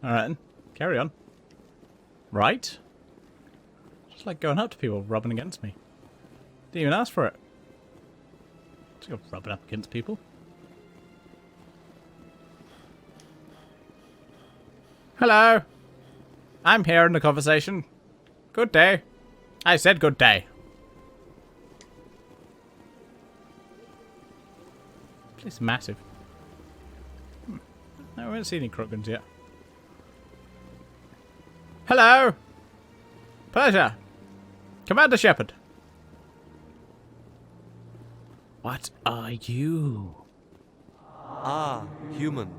Alright then. Carry on. Right? Just like going up to people rubbing against me. Didn't even ask for it. Just go rubbing up against people. Hello. I'm here in the conversation. Good day. I said good day. It's massive. No, I haven't seen any Krogans yet. Hello! Pleasure! Commander Shepard. What are you? Ah, human.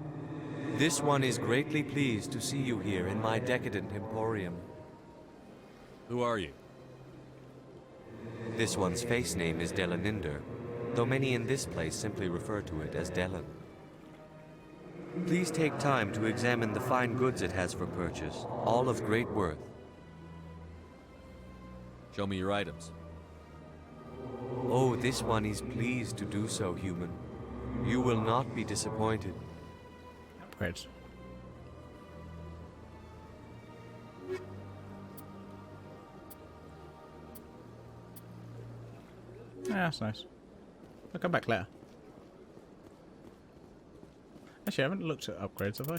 This one is greatly pleased to see you here in my decadent emporium. Who are you? This one's face name is Delaninder, though many in this place simply refer to it as Delan. Please take time to examine the fine goods it has for purchase, all of great worth. Show me your items. Oh, this one is pleased to do so, human. You will not be disappointed. Upgrades. Yeah, that's nice. I'll come back later. Actually, I haven't looked at upgrades, have I?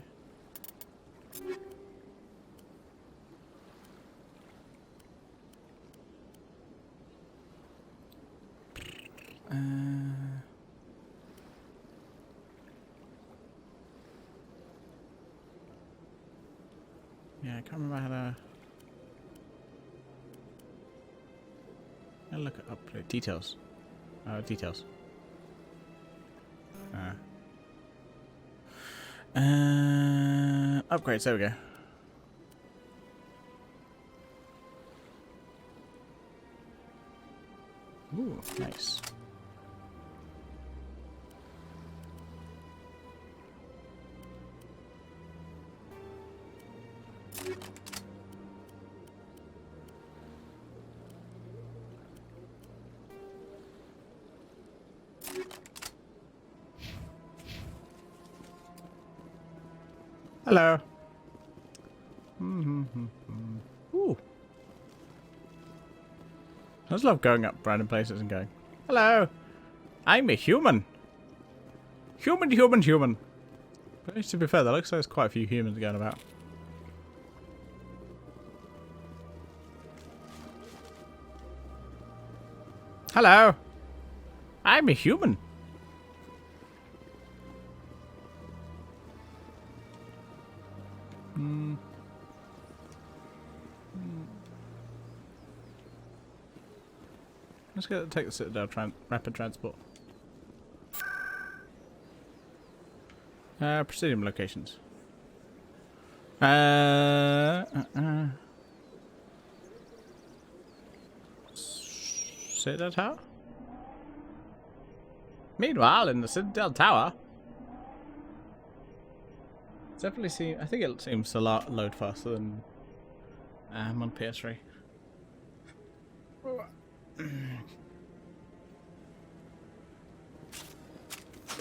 Yeah, I can't remember how to... I'll look at upgrade details. Details. Upgrades, there we go. Ooh, nice. Hello. Ooh. I just love going up random places and going, hello, I'm a human. Human. But to be fair, there looks like there's quite a few humans going about. Hello, I'm a human. Let's go take the Citadel rapid transport. Presidium locations. Citadel Tower? Meanwhile, in the Citadel Tower. Definitely I think it seems a lot load faster than on PS3.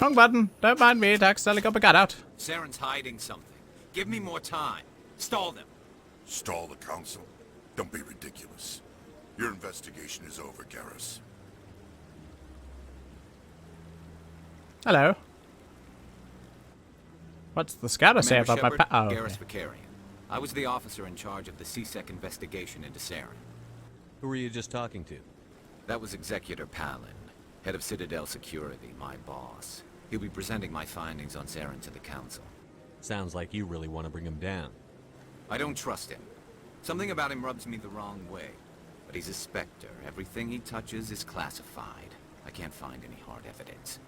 Wrong button. Don't mind me. It accidentally got my gun out. Saren's hiding something. Give me more time. Stall them. Stall the council? Don't be ridiculous. Your investigation is over, Garrus. Hello. What's the scanner say Commander about my Shepard, pa- oh, Garrus okay. Vicarian. I was the officer in charge of the CSEC investigation into Saren. Who were you just talking to? That was Executor Palin, head of Citadel Security, my boss. He'll be presenting my findings on Saren to the Council. Sounds like you really want to bring him down. I don't trust him. Something about him rubs me the wrong way. But he's a Spectre. Everything he touches is classified. I can't find any hard evidence.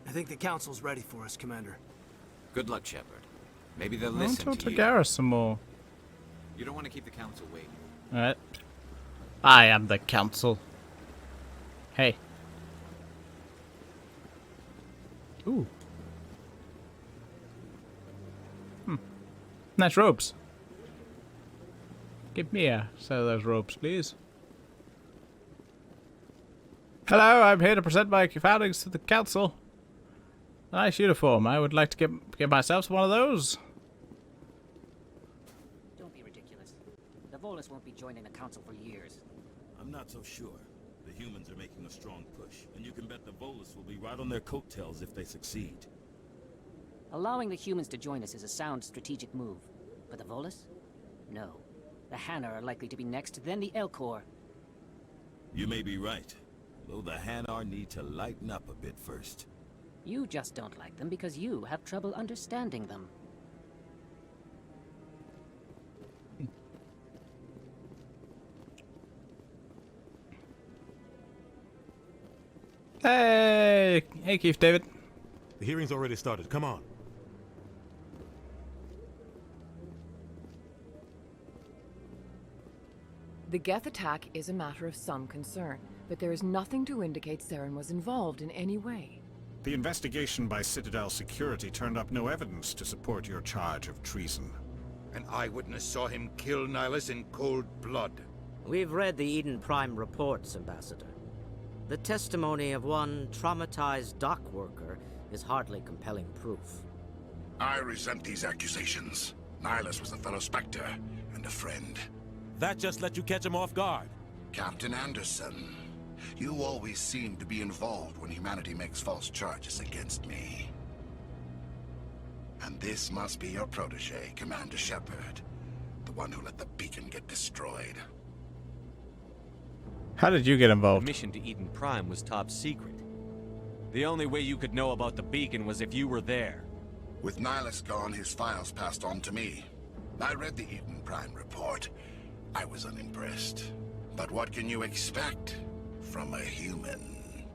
I think the Council's ready for us, Commander. Good luck, Shepard. Maybe they'll I want listen to to you. Garrus some more. You don't want to keep the Council waiting. Alright. I am the Council. Hey. Ooh. Nice robes. Give me a set of those robes, please. Hello, I'm here to present my findings to the Council. Nice uniform. I would like to get myself one of those. Don't be ridiculous. The Volus won't be joining the Council for years. I'm not so sure. The humans are making a strong push, and you can bet the Volus will be right on their coattails if they succeed. Allowing the humans to join us is a sound strategic move. But the Volus? No. The Hanar are likely to be next, then the Elcor. You may be right, though the Hanar need to lighten up a bit first. You just don't like them because you have trouble understanding them. Hey! Hey, Keith David. The hearing's already started. Come on. The Geth attack is a matter of some concern, but there is nothing to indicate Saren was involved in any way. The investigation by Citadel Security turned up no evidence to support your charge of treason. An eyewitness saw him kill Nihilus in cold blood. We've read the Eden Prime reports, Ambassador. The testimony of one traumatized dock worker is hardly compelling proof. I resent these accusations. Nihilus was a fellow Spectre and a friend. That just let you catch him off guard. Captain Anderson, you always seem to be involved when humanity makes false charges against me. And this must be your protege, Commander Shepard, the one who let the beacon get destroyed. How did you get involved? The mission to Eden Prime was top secret. The only way you could know about the beacon was if you were there. With Nihilus gone, his files passed on to me. I read the Eden Prime report. I was unimpressed. But what can you expect from a human?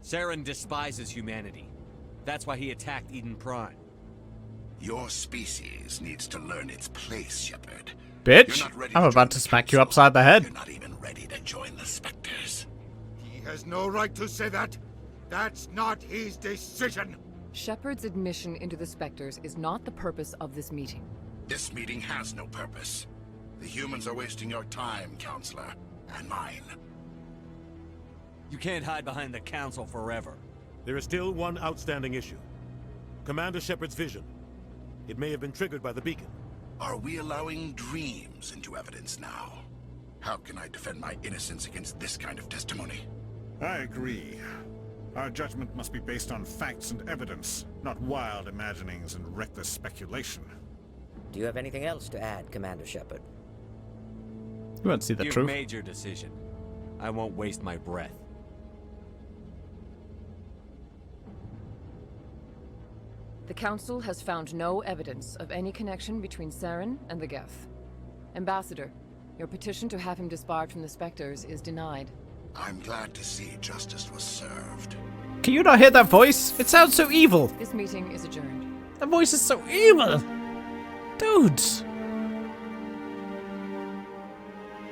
Saren despises humanity. That's why he attacked Eden Prime. Your species needs to learn its place, Shepard. Bitch, I'm about to smack you upside the head. You're not even ready to join the Spectres. He has no right to say that. That's not his decision. Shepard's admission into the Spectres is not the purpose of this meeting. This meeting has no purpose. The humans are wasting your time, Counselor, and mine. You can't hide behind the Council forever. There is still one outstanding issue. Commander Shepard's vision. It may have been triggered by the beacon. Are we allowing dreams into evidence now? How can I defend my innocence against this kind of testimony? I agree. Our judgment must be based on facts and evidence, not wild imaginings and reckless speculation. Do you have anything else to add, Commander Shepard? You won't see the You've truth. made your decision. I won't waste my breath. The Council has found no evidence of any connection between Saren and the Geth. Ambassador, your petition to have him disbarred from the Spectres is denied. I'm glad to see justice was served. Can you not hear that voice? It sounds so evil. This meeting is adjourned. That voice is so evil. Dudes.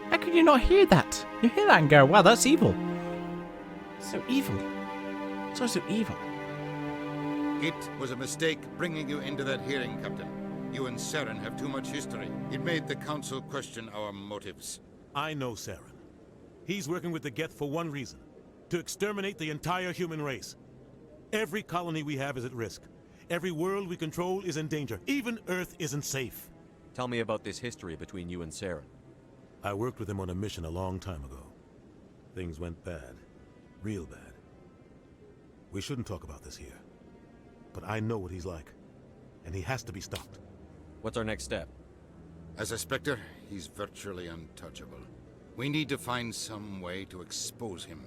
How can you not hear that? You hear that and go, wow, that's evil. So evil. So evil. It was a mistake bringing you into that hearing, Captain. You and Saren have too much history. It made the Council question our motives. I know Saren. He's working with the Geth for one reason. To exterminate the entire human race. Every colony we have is at risk. Every world we control is in danger. Even Earth isn't safe. Tell me about this history between you and Saren. I worked with him on a mission a long time ago. Things went bad. Real bad. We shouldn't talk about this here. But I know what he's like. And he has to be stopped. What's our next step? As a Spectre, he's virtually untouchable. We need to find some way to expose him.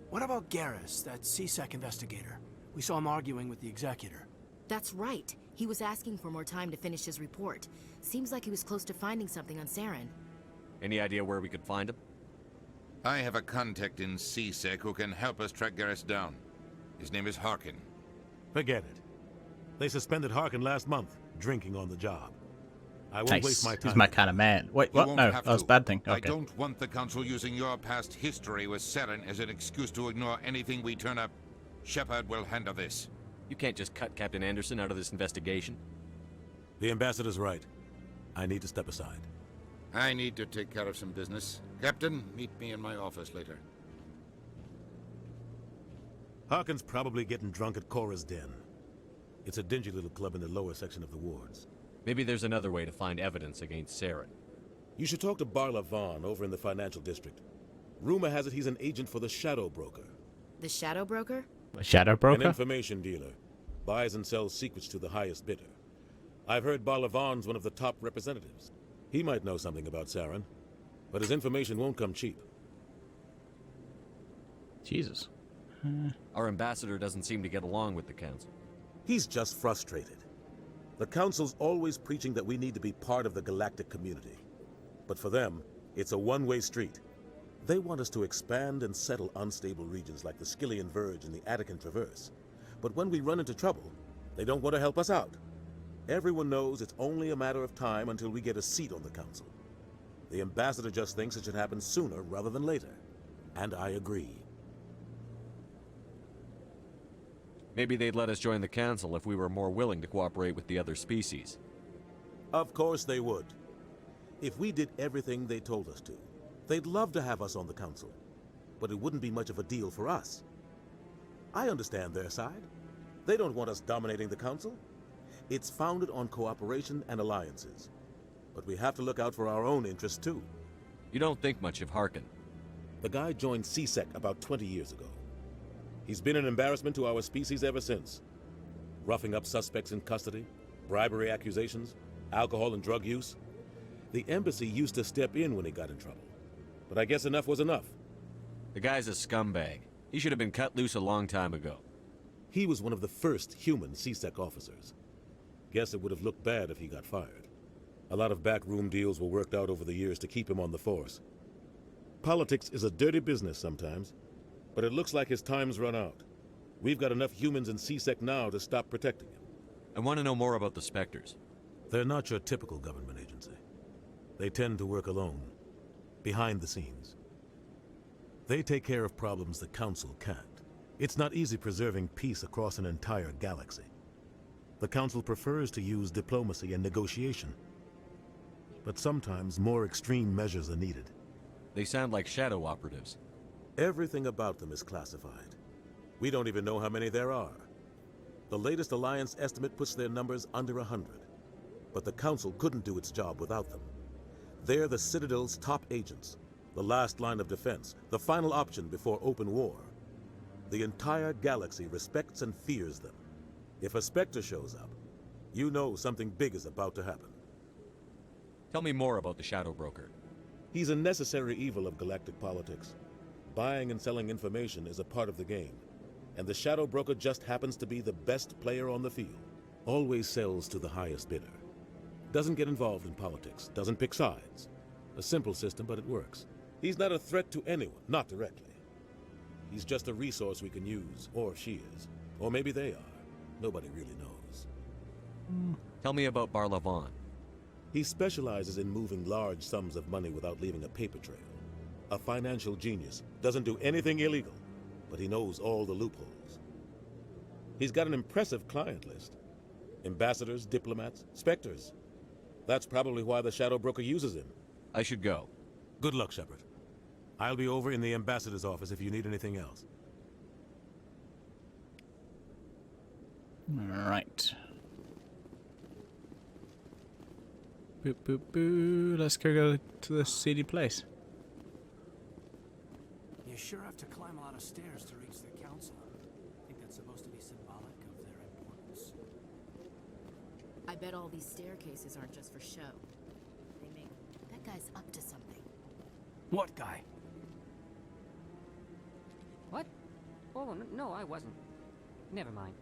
What about Garrus, that CSEC investigator? We saw him arguing with the executor. That's right. He was asking for more time to finish his report. Seems like he was close to finding something on Saren. Any idea where we could find him? I have a contact in CSEC who can help us track Garrus down. His name is Harkin. Forget it. They suspended Harkin last month, drinking on the job. I won't Nice. waste my time. He's my kind of man. Wait, You what? won't No, have that was a to. bad thing. I Okay. don't want the Council using your past history with Saren as an excuse to ignore anything we turn up. Shepard will handle this. You can't just cut Captain Anderson out of this investigation. The ambassador's right. I need to step aside. I need to take care of some business. Captain, meet me in my office later. Harkin's probably getting drunk at Cora's Den. It's a dingy little club in the lower section of the wards. Maybe there's another way to find evidence against Saren. You should talk to Barla Vaughn over in the financial district. Rumor has it he's an agent for the Shadow Broker. The Shadow Broker? A shadow broker? An information dealer. Buys and sells secrets to the highest bidder. I've heard Barla Vaughn's one of the top representatives. He might know something about Saren, but his information won't come cheap. Jesus. Our ambassador doesn't seem to get along with the Council. He's just frustrated. The Council's always preaching that we need to be part of the galactic community. But for them, it's a one-way street. They want us to expand and settle unstable regions like the Skillian Verge and the Attican Traverse. But when we run into trouble, they don't want to help us out. Everyone knows it's only a matter of time until we get a seat on the Council. The ambassador just thinks it should happen sooner rather than later. And I agree. Maybe they'd let us join the Council if we were more willing to cooperate with the other species. Of course they would. If we did everything they told us to, they'd love to have us on the Council. But it wouldn't be much of a deal for us. I understand their side. They don't want us dominating the Council. It's founded on cooperation and alliances. But we have to look out for our own interests, too. You don't think much of Harkin. The guy joined CSEC about 20 years ago. He's been an embarrassment to our species ever since. Roughing up suspects in custody, bribery accusations, alcohol and drug use. The embassy used to step in when he got in trouble. But I guess enough was enough. The guy's a scumbag. He should have been cut loose a long time ago. He was one of the first human CSEC officers. Guess it would have looked bad if he got fired. A lot of backroom deals were worked out over the years to keep him on the force. Politics is a dirty business sometimes, but it looks like his time's run out. We've got enough humans in CSEC now to stop protecting him. I want to know more about the Spectres. They're not your typical government agency. They tend to work alone, behind the scenes. They take care of problems the Council can't. It's not easy preserving peace across an entire galaxy. The Council prefers to use diplomacy and negotiation. But sometimes more extreme measures are needed. They sound like shadow operatives. Everything about them is classified. We don't even know how many there are. The latest Alliance estimate puts their numbers under 100. But the Council couldn't do its job without them. They're the Citadel's top agents, the last line of defense, the final option before open war. The entire galaxy respects and fears them. If a Spectre shows up, you know something big is about to happen. Tell me more about the Shadow Broker. He's a necessary evil of galactic politics. Buying and selling information is a part of the game, and the Shadow Broker just happens to be the best player on the field. Always sells to the highest bidder. Doesn't get involved in politics, doesn't pick sides. A simple system, but it works. He's not a threat to anyone, not directly. He's just a resource we can use, or she is. Or maybe they are. Nobody really knows. Tell me about Barla Vaughn. He specializes in moving large sums of money without leaving a paper trail. A financial genius. Doesn't do anything illegal, but he knows all the loopholes. He's got an impressive client list. Ambassadors, diplomats, Spectres. That's probably why the Shadow Broker uses him. I should go. Good luck, Shepard. I'll be over in the ambassador's office if you need anything else. Right. Boop, boop, boo. Let's go to the seedy place. You sure have to climb a lot of stairs to reach the Council. I think that's supposed to be symbolic of their importance. I bet all these staircases aren't just for show. They make... That guy's up to something. What guy? What? Oh, no, I wasn't. Never mind.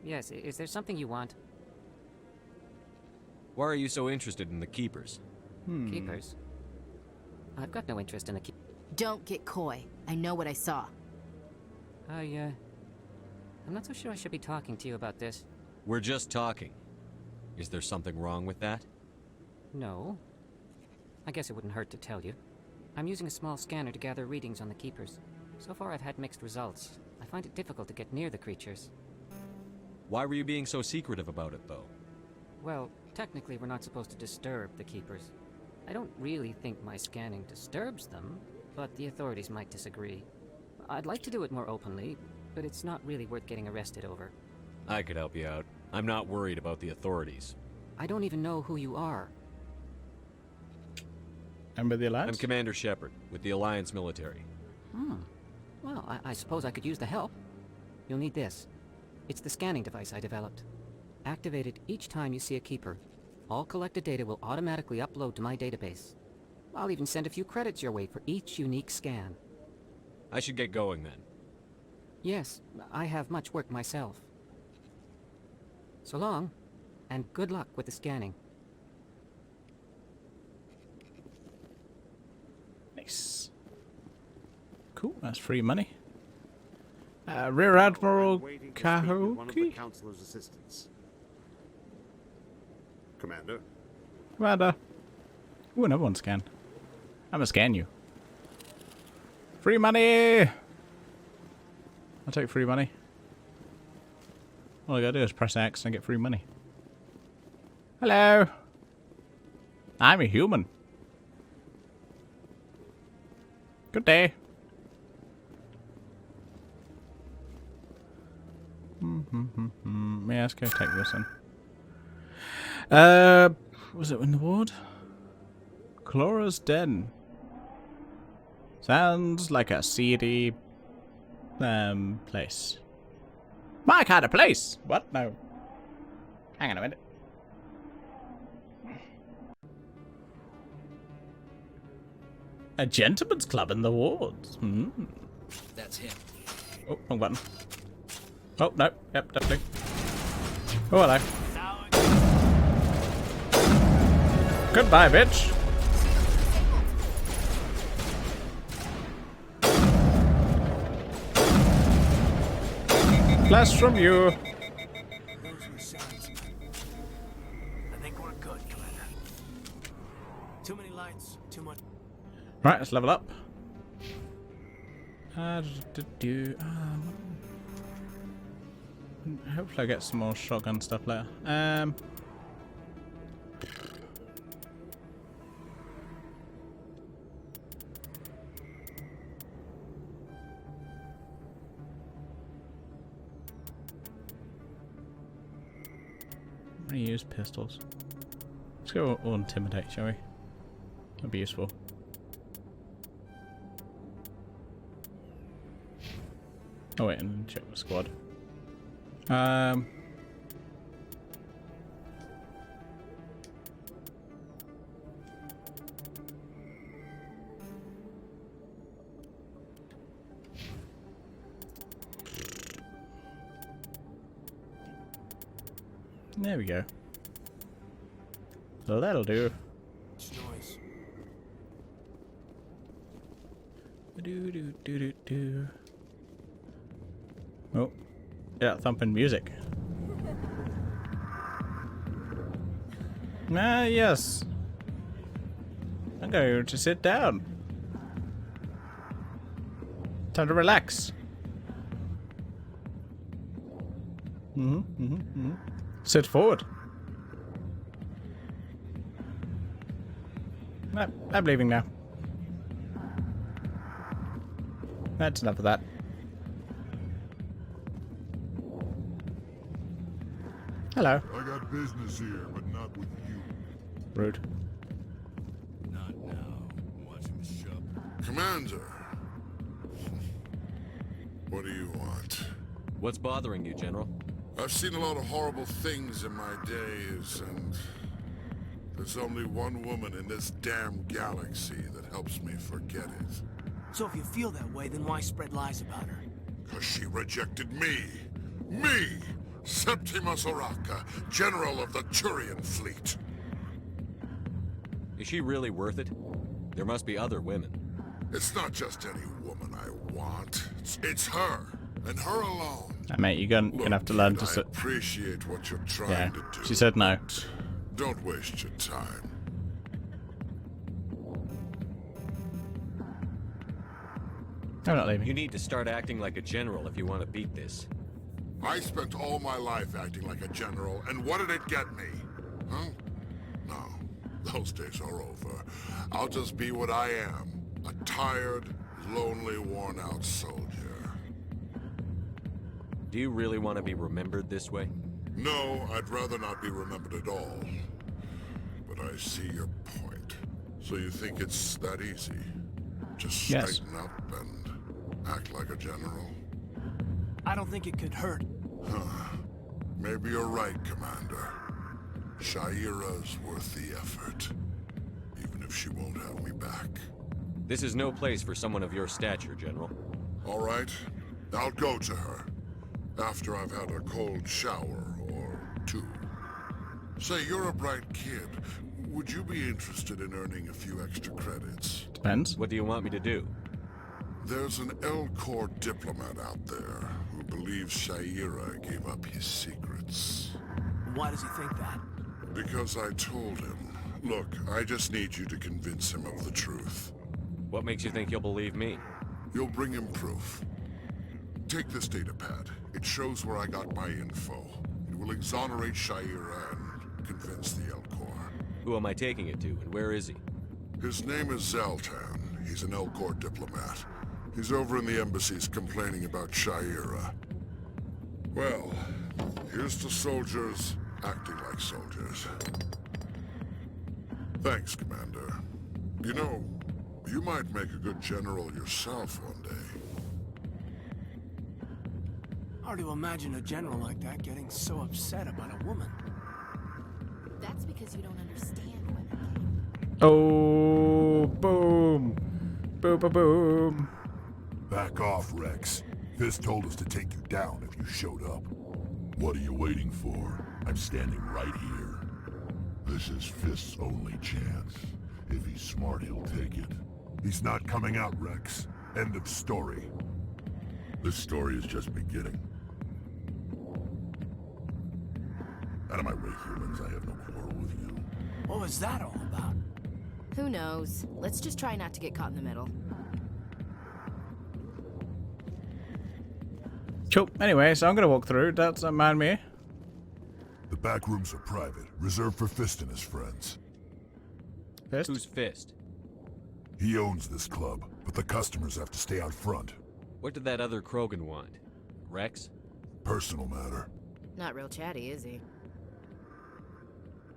Yes, is there something you want? Why are you so interested in the Keepers? Keepers? I've got no interest in the Don't get coy. I know what I saw. I'm not so sure I should be talking to you about this. We're just talking. Is there something wrong with that? No. I guess it wouldn't hurt to tell you. I'm using a small scanner to gather readings on the Keepers. So far I've had mixed results. I find it difficult to get near the creatures. Why were you being so secretive about it, though? Well, technically we're not supposed to disturb the Keepers. I don't really think my scanning disturbs them, but the authorities might disagree. I'd like to do it more openly, but it's not really worth getting arrested over. I could help you out. I'm not worried about the authorities. I don't even know who you are. And with the Alliance? I'm Commander Shepard, with the Alliance military. Well, I suppose I could use the help. You'll need this. It's the scanning device I developed. Activate it each time you see a Keeper. All collected data will automatically upload to my database. I'll even send a few credits your way for each unique scan. I should get going then. Yes, I have much work myself. So long, and good luck with the scanning. Nice. Cool, that's free money. Rear Admiral One of the Kahoki? Councilor's assistants. Commander. Commander. Ooh, another one scan. I'm gonna scan you. Free money! I'll take free money. All I gotta do is press X and get free money. Hello! I'm a human. Good day. Yeah, let's go take this one. Was it in the ward? Chlora's Den. Sounds like a seedy place. My kind of place! What? No. Hang on a minute. A gentleman's club in the wards. That's him. Oh, wrong button. Oh, no. Yep, definitely. Oh, hello. Goodbye, bitch. Blast from you. Those were signs. I think we're good, Commander. Too many lights, too much. Right, let's level up. Hopefully I get some more shotgun stuff later. I'm gonna use pistols. Let's go all intimidate, shall we? That'd be useful. Oh wait, and then check the squad. There we go. So that'll do. Noise. Do. Oh, yeah, thumping music. Ah, yes. I'm going to sit down. Time to relax. Sit forward. I'm leaving now. That's enough of that. Hello. I got business here, but not with you. Rude. Not now. Watch him shove. Commander. What do you want? What's bothering you, General? I've seen a lot of horrible things in my days, and there's only one woman in this damn galaxy that helps me forget it. So if you feel that way, then why spread lies about her? Because she rejected me! Me! Septimus Oraka, General of the Turian Fleet! Is she really worth it? There must be other women. It's not just any woman I want. It's her, and her alone. Mate, you're gonna have to learn to I sit. appreciate what you're trying Yeah, to do. she said no. Don't waste your time. I'm not leaving. You need to start acting like a general if you want to beat this. I spent all my life acting like a general, and what did it get me? Huh? No, those days are over. I'll just be what I am. A tired, lonely, worn-out soldier. Do you really want to be remembered this way? No, I'd rather not be remembered at all. But I see your point. So you think it's that easy? Just Yes. straighten up and act like a general? I don't think it could hurt. Huh. Maybe you're right, Commander. Shaira's worth the effort. Even if she won't have me back. This is no place for someone of your stature, General. All right. I'll go to her. After I've had a cold shower or two. Say, you're a bright kid. Would you be interested in earning a few extra credits? Depends. What do you want me to do? There's an L-Corps diplomat out there who believes Shaira gave up his secrets. Why does he think that? Because I told him. Look, I just need you to convince him of the truth. What makes you think he'll believe me? You'll bring him proof. Take this datapad. It shows where I got my info. It will exonerate Shaira and convince the L-Corps. Who am I taking it to, and where is he? His name is Zaltan. He's an L-Corps diplomat. He's over in the embassies complaining about Shaira. Well, here's to soldiers acting like soldiers. Thanks, Commander. You know, you might make a good general yourself one day. Hard to imagine a general like that getting so upset about a woman. That's because you don't understand women. Oh, boom. Boom, boom, boom. Back off, Rex. Fist told us to take you down if you showed up. What are you waiting for? I'm standing right here. This is Fist's only chance. If he's smart, he'll take it. He's not coming out, Rex. End of story. This story is just beginning. Out of my way, humans. I have no quarrel with you. What was that all about? Who knows? Let's just try not to get caught in the middle. Cool. Anyway, so I'm gonna walk through. Don't mind me. The back rooms are private, reserved for Fist and his friends. Fist? Who's Fist? He owns this club, but the customers have to stay out front. What did that other Krogan want? Rex? Personal matter. Not real chatty, is he?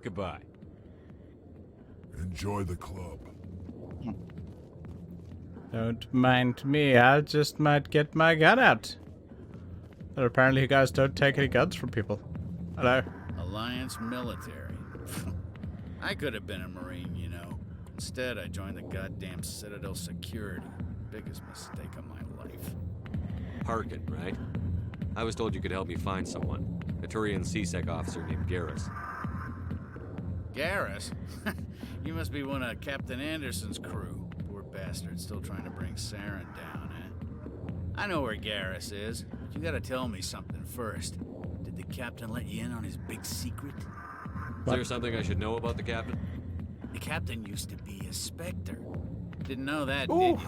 Goodbye. Enjoy the club. Don't mind me. I just might get my gun out. But apparently you guys don't take any guns from people. Hello. Alliance military. I could have been a Marine, you know. Instead, I joined the goddamn Citadel security. Biggest mistake of my life. Harkin, right? I was told you could help me find someone. A Turian C-Sec officer named Garrus. Garrus? You must be one of Captain Anderson's crew. Poor bastard, still trying to bring Saren down, eh? I know where Garrus is, but you gotta tell me something first. Did the captain let you in on his big secret? Is there something I should know about the captain? The captain used to be a Spectre. Didn't know that, did you?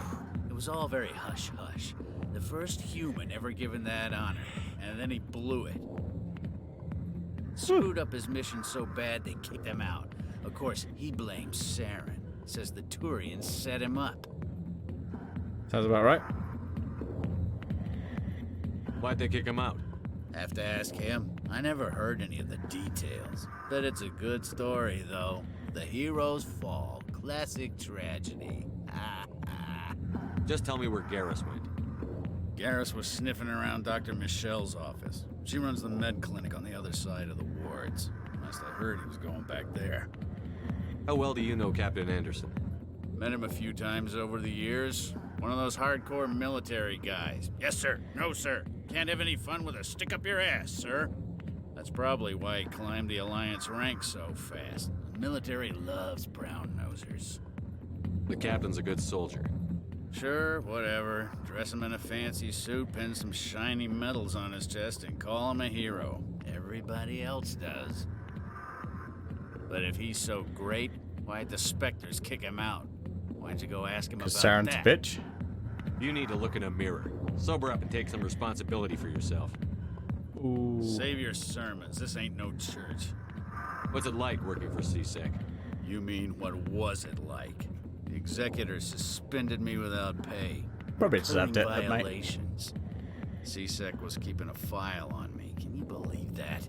It was all very hush-hush. The first human ever given that honor, and then he blew it. Screwed up his mission so bad they kicked him out. Of course, he blames Saren. Says the Turians set him up. Sounds about right. Why'd they kick him out? Have to ask him. I never heard any of the details. Bet it's a good story, though. The heroes fall. Classic tragedy. Just tell me where Garrus went. Garrus was sniffing around Dr. Michelle's office. She runs the med clinic on the other side of the wards. Last I heard, he was going back there. How well do you know Captain Anderson? Met him a few times over the years. One of those hardcore military guys. Yes, sir. No, sir. Can't have any fun with a stick up your ass, sir. That's probably why he climbed the Alliance ranks so fast. The military loves brown-nosers. The captain's a good soldier. Sure, whatever. Dress him in a fancy suit, pin some shiny medals on his chest, and call him a hero. Everybody else does. But if he's so great, why'd the Spectres kick him out? Why'd you go ask him about Saren's that? bitch. You need to look in a mirror. Sober up and take some responsibility for yourself. Ooh. Save your sermons. This ain't no church. What's it like working for CSEC? You mean, what was it like? The executor suspended me without pay. Probably deserved it, but mate. Violations. CSEC was keeping a file on me. Can you believe that?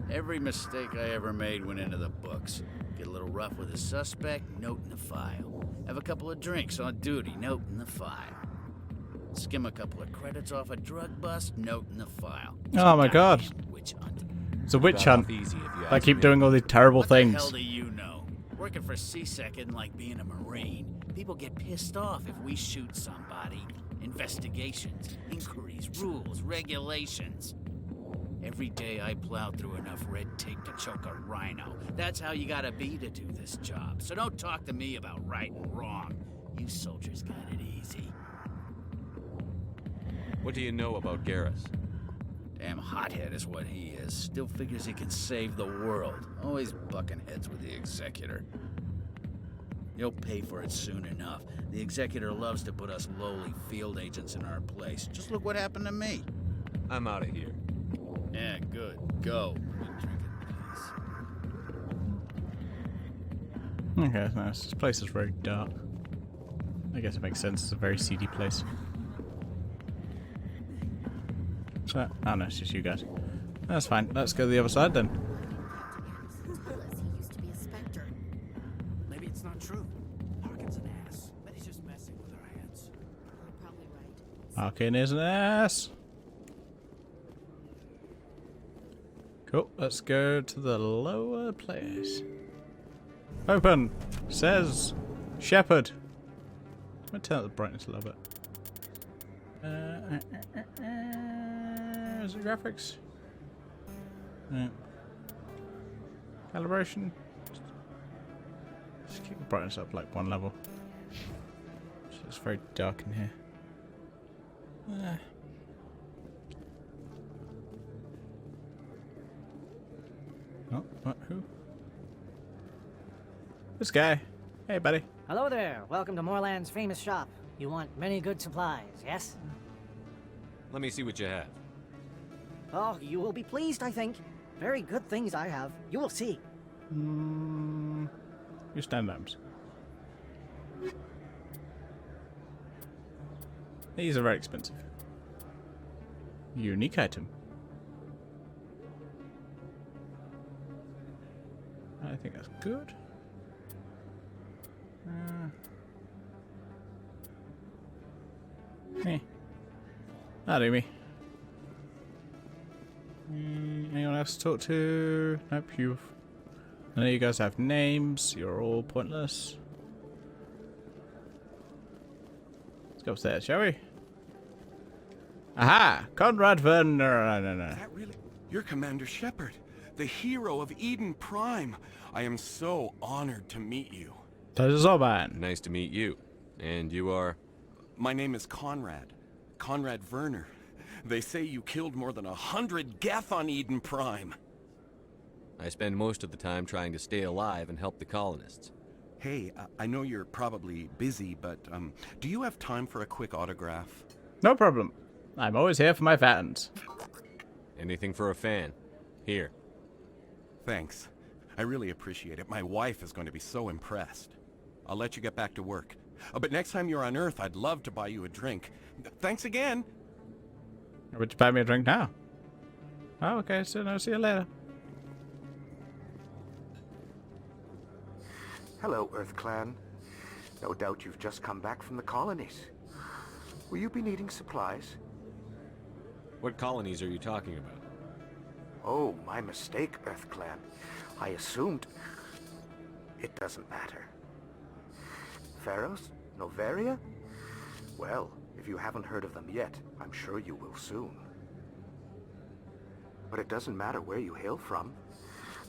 Every mistake I ever made went into the books. Get a little rough with a suspect, note in the file. Have a couple of drinks on duty, note in the file. Skim a couple of credits off a drug bust, note in the file. Oh my god. Witch hunt. It's a witch hunt. Easy if you I ask keep me. doing all these terrible What the things. hell do you know? Working for CSEC isn't like being a Marine. People get pissed off if we shoot somebody. Investigations, inquiries, rules, regulations. Every day I plow through enough red tape to choke a rhino. That's how you gotta be to do this job. So don't talk to me about right and wrong. You soldiers got it easy. What do you know about Garrus? Damn hothead is what he is. Still figures he can save the world. Always bucking heads with the Executor. He'll pay for it soon enough. The Executor loves to put us lowly field agents in our place. Just look what happened to me. I'm out of here. Yeah, good. Go. Drink it, please. Okay, nice. This place is very dark. I guess it makes sense. It's a very seedy place. So, oh no, it's just you guys. That's fine. Let's go to the other side then. He used to be a Spectre. Maybe it's not true. Harkin's an ass. But he's just messing with our heads. You're probably right. Arcane is an ass. Cool. Let's go to the lower place. Open, says Shepherd. I'm gonna turn up the brightness a little bit. Is it graphics? No. Calibration. Just keep the brightness up like one level. It's very dark in here. Oh, what? Who? This guy. Hey, buddy. Hello there. Welcome to Moorland's famous shop. You want many good supplies, yes? Let me see what you have. Oh, you will be pleased, I think. Very good things I have. You will see. Your stand-ups. These are very expensive. Unique item. I think that's good. That'll do me. Anyone else to talk to? Nope, I know you guys have names. You're all pointless. Let's go upstairs, shall we? Aha! Conrad Werner. No. That really? You're Commander Shepard, the hero of Eden Prime. I am so honored to meet you. Das ist so bad. Nice to meet you. And you are? My name is Conrad. Conrad Werner. They say you killed more than 100 Geth on Eden Prime. I spend most of the time trying to stay alive and help the colonists. Hey, I know you're probably busy, but do you have time for a quick autograph? No problem. I'm always here for my fans. Anything for a fan. Here. Thanks. I really appreciate it. My wife is going to be so impressed. I'll let you get back to work. But next time you're on Earth, I'd love to buy you a drink. Thanks again. Would you buy me a drink now? Oh, okay. So I'll see you later. Hello, Earth Clan. No doubt you've just come back from the colonies. Will you be needing supplies? What colonies are you talking about? Oh, my mistake, EarthClan. I assumed... It doesn't matter. Pharos? Novaria? Well, if you haven't heard of them yet, I'm sure you will soon. But it doesn't matter where you hail from.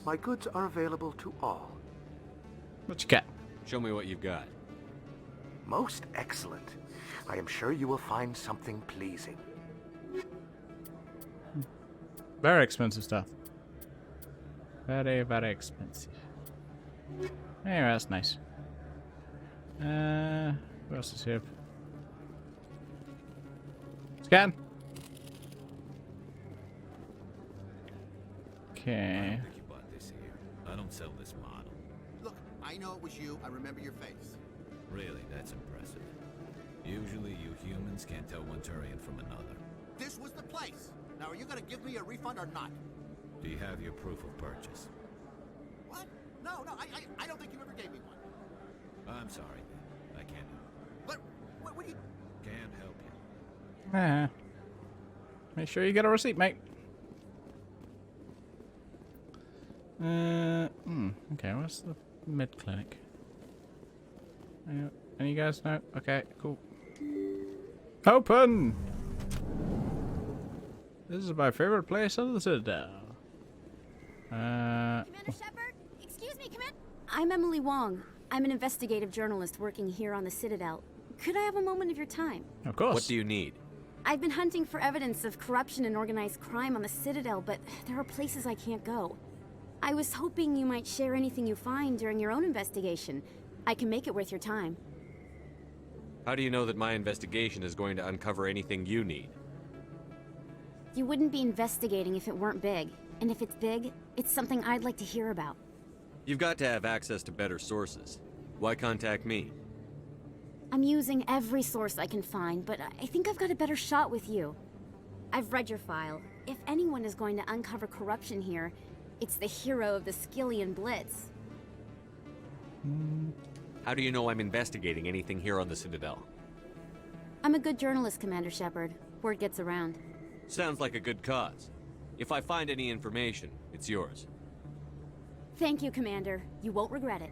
My goods are available to all. What you got? Show me what you've got. Most excellent. I am sure you will find something pleasing. Very expensive stuff. Very, very expensive. Anyway, that's nice. What else is here? Scan. Okay. I think you bought this here. I don't sell this model. Look, I know it was you. I remember your face. Really, that's impressive. Usually you humans can't tell one Turian from another. This was the place. Now, are you gonna give me a refund or not? Do you have your proof of purchase? What? No, I don't think you ever gave me one. I'm sorry, man. I can't help you. But, what do you... Can't help you. Make sure you get a receipt, mate. Okay, what's the med clinic? Any you guys know? Okay, cool. Open! This is my favorite place on the Citadel. Commander Shepard? Excuse me, Commander. I'm Emily Wong. I'm an investigative journalist working here on the Citadel. Could I have a moment of your time? Of course. What do you need? I've been hunting for evidence of corruption and organized crime on the Citadel, but there are places I can't go. I was hoping you might share anything you find during your own investigation. I can make it worth your time. How do you know that my investigation is going to uncover anything you need? You wouldn't be investigating if it weren't big. And if it's big, it's something I'd like to hear about. You've got to have access to better sources. Why contact me? I'm using every source I can find, but I think I've got a better shot with you. I've read your file. If anyone is going to uncover corruption here, it's the hero of the Skillian Blitz. How do you know I'm investigating anything here on the Citadel? I'm a good journalist, Commander Shepard. Word gets around. Sounds like a good cause. If I find any information, it's yours. Thank you, Commander. You won't regret it.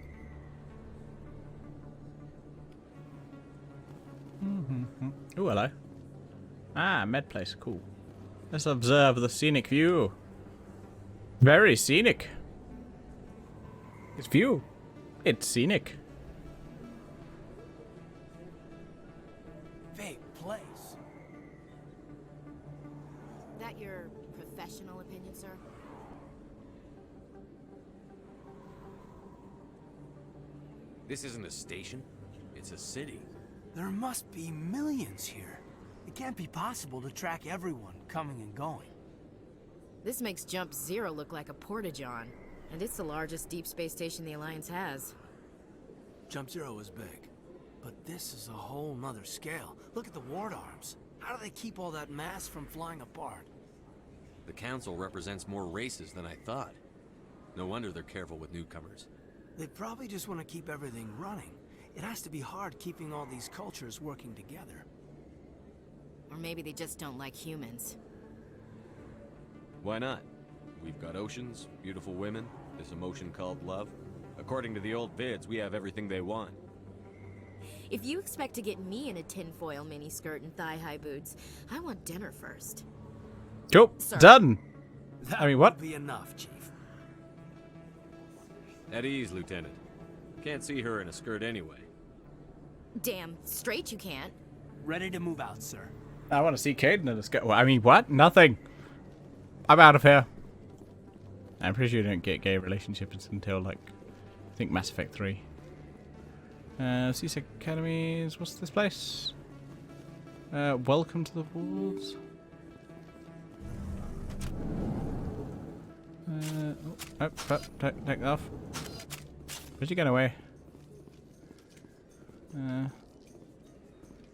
Oh, hello. Ah, med place. Cool. Let's observe the scenic view. Very scenic. It's view. It's scenic. Fake place. That your professional opinion, sir? This isn't a station. It's a city. There must be millions here. It can't be possible to track everyone coming and going. This makes Jump Zero look like a porta-john, and it's the largest deep space station the Alliance has. Jump Zero is big, but this is a whole nother scale. Look at the ward arms. How do they keep all that mass from flying apart? The Council represents more races than I thought. No wonder they're careful with newcomers. They probably just want to keep everything running. It has to be hard keeping all these cultures working together. Or maybe they just don't like humans. Why not? We've got oceans, beautiful women, this emotion called love. According to the old vids, we have everything they want. If you expect to get me in a tinfoil miniskirt and thigh-high boots, I want dinner first. Cool. Sir. Done. That I mean, what? will be enough, Chief. At ease, Lieutenant. Can't see her in a skirt anyway. Damn straight you can't. Ready to move out, sir. I want to see Caden in a skirt. Well, I mean, what? Nothing. I'm out of here. I'm pretty sure you don't get gay relationships until, like, I think Mass Effect 3. CSEC Academies. What's this place? Welcome to the Wolves. Take that off. Where'd you get away?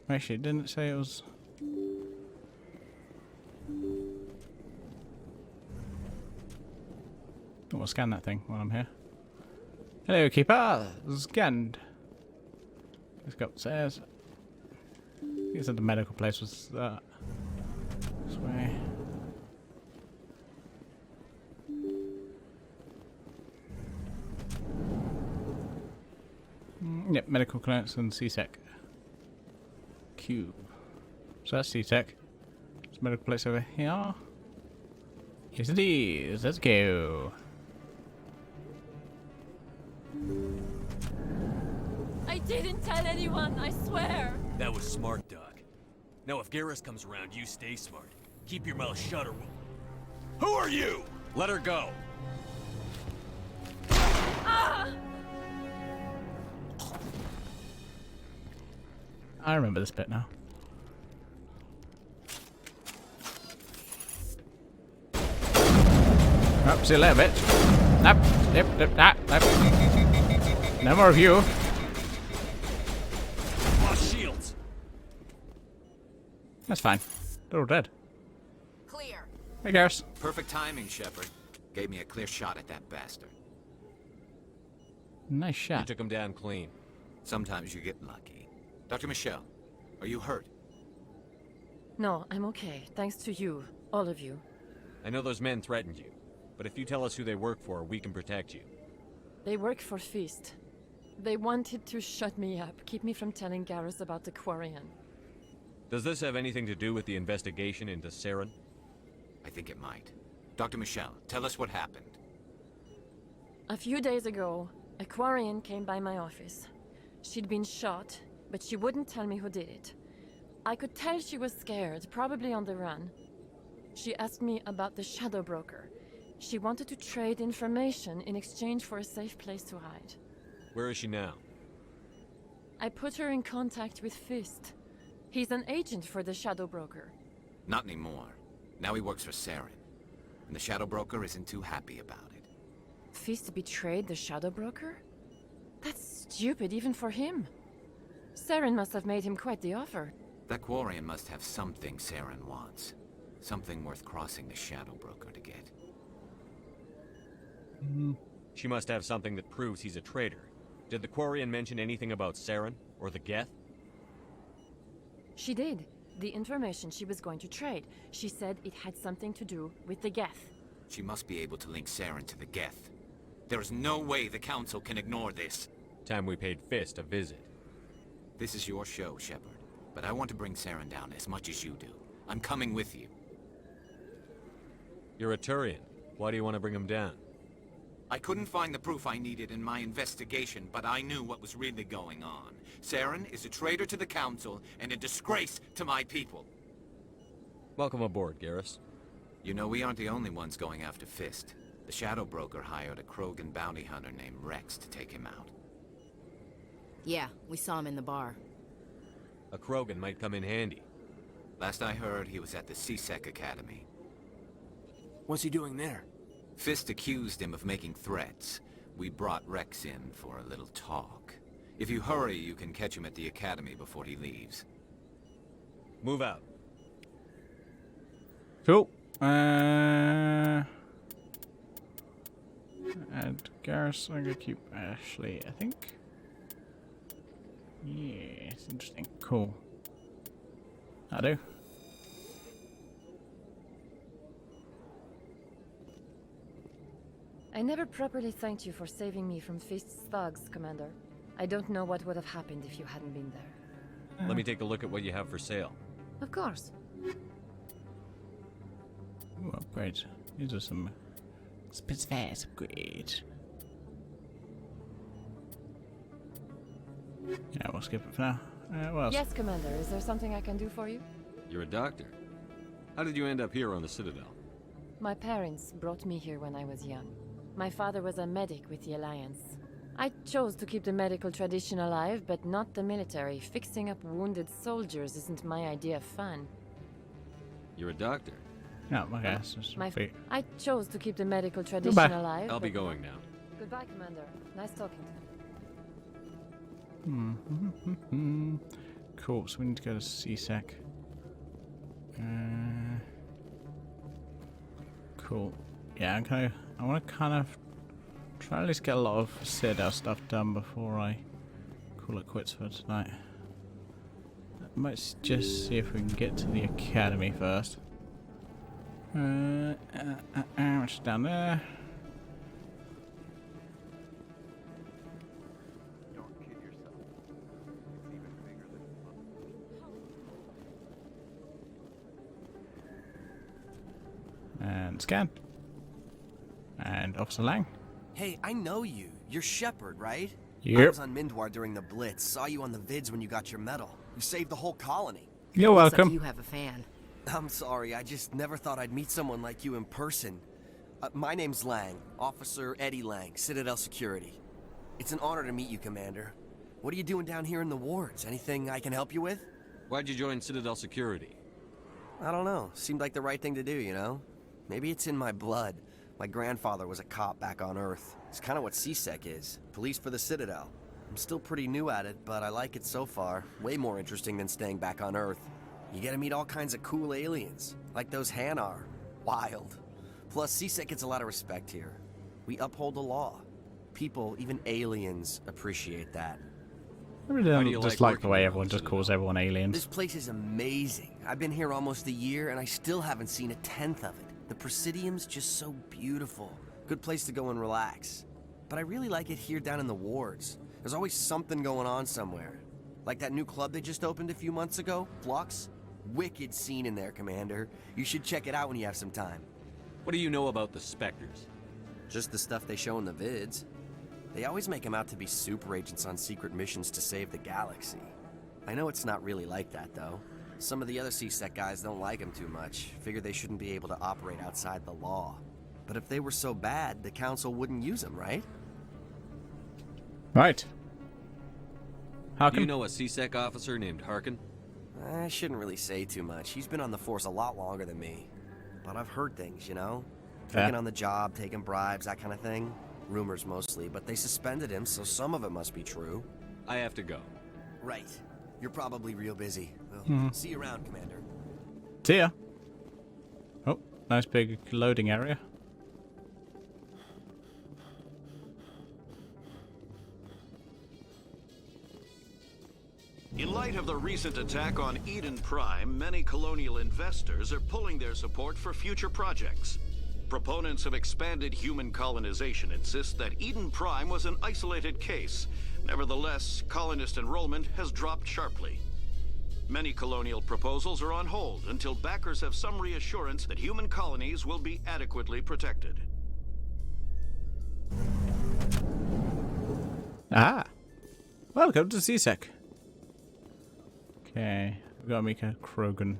Actually, it didn't say it was. Oh, I'll scan that thing while I'm here. Hello, keeper. Scanned. Let's go upstairs. He said the medical place was that. This way. Yep, medical clinics and CSEC. Cube. So that's CSEC. There's a medical place over here. Yes it is. Let's go. I didn't tell anyone, I swear. That was smart, Doc. Now if Garrus comes around, you stay smart. Keep your mouth shut or we'll... Who are you? Let her go. Ah! I remember this bit now. Oh, see you later, bitch. Nope. No more of you. Lost shields. That's fine. They're all dead. Clear. Hey, Garrus. Perfect timing, Shepard. Gave me a clear shot at that bastard. Nice shot. You took him down clean. Sometimes you get lucky. Dr. Michelle, are you hurt? No, I'm okay. Thanks to you. All of you. I know those men threatened you, but if you tell us who they work for, we can protect you. They work for Feast. They wanted to shut me up, keep me from telling Garrus about the Quarian. Does this have anything to do with the investigation into Saren? I think it might. Dr. Michelle, tell us what happened. A few days ago, a Quarian came by my office. She'd been shot, but she wouldn't tell me who did it. I could tell she was scared, probably on the run. She asked me about the Shadow Broker. She wanted to trade information in exchange for a safe place to hide. Where is she now? I put her in contact with Fist. He's an agent for the Shadow Broker. Not anymore. Now he works for Saren. And the Shadow Broker isn't too happy about it. Fist betrayed the Shadow Broker? That's stupid even for him. Saren must have made him quite the offer. That Quarian must have something Saren wants. Something worth crossing the Shadow Broker to get. She must have something that proves he's a traitor. Did the Quarian mention anything about Saren or the Geth? She did. The information she was going to trade. She said it had something to do with the Geth. She must be able to link Saren to the Geth. There is no way the Council can ignore this. Time we paid Fist a visit. This is your show, Shepard. But I want to bring Saren down as much as you do. I'm coming with you. You're a Turian. Why do you want to bring him down? I couldn't find the proof I needed in my investigation, but I knew what was really going on. Saren is a traitor to the Council and a disgrace to my people. Welcome aboard, Garrus. You know, we aren't the only ones going after Fist. The Shadow Broker hired a Krogan bounty hunter named Rex to take him out. Yeah, we saw him in the bar. A Krogan might come in handy. Last I heard, he was at the CSEC Academy. What's he doing there? Fist accused him of making threats. We brought Rex in for a little talk. If you hurry, you can catch him at the Academy before he leaves. Move out. Cool. And Garrus, I'm gonna keep Ashley, I think. Yeah, it's interesting. Cool. I do. I never properly thanked you for saving me from Fist's thugs, Commander. I don't know what would have happened if you hadn't been there. Let me take a look at what you have for sale. Of course. Ooh, upgrades. These are some specific upgrades. Yeah, we'll skip it for now. What else? Yes, Commander. Is there something I can do for you? You're a doctor. How did you end up here on the Citadel? My parents brought me here when I was young. My father was a medic with the Alliance. I chose to keep the medical tradition alive, but not the military. Fixing up wounded soldiers isn't my idea of fun. You're a doctor. No, okay. I chose to keep the medical tradition Goodbye. alive. I'll be going now. Goodbye, Commander. Nice talking to you. Cool, so we need to go to CSEC. Cool. Yeah, okay. I want to kind of try at least get a lot of Citadel stuff done before I call it quits for tonight. Let's just see if we can get to the academy first. What's down there? And scan. And Officer Lang. Hey, I know you. You're Shepard, right? Yep. I was on Mindwar during the Blitz. Saw you on the vids when you got your medal. You saved the whole colony. You're welcome. You have a fan. I'm sorry, I just never thought I'd meet someone like you in person. My name's Lang, Officer Eddie Lang, Citadel Security. It's an honor to meet you, Commander. What are you doing down here in the wards? Anything I can help you with? Why'd you join Citadel Security? I don't know. Seemed like the right thing to do, you know? Maybe it's in my blood. My grandfather was a cop back on Earth. It's kind of what CSEC is. Police for the Citadel. I'm still pretty new at it, but I like it so far. Way more interesting than staying back on Earth. You get to meet all kinds of cool aliens, like those Hanar. Wild. Plus, CSEC gets a lot of respect here. We uphold the law. People, even aliens, appreciate that. I really don't just like the way everyone just calls everyone aliens. This place is amazing. I've been here almost a year, and I still haven't seen a tenth of it. The Presidium's just so beautiful. Good place to go and relax. But I really like it here down in the wards. There's always something going on somewhere. Like that new club they just opened a few months ago, Flux. Wicked scene in there, Commander. You should check it out when you have some time. What do you know about the Spectres? Just the stuff they show in the vids. They always make them out to be super agents on secret missions to save the galaxy. I know it's not really like that, though. Some of the other CSEC guys don't like them too much. Figure they shouldn't be able to operate outside the law. But if they were so bad, the Council wouldn't use them, right? Right. How Do you know a CSEC officer named Harkin? I shouldn't really say too much. He's been on the force a lot longer than me. But I've heard things, you know? Taking on the job, taking bribes, that kind of thing. Rumors mostly, but they suspended him, so some of it must be true. I have to go. Right. You're probably real busy. Well, see you around, Commander. See ya. Oh, nice big loading area. In light of the recent attack on Eden Prime, many colonial investors are pulling their support for future projects. Proponents of expanded human colonization insist that Eden Prime was an isolated case. Nevertheless, colonist enrollment has dropped sharply. Many colonial proposals are on hold until backers have some reassurance that human colonies will be adequately protected. Ah. Welcome to CSEC. Okay, we gotta make a Krogan.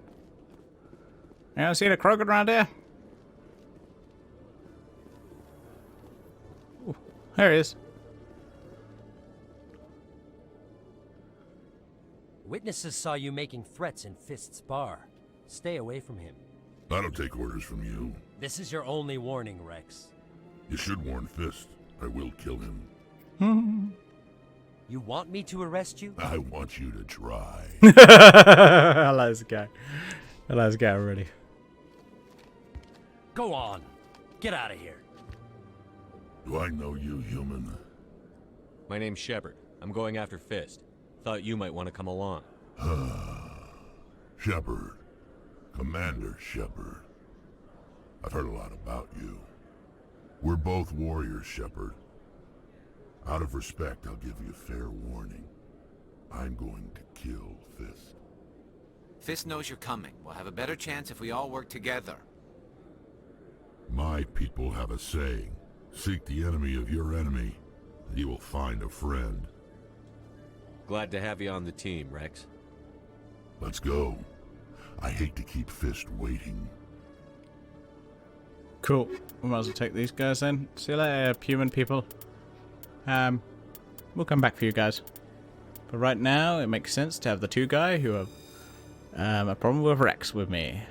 Anyone seen a Krogan around here? Ooh, there he is. Witnesses saw you making threats in Fist's bar. Stay away from him. I don't take orders from you. This is your only warning, Rex. You should warn Fist. I will kill him. You want me to arrest you? I want you to try. I like this guy. I like this guy already. Go on. Get out of here. Do I know you, human? My name's Shepard. I'm going after Fist. Thought you might want to come along. Shepard. Commander Shepard. I've heard a lot about you. We're both warriors, Shepard. Out of respect, I'll give you fair warning. I'm going to kill Fist. Fist knows you're coming. We'll have a better chance if we all work together. My people have a saying. Seek the enemy of your enemy, and you will find a friend. Glad to have you on the team, Rex. Let's go. I hate to keep Fist waiting. Cool. We might as well take these guys in. See you later, human people. We'll come back for you guys. But right now, it makes sense to have the two guys who have a problem with Rex with me.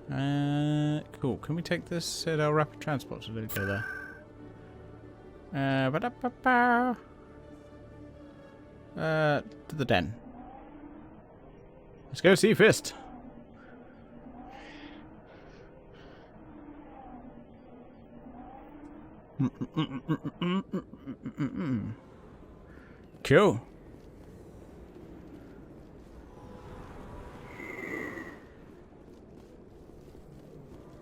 Cool. Can we take this at our rapid transport? So let it go there. To the den. Let's go see Fist. Cool.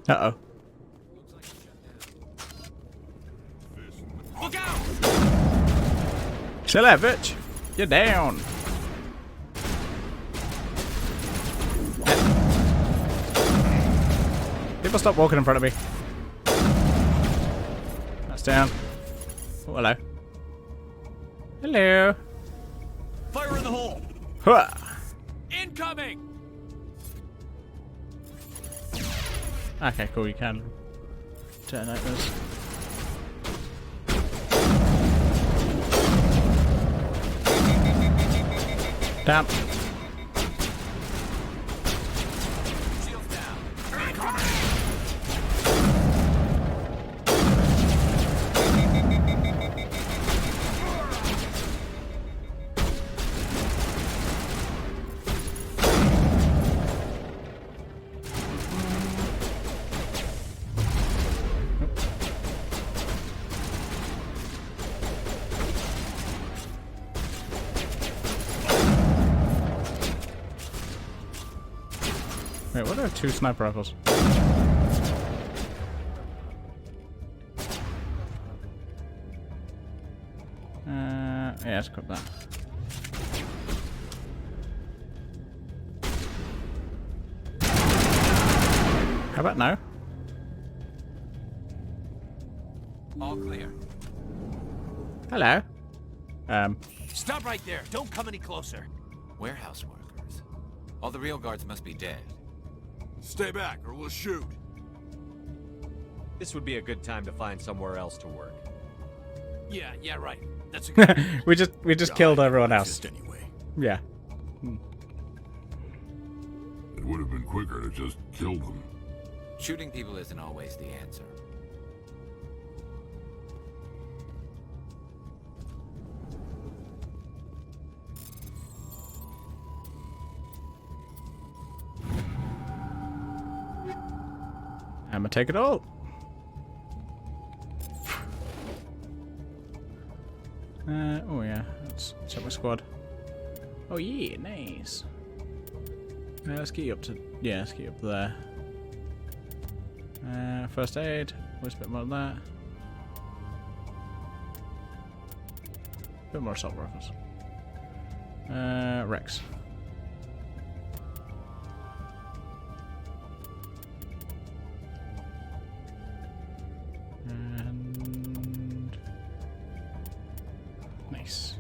Uh-oh. Look out! Chill out, bitch. You're down. People stop walking in front of me. That's down. Oh, hello. Hello. Fire in the hole! Huh. Incoming! Okay, cool. You can turn out this. Down. Wait, what are 2 sniper rifles? Yeah, let's equip that. How about now? All clear. Hello. Stop right there. Don't come any closer. Warehouse workers. All the real guards must be dead. Stay back or we'll shoot. This would be a good time to find somewhere else to work. Yeah, right. That's a good we just killed everyone else. Anyway. Yeah. It would have been quicker to just kill them. Shooting people isn't always the answer. I'm gonna take it all. Oh yeah, let's check my squad. Oh yeah, nice. Let's get you up to, yeah, let's get you up there. First aid, where's a bit more than that? Bit more assault rifles. Rex. And nice.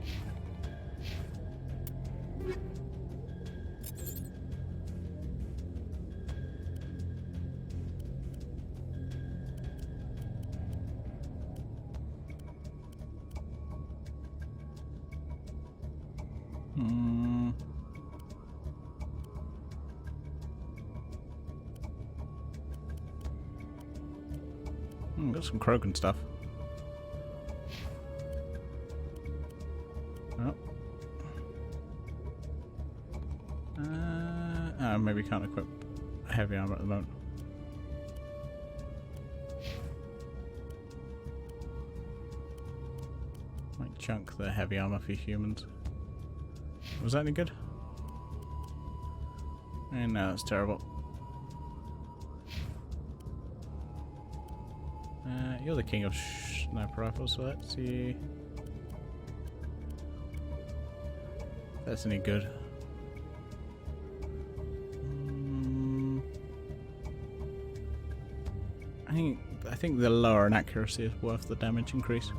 Got some Krogan stuff. Oh. Maybe can't equip heavy armor at the moment. Might chunk the heavy armor for humans. Was that any good? No, that's terrible. You're the king of sniper rifles, so let's see if that's any good. I think the lower in accuracy is worth the damage increase.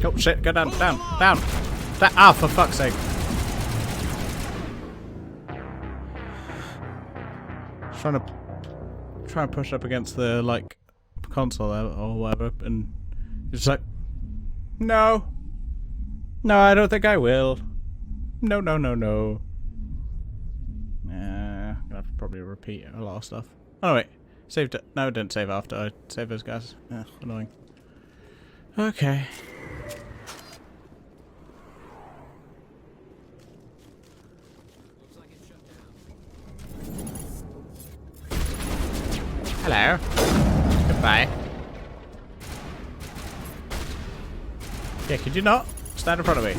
Oh shit, go down, down. Ah, for fuck's sake. Trying to push up against the, like, console or whatever, and it's like, no. No, I don't think I will. No. I'm gonna have to probably repeat a lot of stuff. Oh wait, saved it. No, I didn't save after I saved those guys. Annoying. Okay. Hello. Bye. Yeah, could you not stand in front of me?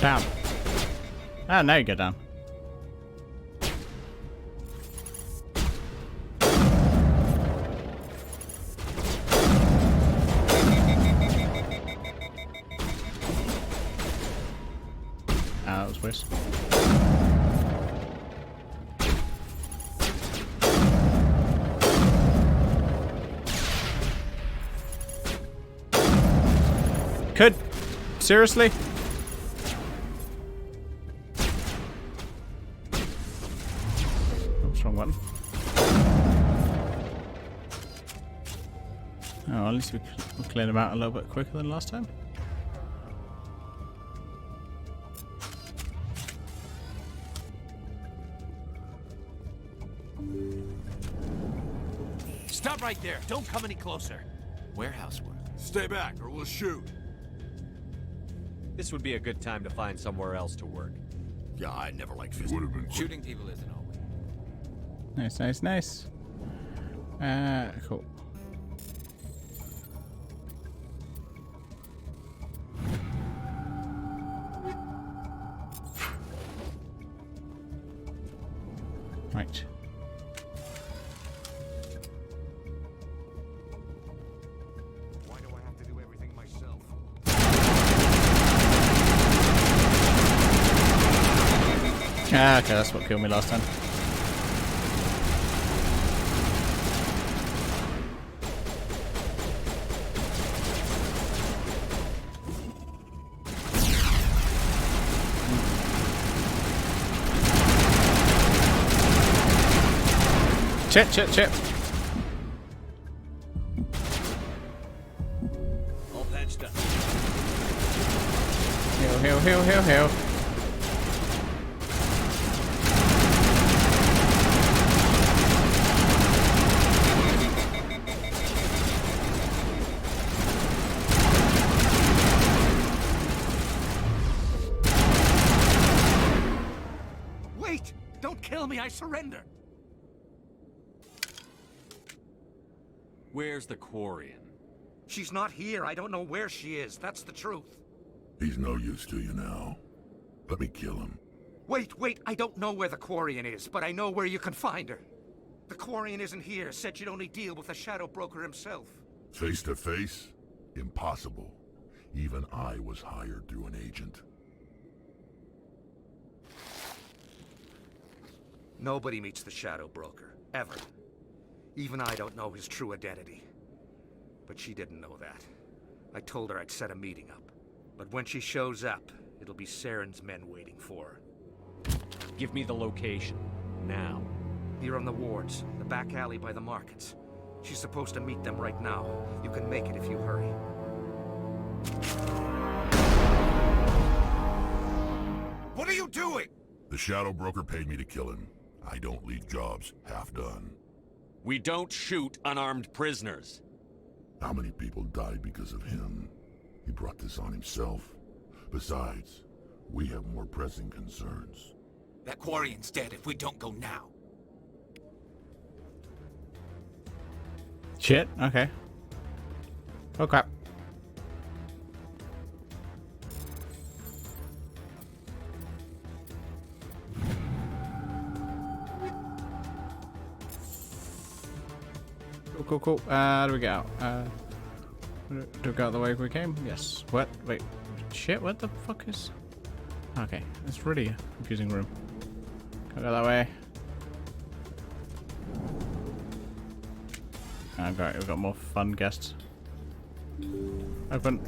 Down. Ah, now you go down. Ah, that was worse. Could. Seriously? Oops, wrong one. Oh, at least we cleared them out a little bit quicker than last time. Stop right there. Don't come any closer. Warehouse work. Stay back or we'll shoot. This would be a good time to find somewhere else to work. Yeah, I never liked It would have been Shooting people isn't always. Nice, nice, nice. Cool. Right. Why do I have to do everything myself? Ah, okay, that's what killed me last time. Chip, chip, chip. All patched up. Heal, heal, heal, heal, heal. Wait! Don't kill me, I surrender! Where's the Quarian? She's not here. I don't know where she is. That's the truth. He's no use to you now. Let me kill him. Wait, I don't know where the Quarian is, but I know where you can find her. The Quarian isn't here. Said she'd only deal with the Shadow Broker himself. Face to face? Impossible. Even I was hired through an agent. Nobody meets the Shadow Broker. Ever. Even I don't know his true identity. But she didn't know that. I told her I'd set a meeting up. But when she shows up, it'll be Saren's men waiting for her. Give me the location. Now. Here on the wards, the back alley by the markets. She's supposed to meet them right now. You can make it if you hurry. What are you doing? The Shadow Broker paid me to kill him. I don't leave jobs half done. We don't shoot unarmed prisoners. How many people died because of him? He brought this on himself. Besides, we have more pressing concerns. That Quarian's dead if we don't go now. Shit, okay. Oh crap. Cool, cool. Do we get out? Do we go out the way we came? Yes. What? Wait. Shit, what the fuck is... Okay, it's really a confusing room. Can't go that way. Oh, great, we've got more fun guests. Open.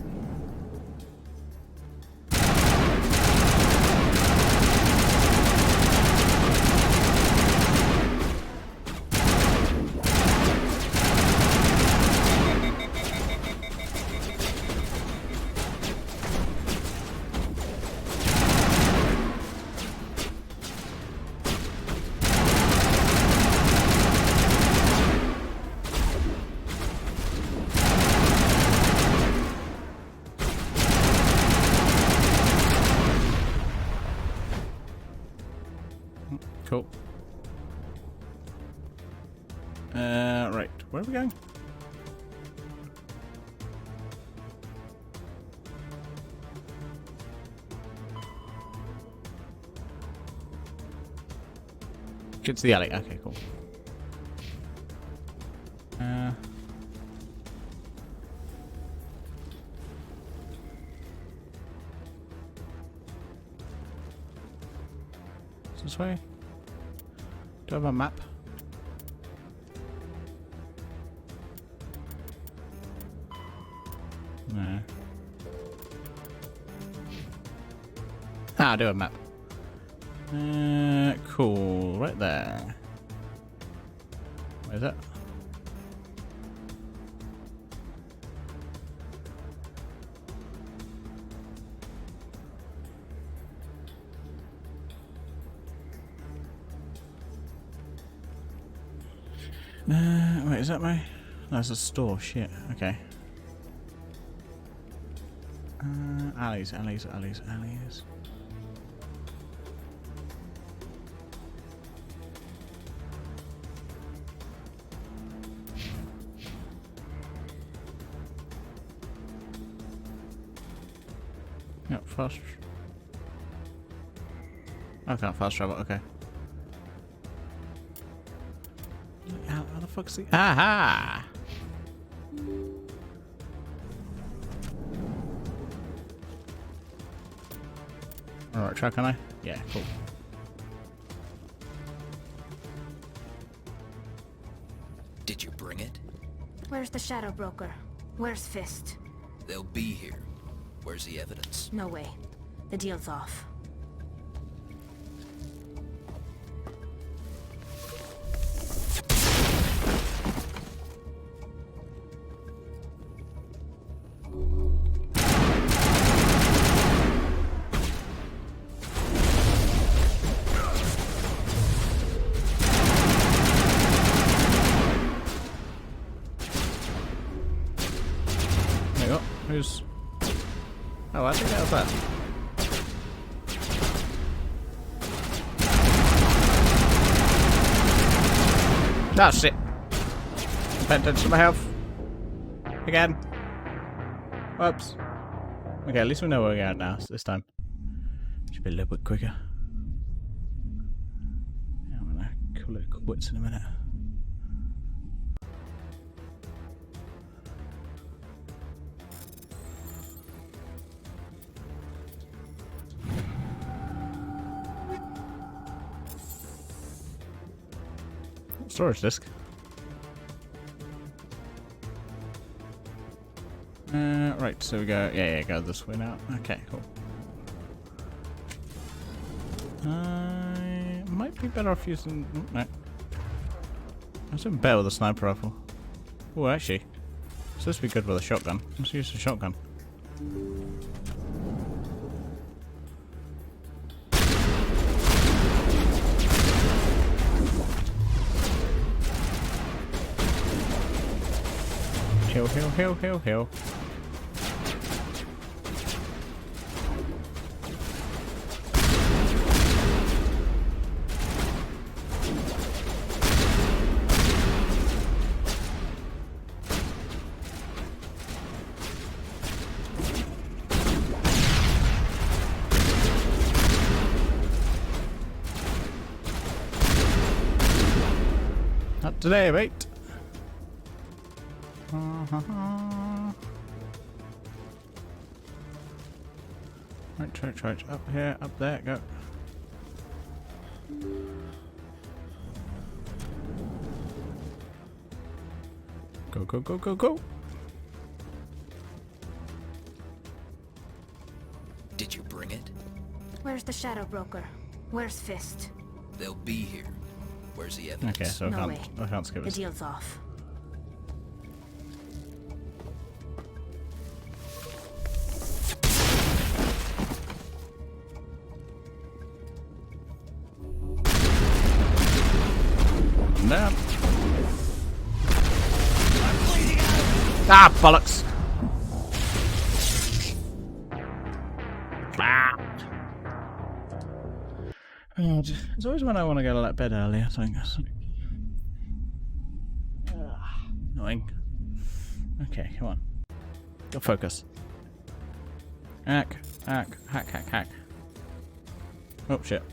Right. Where are we going? Get to the alley. Okay, cool. This way? Do I have a map? No. Ah, I do have a map. Cool. Right there. Where's that? Wait, is that my... That's a store, shit. Okay. Alleys. Yep, fast. I can't fast travel, okay. How the fuck's the... Aha! Alright, track, can I? Yeah, cool. Did you bring it? Where's the Shadow Broker? Where's Fist? They'll be here. Where's the evidence? No way. The deal's off. There you go. Who's... Oh, I think that was that. Ah, shit. Pay attention to my health. Again. Whoops. Okay, at least we know where we're at now this time. Should be a little bit quicker. Yeah, I'm gonna call it quits in a minute. Storage disk. Right, so we go, yeah, go this way now. Okay, cool. I might be better off using, no. I was doing better with a sniper rifle. Oh, actually, it's supposed to be good with a shotgun. Let's use the shotgun. Heal. Not today, mate. Right. Up here, up there, go. Go. Did you bring it? Where's the Shadow Broker? Where's Fist? They'll be here. Where's the evidence? Okay, so No way. I can't skip The this. deal's off. Down. Ah, bollocks. Ah. Oh, it's always when I want to go to that bed early, I think. Annoying. Okay, come on. Go focus. Hack, hack, hack, hack, hack. Oh shit.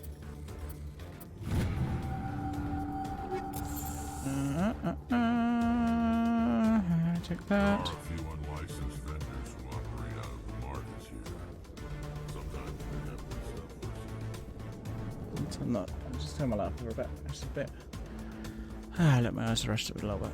Take that. There are a few unlicensed vendors who operate out of the markets here. Sometimes they have good stuff. I'm not. I'm just turning my light for a bit. Just a bit. Let my eyes rest a little bit.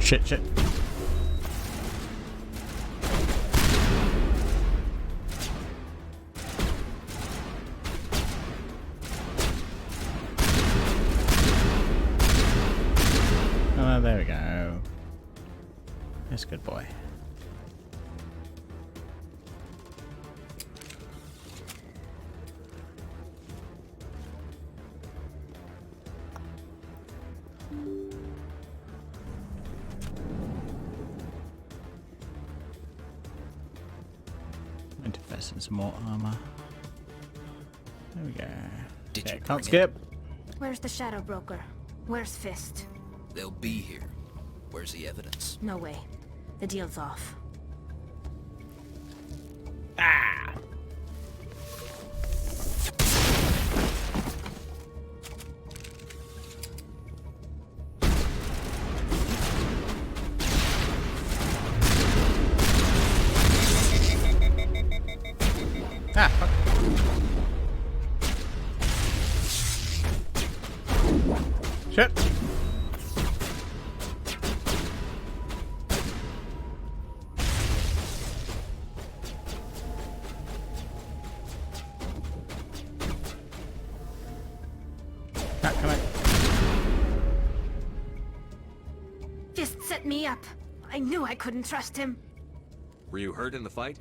Shit, shit. Oh, there we go. That's a good boy. Invest in some more armor. There we go. Can't skip. Where's the Shadow Broker? Where's Fist? They'll be here. Where's the evidence? No way. The deal's off. Ah! Ah, fuck. Shit. Come on. Fist set me up. I knew I couldn't trust him. Were you hurt in the fight?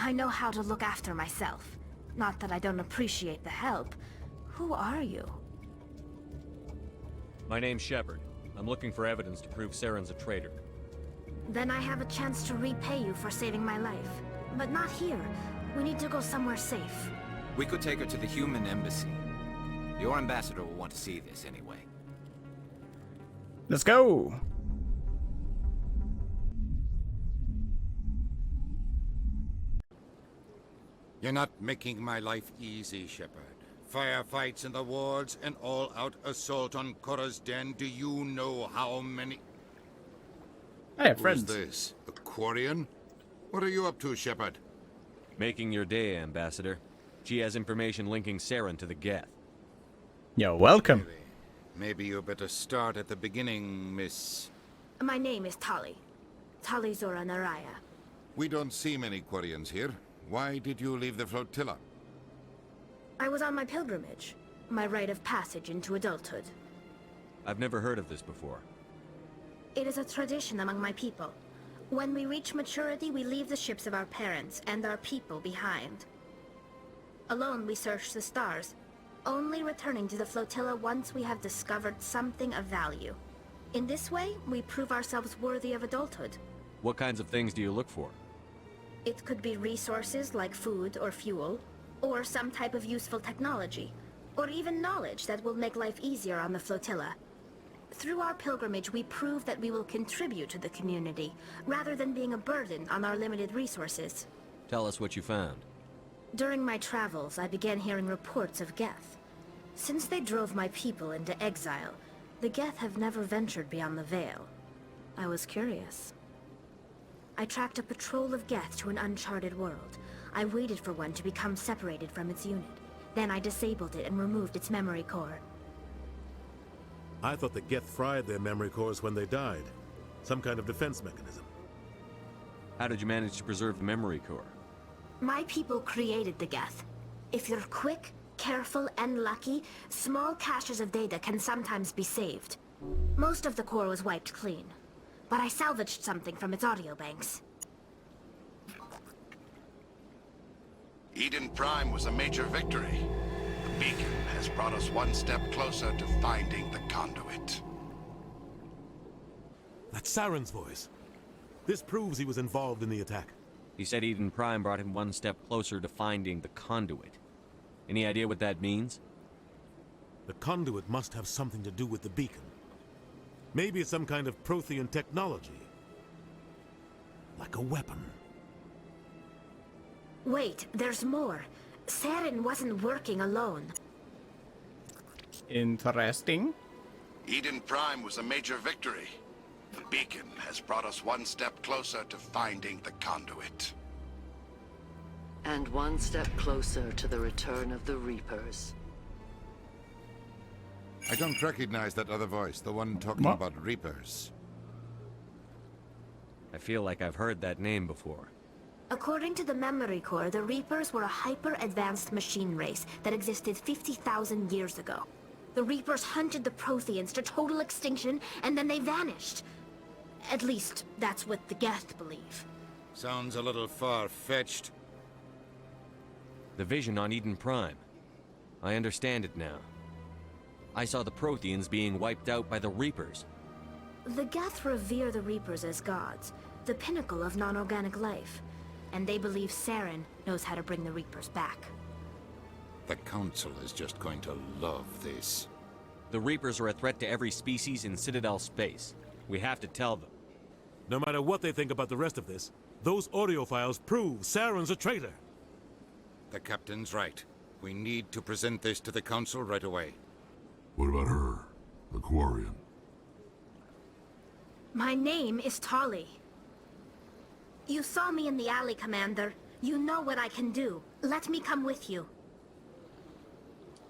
I know how to look after myself. Not that I don't appreciate the help. Who are you? My name's Shepard. I'm looking for evidence to prove Saren's a traitor. Then I have a chance to repay you for saving my life. But not here. We need to go somewhere safe. We could take her to the human embassy. Your ambassador will want to see this anyway. Let's go. You're not making my life easy, Shepard. Firefights in the wards, an all-out assault on Korra's den. Do you know how many... Hey, friends. Who's this? A Quarian? What are you up to, Shepard? Making your day, Ambassador. She has information linking Saren to the Geth. You're welcome. Maybe you better start at the beginning, Miss... My name is Tali. Tali Zora Naraya. We don't see many Quarians here. Why did you leave the flotilla? I was on my pilgrimage. My rite of passage into adulthood. I've never heard of this before. It is a tradition among my people. When we reach maturity, we leave the ships of our parents and our people behind. Alone, we search the stars, only returning to the flotilla once we have discovered something of value. In this way, we prove ourselves worthy of adulthood. What kinds of things do you look for? It could be resources like food or fuel, or some type of useful technology, or even knowledge that will make life easier on the flotilla. Through our pilgrimage, we prove that we will contribute to the community, rather than being a burden on our limited resources. Tell us what you found. During my travels, I began hearing reports of Geth. Since they drove my people into exile, the Geth have never ventured beyond the Veil. I was curious. I tracked a patrol of Geth to an uncharted world. I waited for one to become separated from its unit. Then I disabled it and removed its memory core. I thought the Geth fried their memory cores when they died. Some kind of defense mechanism. How did you manage to preserve the memory core? My people created the Geth. If you're quick, careful, and lucky, small caches of data can sometimes be saved. Most of the core was wiped clean. but I salvaged something from its audio banks. Eden Prime was a major victory. The beacon has brought us one step closer to finding the conduit. That's Saren's voice. This proves he was involved in the attack. He said Eden Prime brought him one step closer to finding the conduit. Any idea what that means? The conduit must have something to do with the beacon. Maybe it's some kind of Prothean technology. Like a weapon. Wait, there's more. Saren wasn't working alone. Interesting. Eden Prime was a major victory. The beacon has brought us one step closer to finding the conduit. And one step closer to the return of the Reapers. I don't recognize that other voice, the one talking about Reapers. I feel like I've heard that name before. According to the Memory Core, the Reapers were a hyper-advanced machine race that existed 50,000 years ago. The Reapers hunted the Protheans to total extinction, and then they vanished. At least, that's what the Geth believe. Sounds a little far-fetched. The vision on Eden Prime. I understand it now. I saw the Protheans being wiped out by the Reapers. The Geth revere the Reapers as gods, the pinnacle of non-organic life. And they believe Saren knows how to bring the Reapers back. The Council is just going to love this. The Reapers are a threat to every species in Citadel space. We have to tell them. No matter what they think about the rest of this, those audio files prove Saren's a traitor. The Captain's right. We need to present this to the Council right away. What about her? The Quarian? My name is Tali. You saw me in the alley, Commander. You know what I can do. Let me come with you.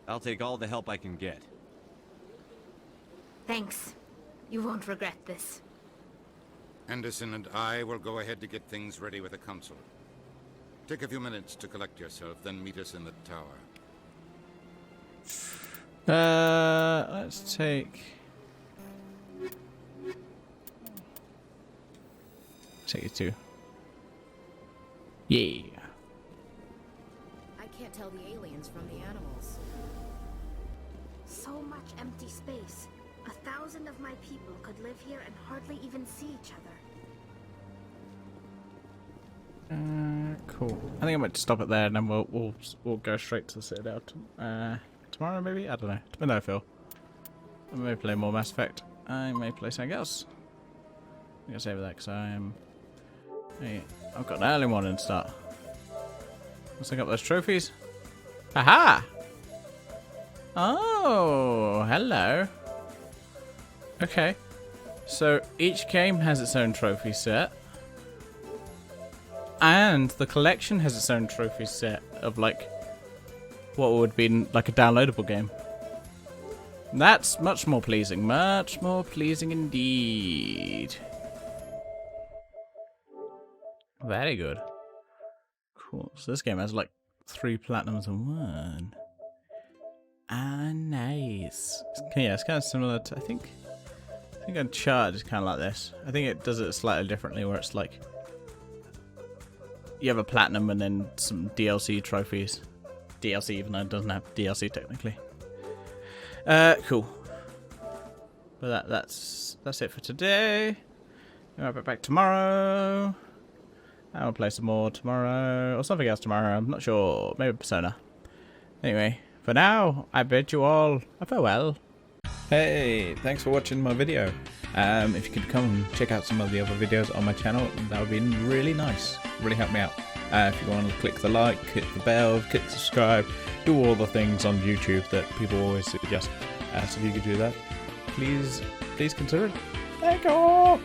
I'll take all the help I can get. Thanks. You won't regret this. Anderson and I will go ahead to get things ready with the Council. Take a few minutes to collect yourself, then meet us in the tower. Let's take you two. Yeah. I can't tell the aliens from the animals. So much empty space. 1,000 of my people could live here and hardly even see each other. Cool. I think I might stop it there, and then we'll go straight to the Citadel tomorrow, maybe. I don't know. Depends how I feel. I may play more Mass Effect. I may play something else. I'm gonna save that because I've got an early morning start. Let's look up those trophies. Aha! Oh, hello. Okay. So each game has its own trophy set. And the collection has its own trophy set of like what would be like a downloadable game. That's much more pleasing. Much more pleasing indeed. Very good. Cool. So this game has like 3 platinums and 1. Ah, nice. Yeah, it's kind of similar to, I think Uncharted is kind of like this. I think it does it slightly differently, where it's like you have a platinum and then some DLC trophies. DLC, even though it doesn't have DLC technically. Cool. But that's it for today. I'll be back tomorrow. I'll play some more tomorrow, or something else tomorrow. I'm not sure. Maybe Persona. Anyway, for now, I bid you all a farewell. Hey, thanks for watching my video. If you could come and check out some of the other videos on my channel, that would be really nice. Really help me out. If you want to click the like, click the bell, click subscribe, do all the things on YouTube that people always suggest. So if you could do that, please consider it. Thank you.